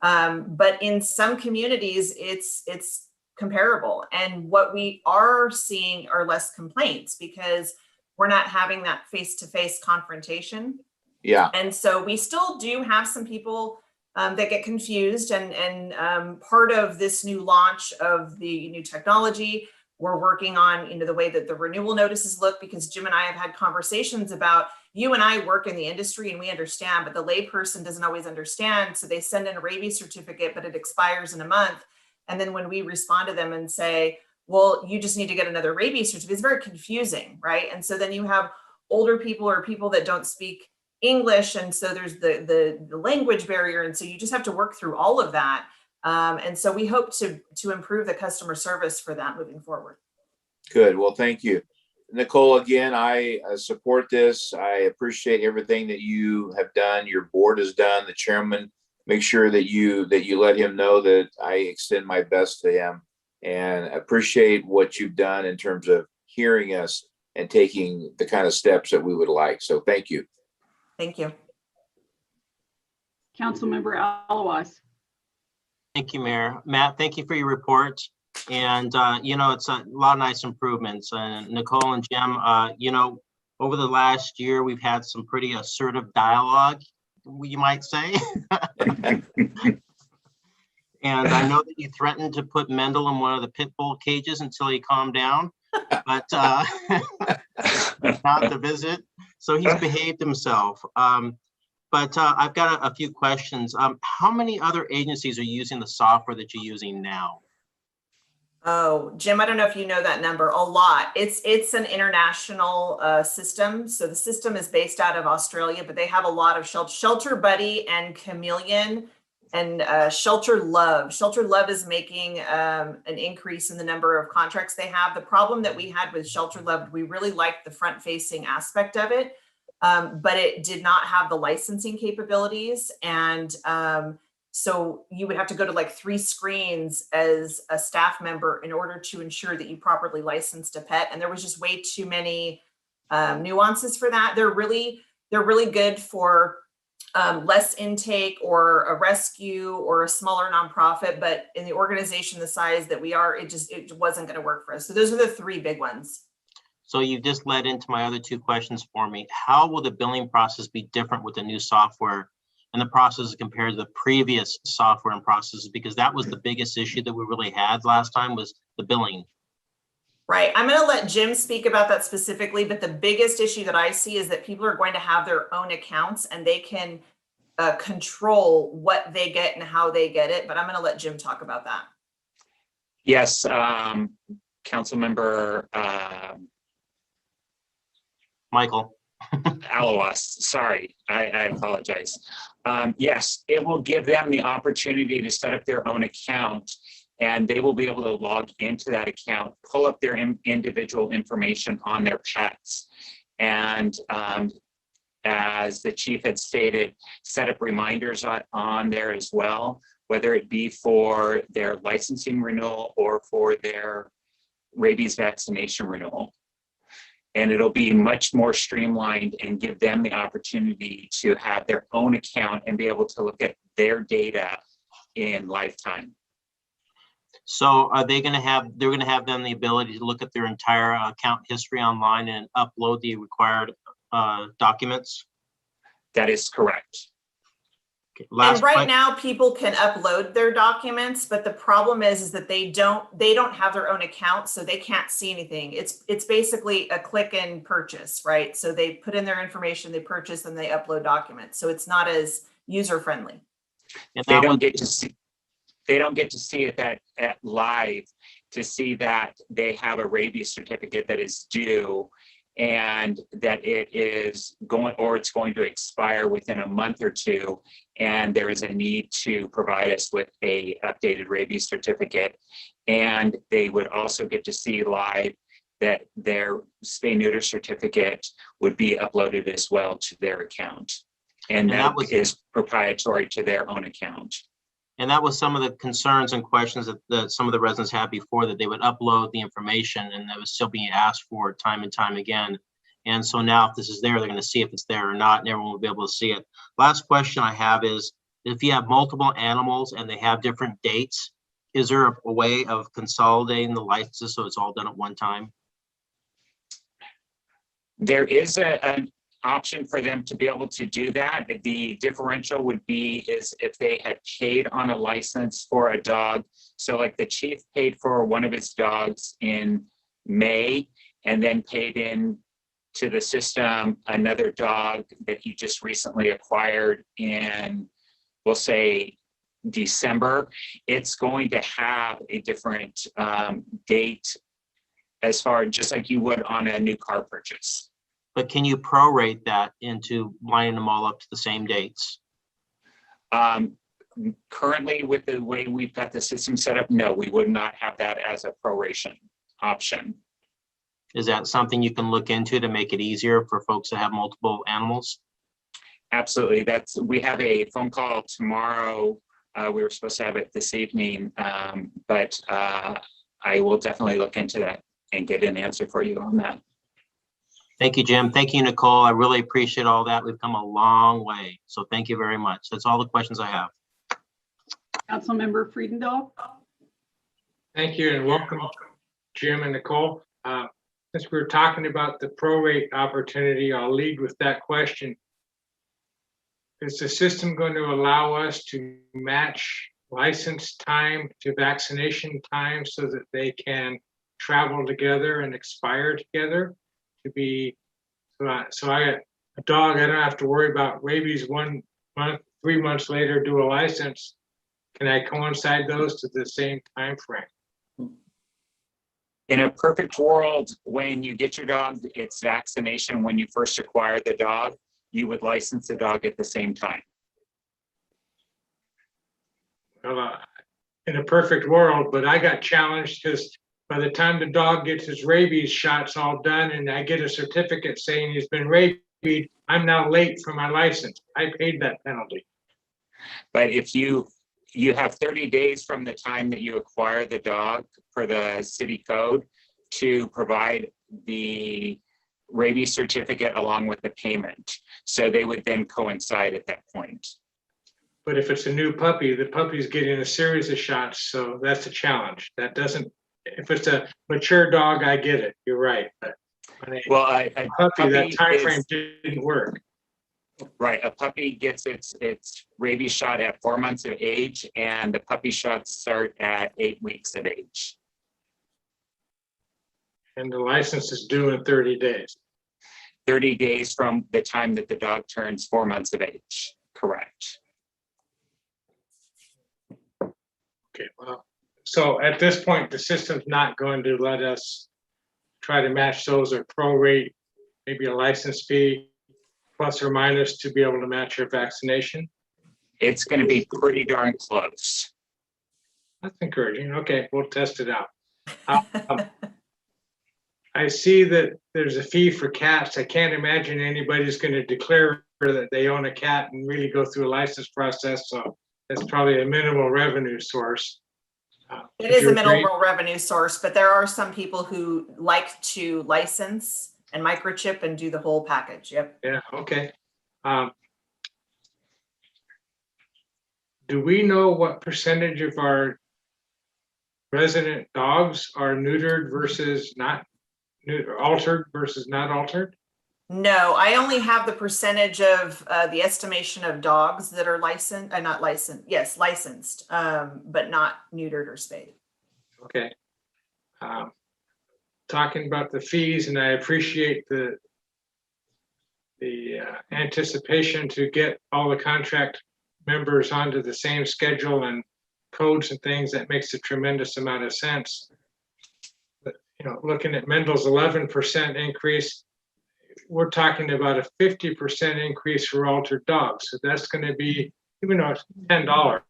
But in some communities, it's comparable. And what we are seeing are less complaints because we're not having that face-to-face confrontation. Yeah. And so we still do have some people that get confused, and part of this new launch of the new technology, we're working on, the way that the renewal notices look, because Jim and I have had conversations about, you and I work in the industry and we understand, but the layperson doesn't always understand. So they send in a rabies certificate, but it expires in a month. And then when we respond to them and say, well, you just need to get another rabies certificate, it's very confusing, right? And so then you have older people or people that don't speak English, and so there's the language barrier, and so you just have to work through all of that. And so we hope to improve the customer service for that moving forward. Good. Well, thank you, Nicole. Again, I support this. I appreciate everything that you have done. Your board has done. The chairman, make sure that you let him know that I extend my best to him, and appreciate what you've done in terms of hearing us and taking the kind of steps that we would like. So thank you. Thank you. Councilmember Alawas. Thank you, Mayor. Matt, thank you for your report. And, it's a lot of nice improvements. Nicole and Jim, over the last year, we've had some pretty assertive dialogue, you might say. And I know that you threatened to put Mendel in one of the pit bull cages until he calmed down, but not to visit. So he's behaved himself. But I've got a few questions. How many other agencies are using the software that you're using now? Oh, Jim, I don't know if you know that number. A lot. It's an international system. So the system is based out of Australia, but they have a lot of Shelter Buddy and Chameleon and Shelter Love. Shelter Love is making an increase in the number of contracts they have. The problem that we had with Shelter Love, we really liked the front-facing aspect of it, but it did not have the licensing capabilities. And so you would have to go to like 3 screens as a staff member in order to ensure that you properly licensed a pet. And there was just way too many nuances for that. They're really good for less intake or a rescue or a smaller nonprofit, but in the organization the size that we are, it wasn't going to work for us. So those are the 3 big ones. So you just led into my other 2 questions for me. How will the billing process be different with the new software and the process compared to the previous software and processes? Because that was the biggest issue that we really had last time, was the billing. Right. I'm going to let Jim speak about that specifically, but the biggest issue that I see is that people are going to have their own accounts, and they can control what they get and how they get it, but I'm going to let Jim talk about that. Yes, Councilmember Michael. Alawas, sorry, I apologize. Yes, it will give them the opportunity to set up their own account, and they will be able to log into that account, pull up their individual information on their pets, and as the chief had stated, set up reminders on there as well, whether it be for their licensing renewal or for their rabies vaccination renewal. And it'll be much more streamlined and give them the opportunity to have their own account and be able to look at their data in lifetime. So are they going to have, they're going to have them the ability to look at their entire account history online and upload the required documents? That is correct. And right now people can upload their documents, but the problem is that they don't have their own account, so they can't see anything. It's basically a click and purchase, right? So they put in their information, they purchase, and they upload documents. So it's not as user friendly. They don't get to see it at live, to see that they have a rabies certificate that is due and that it is going, or it's going to expire within a month or two, and there is a need to provide us with a updated rabies certificate. And they would also get to see live that their spay-neuter certificate would be uploaded as well to their account. And that is proprietary to their own account. And that was some of the concerns and questions that some of the residents had before, that they would upload the information and that was still being asked for time and time again. And so now if this is there, they're going to see if it's there or not, and everyone will be able to see it. Last question I have is, if you have multiple animals and they have different dates, is there a way of consolidating the licenses so it's all done at one time? There is an option for them to be able to do that. The differential would be is if they had paid on a license for a dog. So like the chief paid for one of his dogs in May and then paid in to the system another dog that he just recently acquired in, we'll say, December. It's going to have a different date as far, just like you would on a new car purchase. But can you prorate that into lining them all up to the same dates? Currently, with the way we've got the system set up, no, we would not have that as a proration option. Is that something you can look into to make it easier for folks that have multiple animals? Absolutely. We have a phone call tomorrow. We were supposed to have it this evening, but I will definitely look into that and get an answer for you on that. Thank you, Jim. Thank you, Nicole. I really appreciate all that. We've come a long way. So thank you very much. That's all the questions I have. Councilmember Friedendahl. Thank you and welcome, Jim and Nicole. Since we're talking about the prorate opportunity, I'll lead with that question. Is the system going to allow us to match license time to vaccination time so that they can travel together and expire together? To be so I got a dog, I don't have to worry about rabies 1 month, 3 months later do a license. Can I coincide those to the same time frame? In a perfect world, when you get your dog its vaccination, when you first acquire the dog, you would license the dog at the same time. Well, in a perfect world, but I got challenged because by the time the dog gets his rabies shots all done and I get a certificate saying he's been rabied, I'm now late for my license. I paid that penalty. But if you have 30 days from the time that you acquire the dog for the city code to provide the rabies certificate along with the payment. So they would then coincide at that point. But if it's a new puppy, the puppy's getting a series of shots. So that's a challenge. That doesn't, if it's a mature dog, I get it. You're right. But well, a puppy, that time frame didn't work. Right, a puppy gets its rabies shot at 4 months of age, and the puppy shots start at 8 weeks of age. And the license is due in 30 days. 30 days from the time that the dog turns 4 months of age. Correct. Okay, well, so at this point, the system's not going to let us try to match those or prorate maybe a license fee plus or minus to be able to match your vaccination? It's going to be pretty darn close. That's encouraging. Okay, we'll test it out. I see that there's a fee for cats. I can't imagine anybody's going to declare that they own a cat and really go through a license process. So that's probably a minimal revenue source. It is a minimal revenue source, but there are some people who like to license and microchip and do the whole package. Yep. Yeah, okay. Do we know what percentage of our resident dogs are neutered versus not neutered, altered versus not altered? No, I only have the percentage of the estimation of dogs that are licensed, not licensed, yes, licensed, but not neutered or spayed. Okay. Talking about the fees, and I appreciate the anticipation to get all the contract members onto the same schedule and codes and things. That makes a tremendous amount of sense. But, you know, looking at Mendel's 11% increase, we're talking about a 50% increase for altered dogs. So that's going to be, even though it's $10,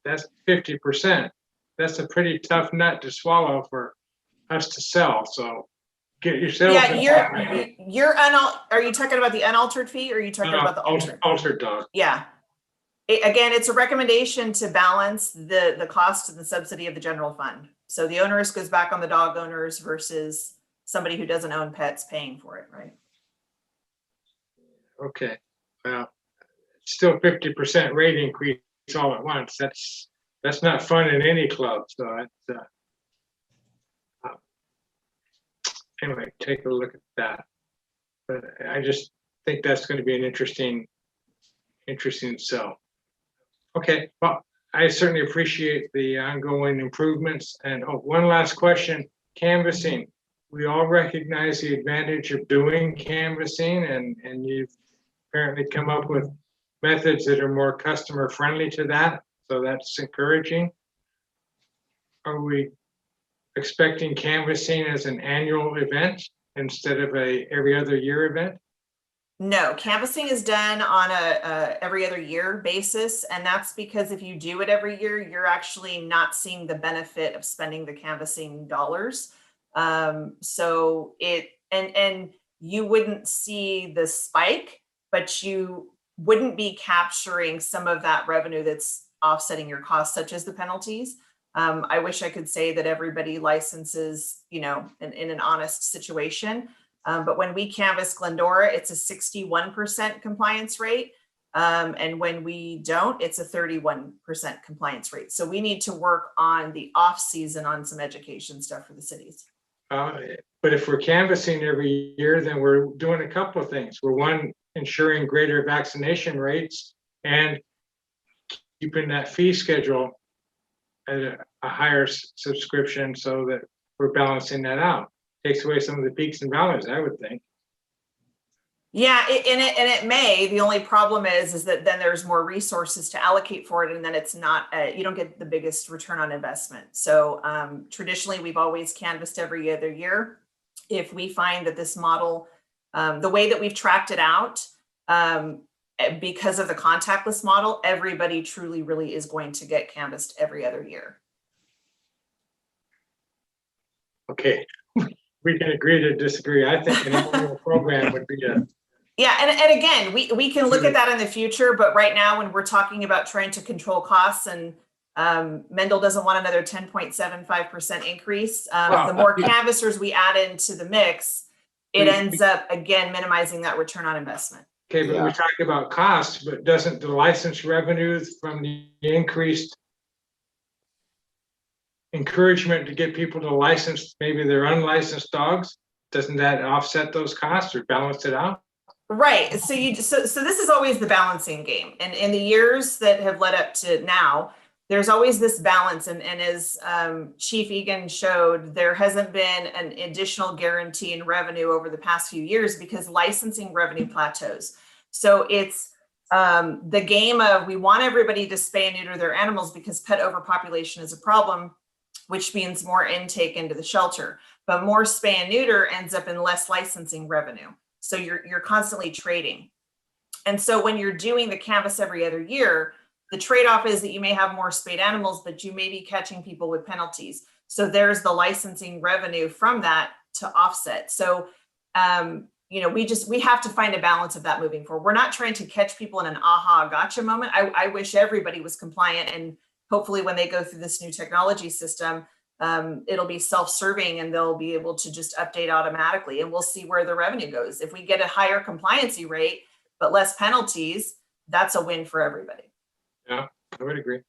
that's 50%. That's a pretty tough nut to swallow for us to sell. So get yourself. Yeah, are you talking about the unaltered fee or are you talking about the altered dog? Yeah. Again, it's a recommendation to balance the cost and the subsidy of the general fund. So the onerous goes back on the dog owners versus somebody who doesn't own pets paying for it, right? Okay, well, still 50% rate increase all at once. That's not fun in any club. So it's, anyway, take a look at that. But I just think that's going to be an interesting sell. Okay, well, I certainly appreciate the ongoing improvements. And one last question, canvassing. We all recognize the advantage of doing canvassing, and you've apparently come up with methods that are more customer friendly to that. So that's encouraging. Are we expecting canvassing as an annual event instead of a every other year event? No, canvassing is done on a every other year basis. And that's because if you do it every year, you're actually not seeing the benefit of spending the canvassing dollars. So and you wouldn't see the spike, but you wouldn't be capturing some of that revenue that's offsetting your costs, such as the penalties. I wish I could say that everybody licenses, you know, in an honest situation. But when we canvass Glendora, it's a 61% compliance rate. And when we don't, it's a 31% compliance rate. So we need to work on the off season on some education stuff for the cities. But if we're canvassing every year, then we're doing a couple of things. We're ensuring greater vaccination rates and keeping that fee schedule at a higher subscription so that we're balancing that out. Takes away some of the peaks and valleys, I would think. Yeah, it may. The only problem is that then there's more resources to allocate for it, and then it's not. You don't get the biggest return on investment. So traditionally, we've always canvassed every other year. If we find that this model, the way that we've tracked it out, because of the contactless model, everybody truly really is going to get canvassed every other year. Okay. We can agree to disagree. I think an annual program would be a. Yeah, and again, we can look at that in the future, but right now when we're talking about trying to control costs and Mendel doesn't want another 10.75% increase. The more canvassers we add into the mix, it ends up again minimizing that return on investment. Okay, but we're talking about costs, but doesn't the license revenues from the increased encouragement to get people to license maybe their unlicensed dogs, doesn't that offset those costs or balance it out? Right. So this is always the balancing game. And in the years that have led up to now, there's always this balance. And as Chief Egan showed, there hasn't been an additional guarantee in revenue over the past few years because licensing revenue plateaus. So it's the game of we want everybody to spay and neuter their animals because pet overpopulation is a problem, which means more intake into the shelter, but more spay and neuter ends up in less licensing revenue. So you're constantly trading. And so when you're doing the canvas every other year, the trade-off is that you may have more spayed animals, but you may be catching people with penalties. So there's the licensing revenue from that to offset. So, you know, we have to find a balance of that moving forward. We're not trying to catch people in an aha gotcha moment. I wish everybody was compliant, and hopefully when they go through this new technology system, it'll be self-serving and they'll be able to just update automatically, and we'll see where the revenue goes. If we get a higher compliancy rate, but less penalties, that's a win for everybody. Yeah, I would agree.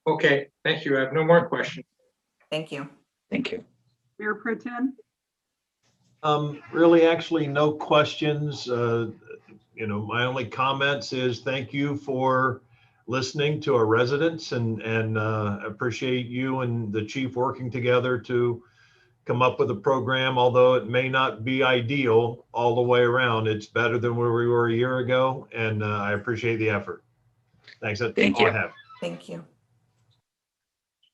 Okay, thank you. I have no more questions. Thank you. Thank you. Mayor Pro Tem? Really, actually, no questions. You know, my only comments is thank you for listening to our residents, and appreciate you and the chief working together to come up with a program. Although it may not be ideal all the way around, it's better than where we were a year ago, and I appreciate the effort. Thanks. That's all I have. Thank you.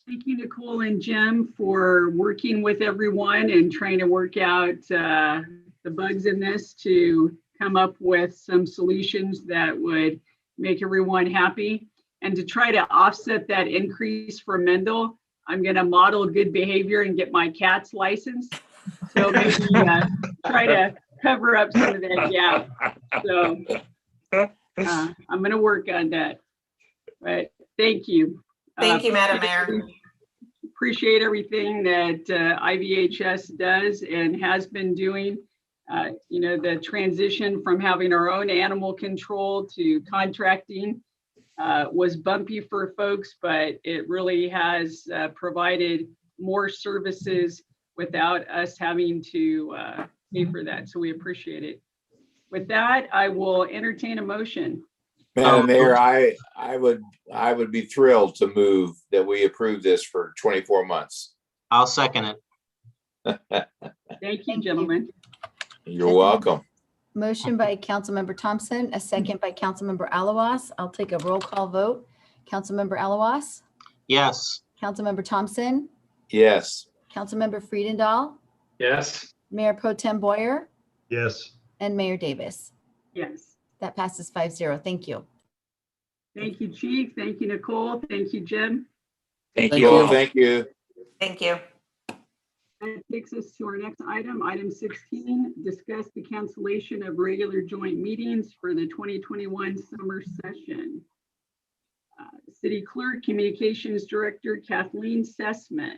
Thank you, Nicole and Jim, for working with everyone and trying to work out the bugs in this to come up with some solutions that would make everyone happy. And to try to offset that increase for Mendel, I'm going to model good behavior and get my cat's license. So maybe try to cover up some of that gap. So I'm going to work on that. But thank you. Thank you, Madam Mayor. Appreciate everything that IVHS does and has been doing. You know, the transition from having our own animal control to contracting was bumpy for folks, but it really has provided more services without us having to pay for that. So we appreciate it. With that, I will entertain a motion. Madam Mayor, I would be thrilled to move that we approve this for 24 months. I'll second it. Thank you, gentlemen. You're welcome. Motion by Councilmember Thompson, a second by Councilmember Alawas. I'll take a roll call vote. Councilmember Alawas? Yes. Councilmember Thompson? Yes. Councilmember Friedendahl? Yes. Mayor Pro Tem Boyer? Yes. And Mayor Davis? Yes. That passes 5-0. Thank you. Thank you, Chief. Thank you, Nicole. Thank you, Jim. Thank you. you. Thank you. Thank you. That takes us to our next item, item 16, discuss the cancellation of regular joint meetings for the 2021 summer session. City Clerk, Communications Director Kathleen Sessman.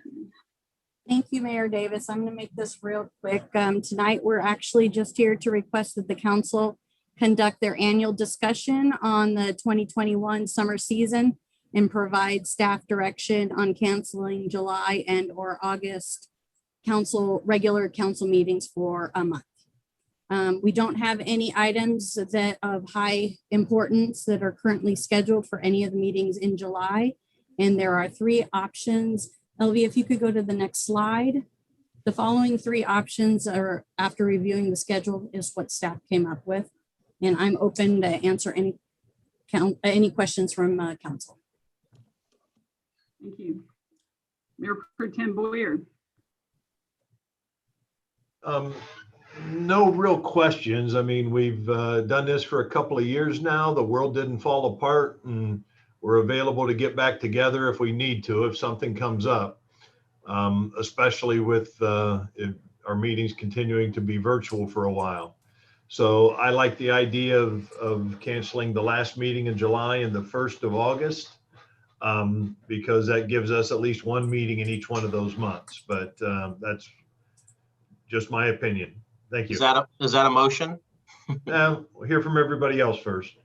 Thank you, Mayor Davis. I'm going to make this real quick. Tonight, we're actually just here to request that the council conduct their annual discussion on the 2021 summer season and provide staff direction on canceling July and or August regular council meetings for a month. We don't have any items that of high importance that are currently scheduled for any of the meetings in July. And there are 3 options. Elvie, if you could go to the next slide. The following 3 options are, after reviewing the schedule, is what staff came up with. And I'm open to answer any questions from council. Thank you. Mayor Pro Tem Boyer. No real questions. I mean, we've done this for a couple of years now. The world didn't fall apart, and we're available to get back together if we need to, if something comes up, especially with our meetings continuing to be virtual for a while. So I like the idea of canceling the last meeting in July and the 1st of August, because that gives us at least 1 meeting in each one of those months. But that's just my opinion. Thank you. Is that a motion? We'll hear from everybody else first.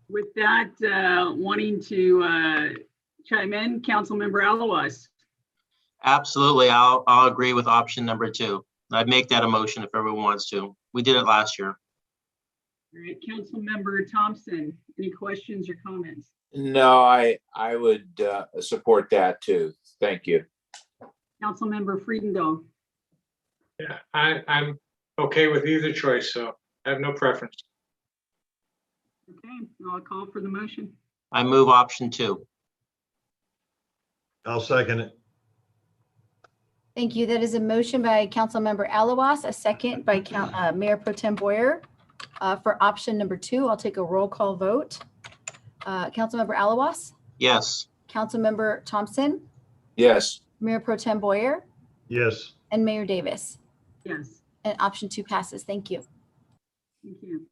With that, wanting to chime in, Councilmember Alawas. Absolutely. I'll agree with option number 2. I'd make that a motion if everyone wants to. We did it last year. All right, Councilmember Thompson, any questions or comments? No, I would support that too. Thank you. Councilmember Friedendahl. Yeah, I'm okay with either choice, so I have no preference. Okay, I'll call for the motion. I move option 2. I'll second it. Thank you. That is a motion by Councilmember Alawas, a second by Mayor Pro Tem Boyer. For option number 2, I'll take a roll call vote. Councilmember Alawas, Yes. Councilmember Thompson, Yes. Mayor Pro Tem Boyer, Yes. and Mayor Davis. Yes, And option 2 passes. Thank you. thank you.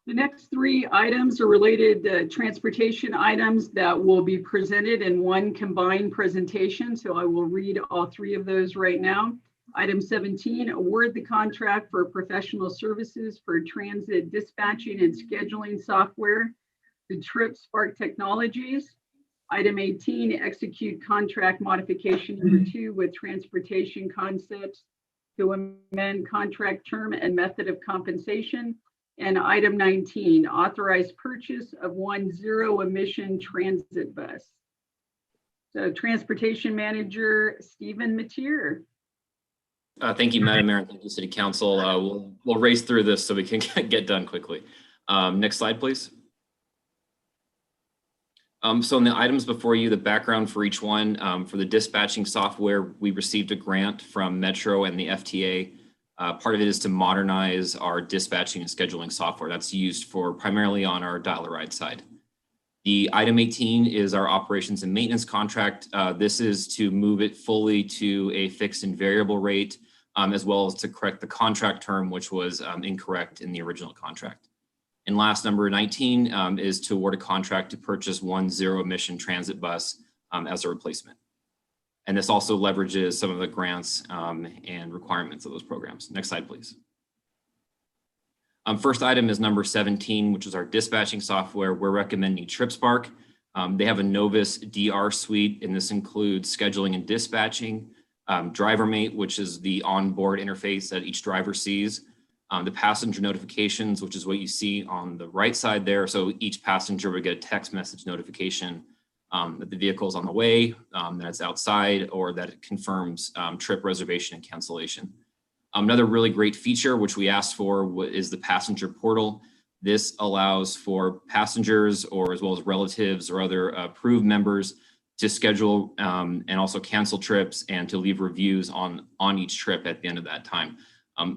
The next 3 items are related transportation items that will be presented in one combined presentation. So I will read all 3 of those right now. Item 17, award the contract for professional services for transit dispatching and scheduling software to Trip Spark Technologies. Item 18, execute contract modification number 2 with Transportation Concepts to amend contract term and method of compensation. And item 19, authorize purchase of 1 zero-emission transit bus. So Transportation Manager Stephen Mateer. Thank you, Madam Mayor, and thank you, City Council. We'll race through this so we can get done quickly. Next slide, please. So in the items before you, the background for each one, for the dispatching software, we received a grant from Metro and the FTA. Part of it is to modernize our dispatching and scheduling software that's used for primarily on our dial-a-ride side. The item 18 is our operations and maintenance contract. This is to move it fully to a fixed and variable rate, as well as to correct the contract term, which was incorrect in the original contract. And last, number 19 is to award a contract to purchase 1 zero-emission transit bus as a replacement. And this also leverages some of the grants and requirements of those programs. Next slide, please. First item is number 17, which is our dispatching software. We're recommending TripSpark. They have a Novus DR suite, and this includes scheduling and dispatching, DriverMate, which is the onboard interface that each driver sees, the passenger notifications, which is what you see on the right side there. So each passenger would get a text message notification that the vehicle is on the way, that it's outside, or that it confirms trip reservation and cancellation. Another really great feature, which we asked for, is the passenger portal. This allows for passengers or as well as relatives or other approved members to schedule and also cancel trips and to leave reviews on each trip at the end of that time.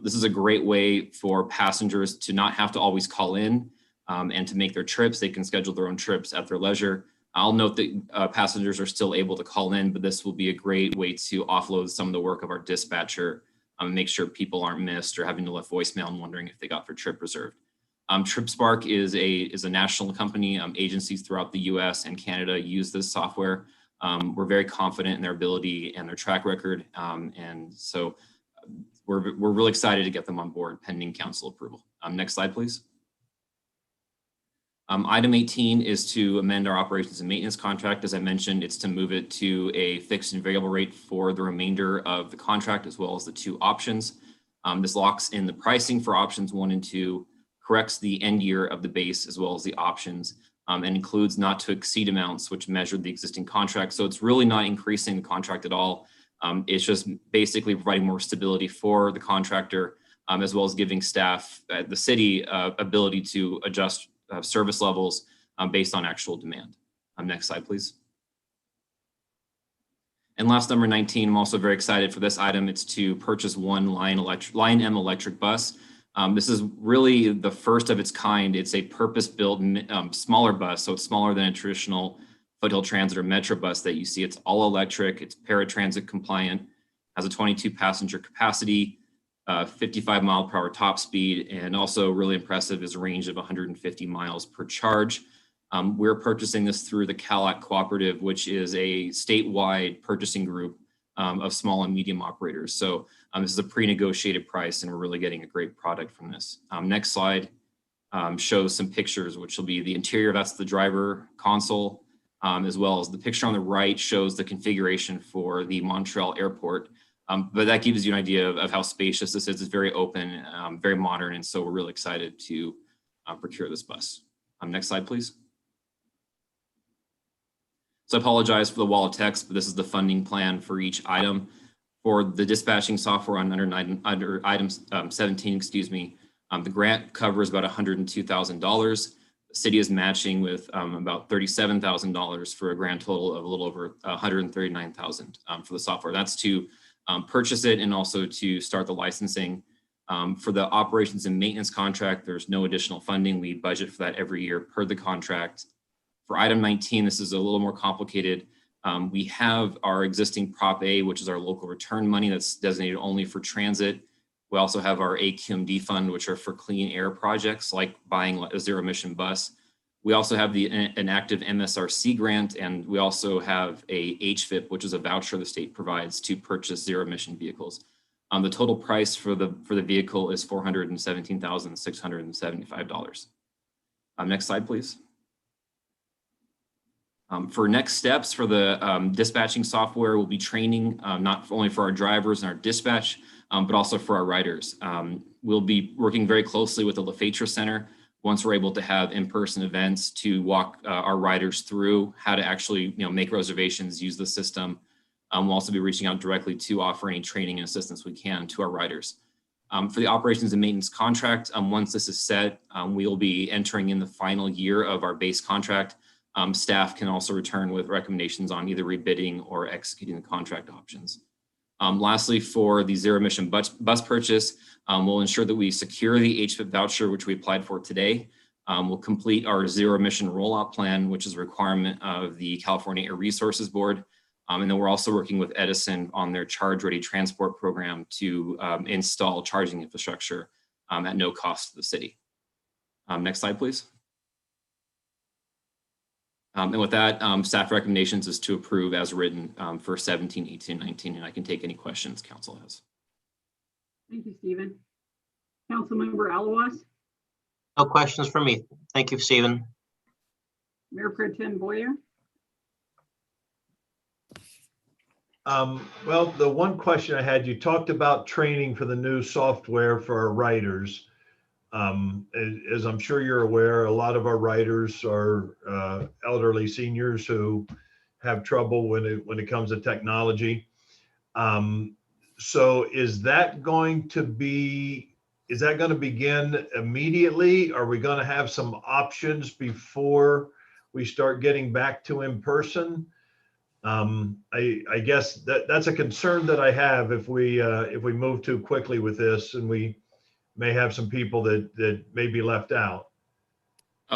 This is a great way for passengers to not have to always call in and to make their trips. They can schedule their own trips at their leisure. I'll note that passengers are still able to call in, but this will be a great way to offload some of the work of our dispatcher and make sure people aren't missed or having to left voicemail and wondering if they got their trip reserved. TripSpark is a national company. Agencies throughout the US and Canada use this software. We're very confident in their ability and their track record. And so we're really excited to get them on board pending council approval. Next slide, please. Item 18 is to amend our operations and maintenance contract. As I mentioned, it's to move it to a fixed and variable rate for the remainder of the contract, as well as the 2 options. This locks in the pricing for options 1 and 2, corrects the end year of the base, as well as the options, and includes not to exceed amounts which measure the existing contract. So it's really not increasing the contract at all. It's just basically providing more stability for the contractor, as well as giving staff at the city ability to adjust service levels based on actual demand. Next slide, please. And last, number 19, I'm also very excited for this item. It's to purchase 1 Line M electric bus. This is really the first of its kind. It's a purpose-built smaller bus, so it's smaller than a traditional Foothill Transit or Metro bus that you see. It's all electric, it's paratransit compliant, has a 22 passenger capacity, 55 mile per hour top speed, and also really impressive is a range of 150 miles per charge. We're purchasing this through the CalAct Cooperative, which is a statewide purchasing group of small and medium operators. So this is a pre-negotiated price, and we're really getting a great product from this. Next slide shows some pictures, which will be the interior. That's the driver console, as well as the picture on the right shows the configuration for the Montreal Airport. But that gives you an idea of how spacious this is. It's very open, very modern, and so we're really excited to procure this bus. Next slide, please. So I apologize for the wall of text, but this is the funding plan for each item. For the dispatching software under item 17, excuse me, The grant covers about $102,000. The city is matching with about $37,000 for a grand total of a little over $139,000 for the software. That's to purchase it and also to start the licensing. For the operations and maintenance contract, there's no additional funding. We budget for that every year per the contract. For item 19, this is a little more complicated. We have our existing Prop A, which is our local return money that's designated only for transit. We also have our AQMD fund, which are for clean air projects like buying a zero emission bus. We also have an active MSRC grant, and we also have a HVIP, which is a voucher the state provides to purchase zero emission vehicles. The total price for the vehicle is $417,675. Next slide, please. For next steps for the dispatching software, we'll be training not only for our drivers and our dispatch, but also for our riders. We'll be working very closely with the LaFetra Center once we're able to have in-person events to walk our riders through how to actually make reservations, use the system. We'll also be reaching out directly to offer any training and assistance we can to our riders. For the operations and maintenance contract, once this is set, we will be entering in the final year of our base contract. Staff can also return with recommendations on either rebidding or executing the contract options. Lastly, for the zero emission bus purchase, we'll ensure that we secure the HVIP voucher, which we applied for today. We'll complete our zero emission rollout plan, which is a requirement of the California Air Resources Board. And then we're also working with Edison on their charge ready transport program to install charging infrastructure at no cost to the city. Next slide, please. And with that, staff recommendations is to approve as written for 17, 18, 19, and I can take any questions council has. Thank you, Stephen. Councilmember Alawas. No questions for me. Thank you, Stephen. Mayor Pro Tem Boyer. Well, the one question I had, you talked about training for the new software for our writers. As I'm sure you're aware, a lot of our writers are elderly seniors who have trouble when it comes to technology. So is that going to begin immediately? Are we going to have some options before we start getting back to in person? I guess that's a concern that I have if we move too quickly with this, and we may have some people that may be left out.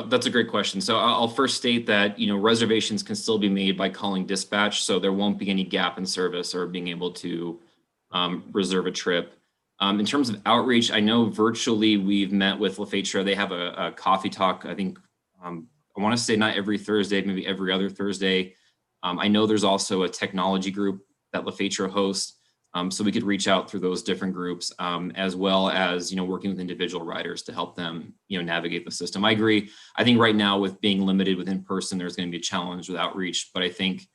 That's a great question. So I'll first state that reservations can still be made by calling dispatch, so there won't be any gap in service or being able to reserve a trip. In terms of outreach, I know virtually we've met with LaFetra. They have a coffee talk. I think I want to say not every Thursday, maybe every other Thursday. I know there's also a technology group that LaFetra hosts, so we could reach out through those different groups, as well as working with individual riders to help them navigate the system. I agree. I think right now with being limited with in person, there's going to be a challenge with outreach, but I think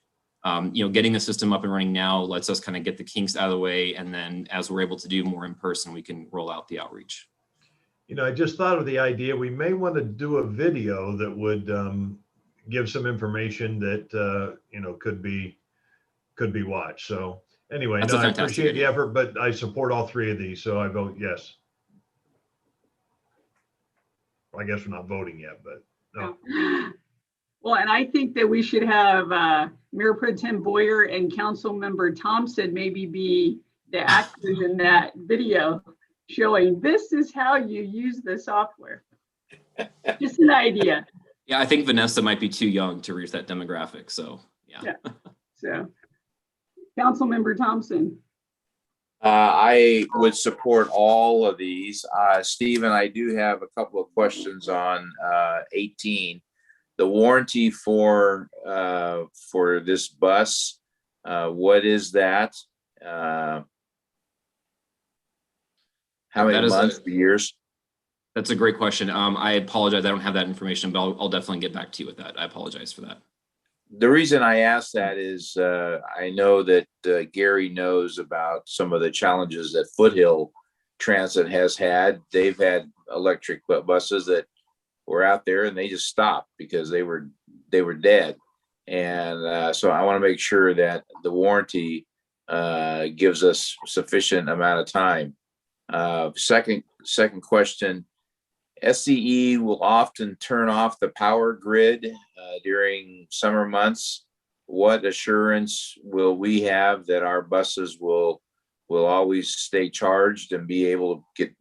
getting the system up and running now lets us kind of get the kinks out of the way, and then as we're able to do more in person, we can roll out the outreach. I just thought of the idea. We may want to do a video that would give some information that could be watched. So anyway, I appreciate the effort, but I support all three of these, so I vote yes. Well, I guess we're not voting yet, but no. Well, and I think that we should have Mayor Pro Tem Boyer and Councilmember Thompson maybe be the actors in that video showing this is how you use the software. Just an idea. Yeah, I think Vanessa might be too young to reach that demographic. So yeah. So, Councilmember Thompson. I would support all of these. Stephen, I do have a couple of questions on 18. The warranty for this bus, what is that? How many months, years? That's a great question. I apologize. I don't have that information, but I'll definitely get back to you with that. I apologize for that. The reason I ask that is I know that Gary knows about some of the challenges that Foothill Transit has had. They've had electric buses that were out there and they just stopped because they were dead. And so I want to make sure that the warranty gives us sufficient amount of time. Second question, SCE will often turn off the power grid during summer months. What assurance will we have that our buses will always stay charged and be able to get,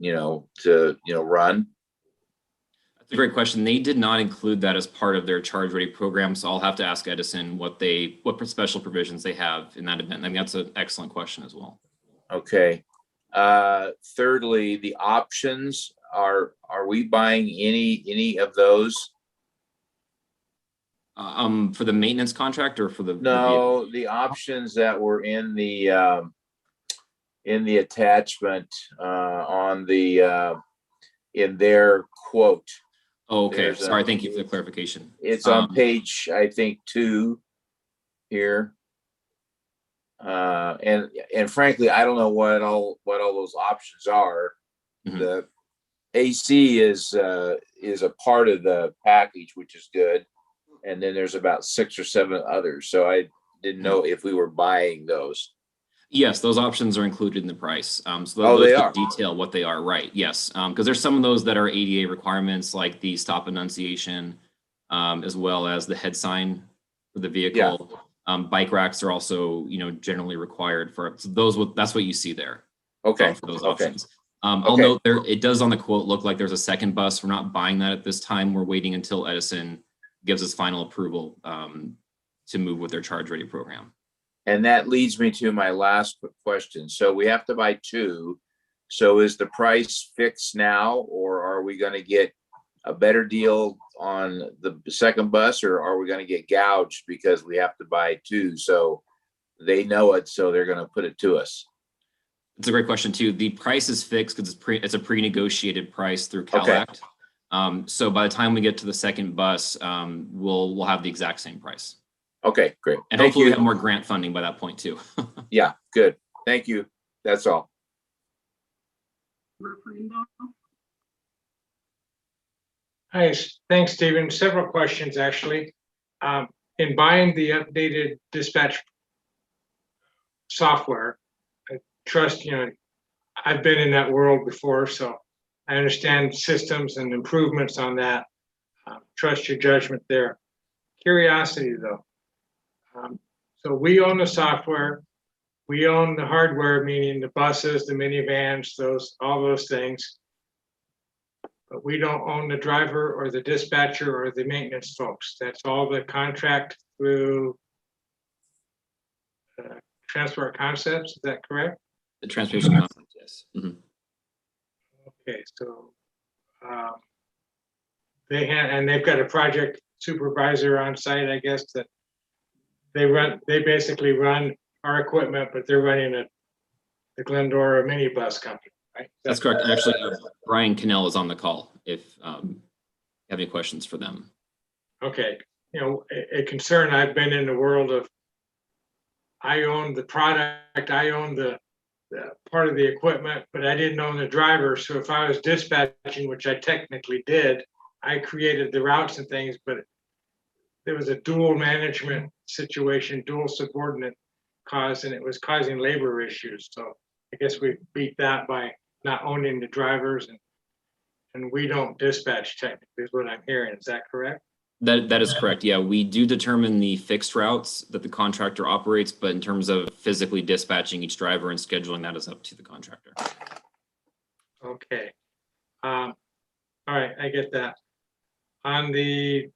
to run? That's a great question. They did not include that as part of their charge ready program. So I'll have to ask Edison what special provisions they have in that event. I mean, that's an excellent question as well. Okay. Thirdly, the options, are we buying any of those? For the maintenance contract or for the No, the options that were in the attachment on the in their quote. Oh, okay. Sorry, thank you for the clarification. It's on page, I think, 2 here. And frankly, I don't know what all those options are. Mhm. The AC is a part of the package, which is good. And then there's about 6 or 7 others. So I didn't know if we were buying those. Yes, those options are included in the price. So Oh, they are. detail what they are, right? Yes, because there's some of those that are ADA requirements, like the stop enunciation, as well as the head sign for the vehicle. Bike racks are also, generally required for so that's what you see there. Okay. For those Okay. options. I'll note there, it does on the quote look like there's a second bus. We're not buying that at this time. We're waiting until Edison gives us final approval to move with their charge ready program. And that leads me to my last question. So we have to buy 2. So is the price fixed now, or are we going to get a better deal on the second bus, or are we going to get gouged because we have to buy 2? So they know it, so they're going to put it to us. It's a great question too. The price is fixed because it's a pre-negotiated price through CalAct. So by the time we get to the second bus, we'll have the exact same price. Okay, great. And hopefully we have more grant funding by that point too. Yeah, good. Thank you. That's all. Hi, thanks, Stephen. Several questions, actually. In buying the updated dispatch software, I trust, I've been in that world before, so I understand systems and improvements on that. Trust your judgment there. Curiosity, though. So we own the software. We own the hardware, meaning the buses, the minivans, all those things. But we don't own the driver or the dispatcher or the maintenance folks. That's all the contract through Transport Concepts. Is that correct? The transportation concept, yes. Mhm. Okay, so they've got a project supervisor on site, I guess, that they basically run our equipment, but they're running the Glendora minibus company, right? That's correct. Actually, Brian Cannell is on the call if you have any questions for them. Okay, a concern I've been in the world of, I own the product, I own the part of the equipment, but I didn't own the driver. So if I was dispatching, which I technically did, I created the routes and things, but there was a dual management situation, dual subordinate cause, and it was causing labor issues. So I guess we beat that by not owning the drivers, and we don't dispatch technically is what I'm hearing. Is that correct? That is correct. Yeah, we do determine the fixed routes that the contractor operates, but in terms of physically dispatching each driver and scheduling, that is up to the contractor. Okay. All right, I get that. On the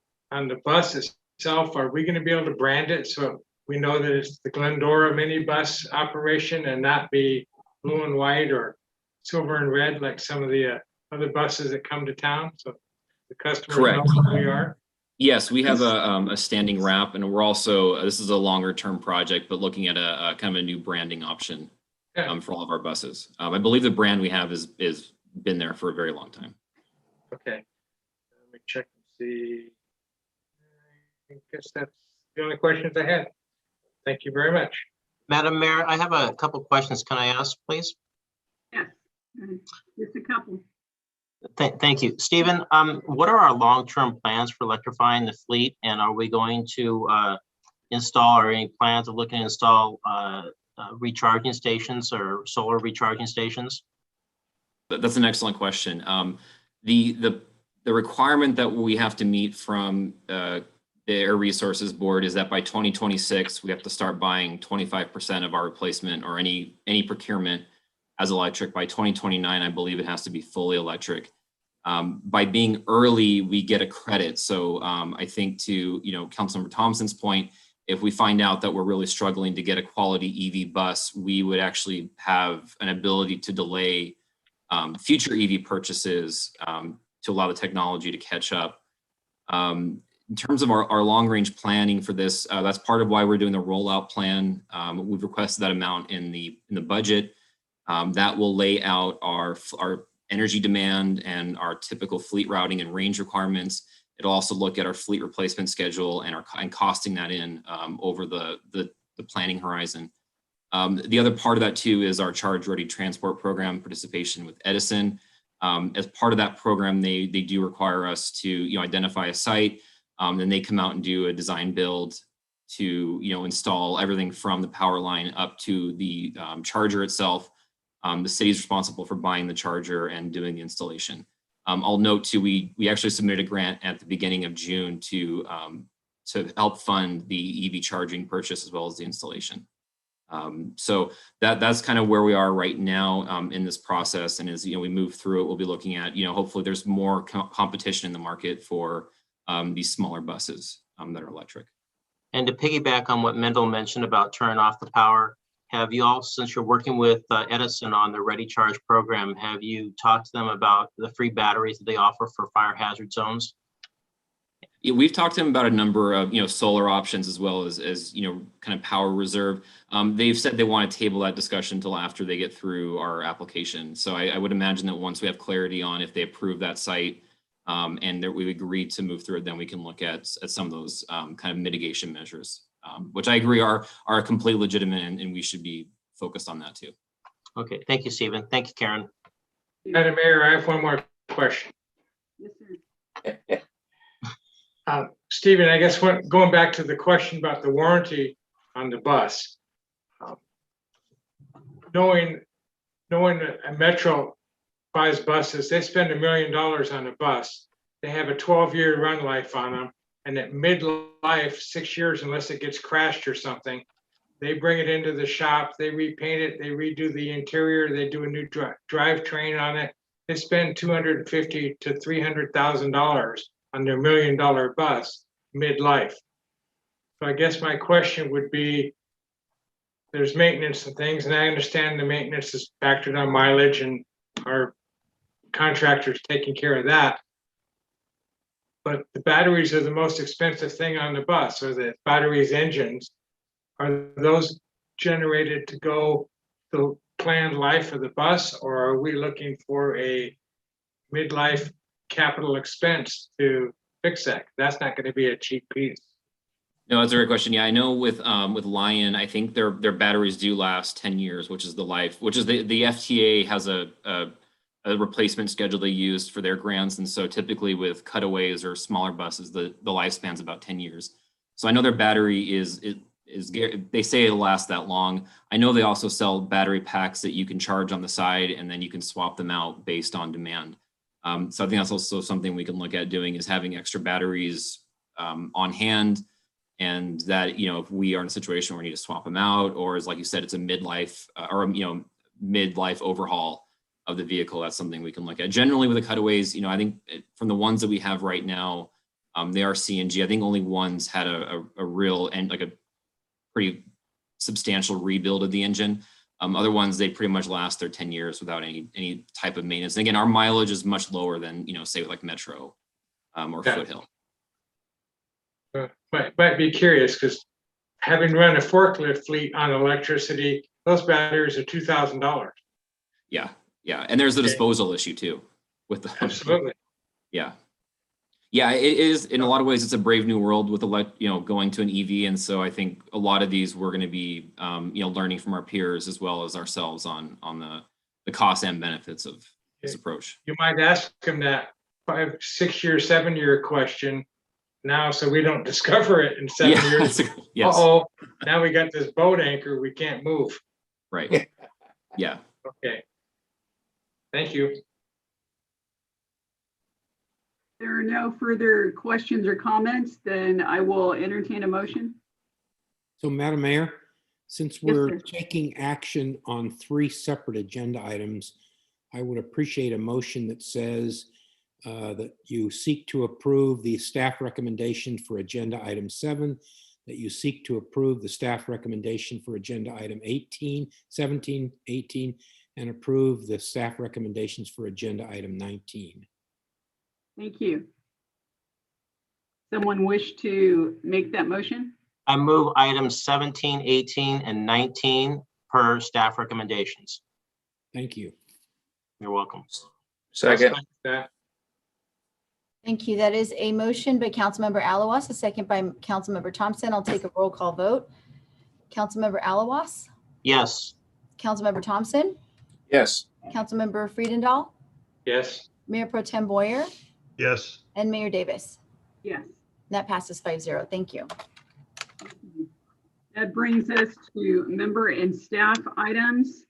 bus itself, are we going to be able to brand it so we know that it's the Glendora minibus operation and not be blue and white or silver and red like some of the other buses that come to town? So the customers know who we are. Yes, we have a standing wrap, and we're also, this is a longer term project, but looking at a kind of a new branding option for all of our buses. I believe the brand we have is been there for a very long time. Okay, let me check and see. I guess that's the only questions I had. Thank you very much. Madam Mayor, I have a couple questions. Can I ask, please? Yes, just a couple. Thank you. Stephen, what are our long-term plans for electrifying the fleet? And are we going to install, or any plans of looking to install recharging stations or solar recharging stations? That's an excellent question. The requirement that we have to meet from the Air Resources Board is that by 2026, we have to start buying 25% of our replacement or any procurement as electric. By 2029, I believe it has to be fully electric. By being early, we get a credit. So I think to, Councilmember Thompson's point, if we find out that we're really struggling to get a quality EV bus, we would actually have an ability to delay future EV purchases to allow the technology to catch up. In terms of our long-range planning for this, that's part of why we're doing the rollout plan. We've requested that amount in the budget. That will lay out our energy demand and our typical fleet routing and range requirements. It'll also look at our fleet replacement schedule and costing that in over the planning horizon. The other part of that too is our Charge Ready Transport Program participation with Edison. As part of that program, they do require us to identify a site, then they come out and do a design build to install everything from the power line up to the charger itself. The city is responsible for buying the charger and doing the installation. I'll note too, we actually submitted a grant at the beginning of June to help fund the EV charging purchase as well as the installation. So that's kind of where we are right now in this process. And as we move through it, we'll be looking at hopefully there's more competition in the market for these smaller buses that are electric. And to piggyback on what Mendel mentioned about turning off the power, have you all, since you're working with Edison on the Ready Charge program, have you talked to them about the free batteries that they offer for fire hazard zones? Yeah, we've talked to them about a number of solar options as well as kind of power reserve. They've said they want to table that discussion until after they get through our application. So I would imagine that once we have clarity on if they approve that site and that we agree to move through it, then we can look at some of those kind of mitigation measures, which I agree are completely legitimate and we should be focused on that too. Okay, thank you, Stephen. Thank you, Karen. Madam Mayor, I have one more question. Stephen, I guess going back to the question about the warranty on the bus, knowing that a Metro buys buses, they spend $1 million on a bus. They have a 12-year run life on them, and at mid-life, 6 years, unless it gets crashed or something, they bring it into the shop, they repaint it, they redo the interior, they do a new drivetrain on it. They spend $250,000 to $300,000 on their $1 million bus mid-life. So I guess my question would be, there's maintenance and things, and I understand the maintenance is factored on mileage and our contractors taking care of that. But the batteries are the most expensive thing on the bus, or the batteries engines. Are those generated to go the planned life of the bus, or are we looking for a midlife capital expense to fix that? That's not going to be a cheap piece. No, that's a great question. Yeah, I know with Lion, I think their batteries do last 10 years, which is the life, which is the FTA has a replacement schedule they used for their grants. And so typically with cutaways or smaller buses, the lifespan's about 10 years. So I know their battery is they say it'll last that long. I know they also sell battery packs that you can charge on the side and then you can swap them out based on demand. So I think that's also something we can look at doing, is having extra batteries on hand. And that, if we are in a situation where we need to swap them out, or as like you said, it's a midlife or midlife overhaul of the vehicle, that's something we can look at. Generally with the cutaways, I think from the ones that we have right now, they are CNG. I think only one's had a real and like a pretty substantial rebuild of the engine. Other ones, they pretty much last their 10 years without any type of maintenance. And again, our mileage is much lower than, say like Metro or Foothill. Might be curious, because having run a forklift fleet on electricity, those batteries are $2,000. Yeah, and there's the disposal issue too with the absolutely. Yeah, it is in a lot of ways. It's a brave new world with going to an EV, and so I think a lot of these we're going to be learning from our peers as well as ourselves on the costs and benefits of this approach. You might ask them that 5, 6 year, 7 year question now, so we don't discover it in 7 years. Yes. Uh-oh, now we got this boat anchor, we can't move. Right. Yeah. Okay. Thank you. no further questions or comments, then I will entertain a motion. So Madam Mayor, since Yes, we're sir. taking action on 3 separate agenda items, I would appreciate a motion that says that you seek to approve the staff recommendation for agenda item 7, that you seek to approve the staff recommendation for agenda item 18, 17, 18, and approve the staff recommendations for agenda item 19. Thank you. Someone wish to make that motion? I move items 17, 18, and 19 per staff recommendations. Thank you. You're welcome. Second. Thank you. That is a motion by Councilmember Alawas, a second by Councilmember Thompson. I'll take a roll call vote. Councilmember Alawas, Yes. Councilmember Thompson, Yes. Councilmember Friedendahl, Yes. Mayor Pro Tem Boyer, Yes. and Mayor Davis. Yes. That passes 5-0. Thank you. That brings us to member and staff items.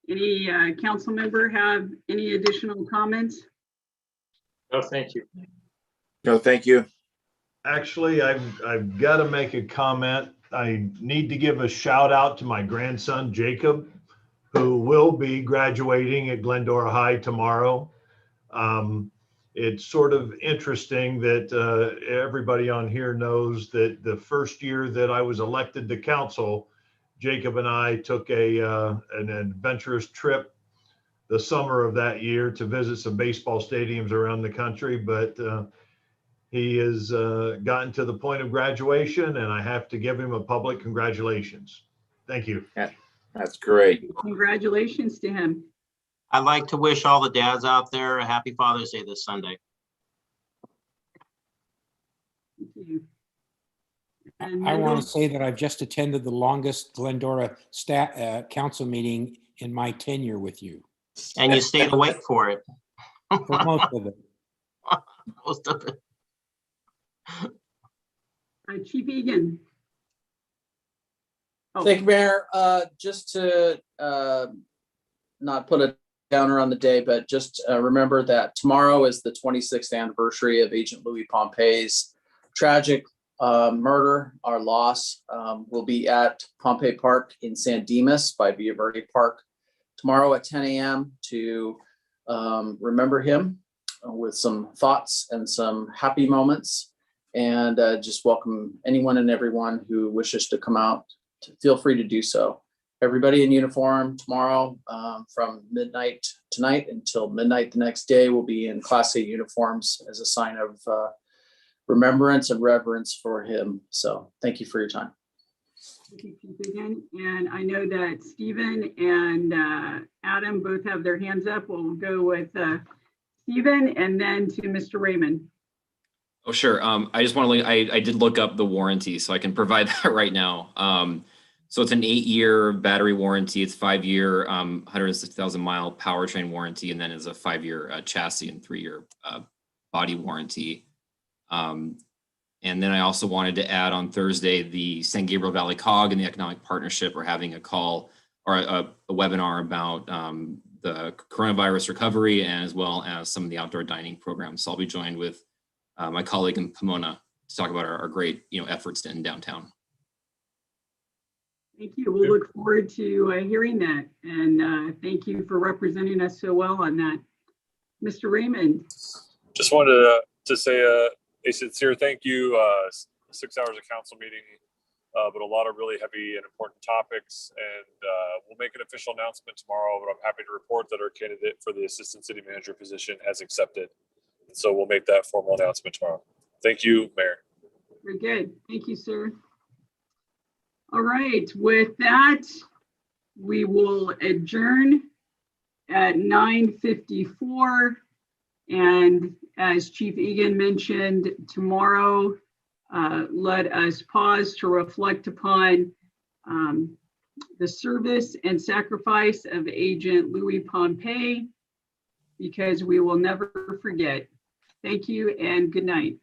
Any council member have any additional comments? No, thank you. No, thank you. Actually, I've got to make a comment. I need to give a shout out to my grandson, Jacob, who will be graduating at Glendora High tomorrow. It's sort of interesting that everybody on here knows that the first year that I was elected to council, Jacob and I took an adventurous trip the summer of that year to visit some baseball stadiums around the country, but he has gotten to the point of graduation, and I have to give him a public congratulations. Thank you. Yeah, that's great. Congratulations to him. I'd like to wish all the dads out there a happy Father's Day this Sunday. Thank you. And I want members- to say that I've just attended the longest Glendora council meeting in my tenure with you. And you stayed awake for it. For most of it. Most of it. Chief Egan. Oh. Thank you, Mayor. Just to not put a downer on the day, but just remember that tomorrow is the 26th anniversary of Agent Louis Pompey's tragic murder. Our loss will be at Pompey Park in San Dimas by Villa Verde Park tomorrow at 10 a.m. to remember him with some thoughts and some happy moments, and just welcome anyone and everyone who wishes to come out. Feel free to do so. Everybody in uniform tomorrow from midnight tonight until midnight the next day will be in Class A uniforms as a sign of remembrance and reverence for him. So thank you for your time. Thank you, Chief Egan. And I know that Stephen and Adam both have their hands up. We'll go with Stephen and then to Mr. Raymond. Oh, sure. I just want to, I did look up the warranty, so I can provide that right now. So it's an 8-year battery warranty. It's 5-year, 160,000 mile powertrain warranty, and then it's a 5-year chassis and 3-year body warranty. And then I also wanted to add on Thursday, the San Gabriel Valley COG and the Economic Partnership are having a call or a webinar about the coronavirus recovery, and as well as some of the outdoor dining programs. So I'll be joined with my colleague in Pomona to talk about our great efforts in downtown. Thank you. We'll look forward to hearing that. And thank you for representing us so well on that. Mr. Raymond. Just wanted to say a sincere thank you. 6 hours of council meeting, but a lot of really heavy and important topics. And we'll make an official announcement tomorrow, but I'm happy to report that our candidate for the assistant city manager position has accepted. And so we'll make that formal announcement tomorrow. Thank you, Mayor. Very good. Thank you, sir. All right. With that, we will adjourn at 9:54. And as Chief Egan mentioned, tomorrow, let us pause to reflect upon the service and sacrifice of Agent Louis Pompey, because we will never forget. Thank you and good night.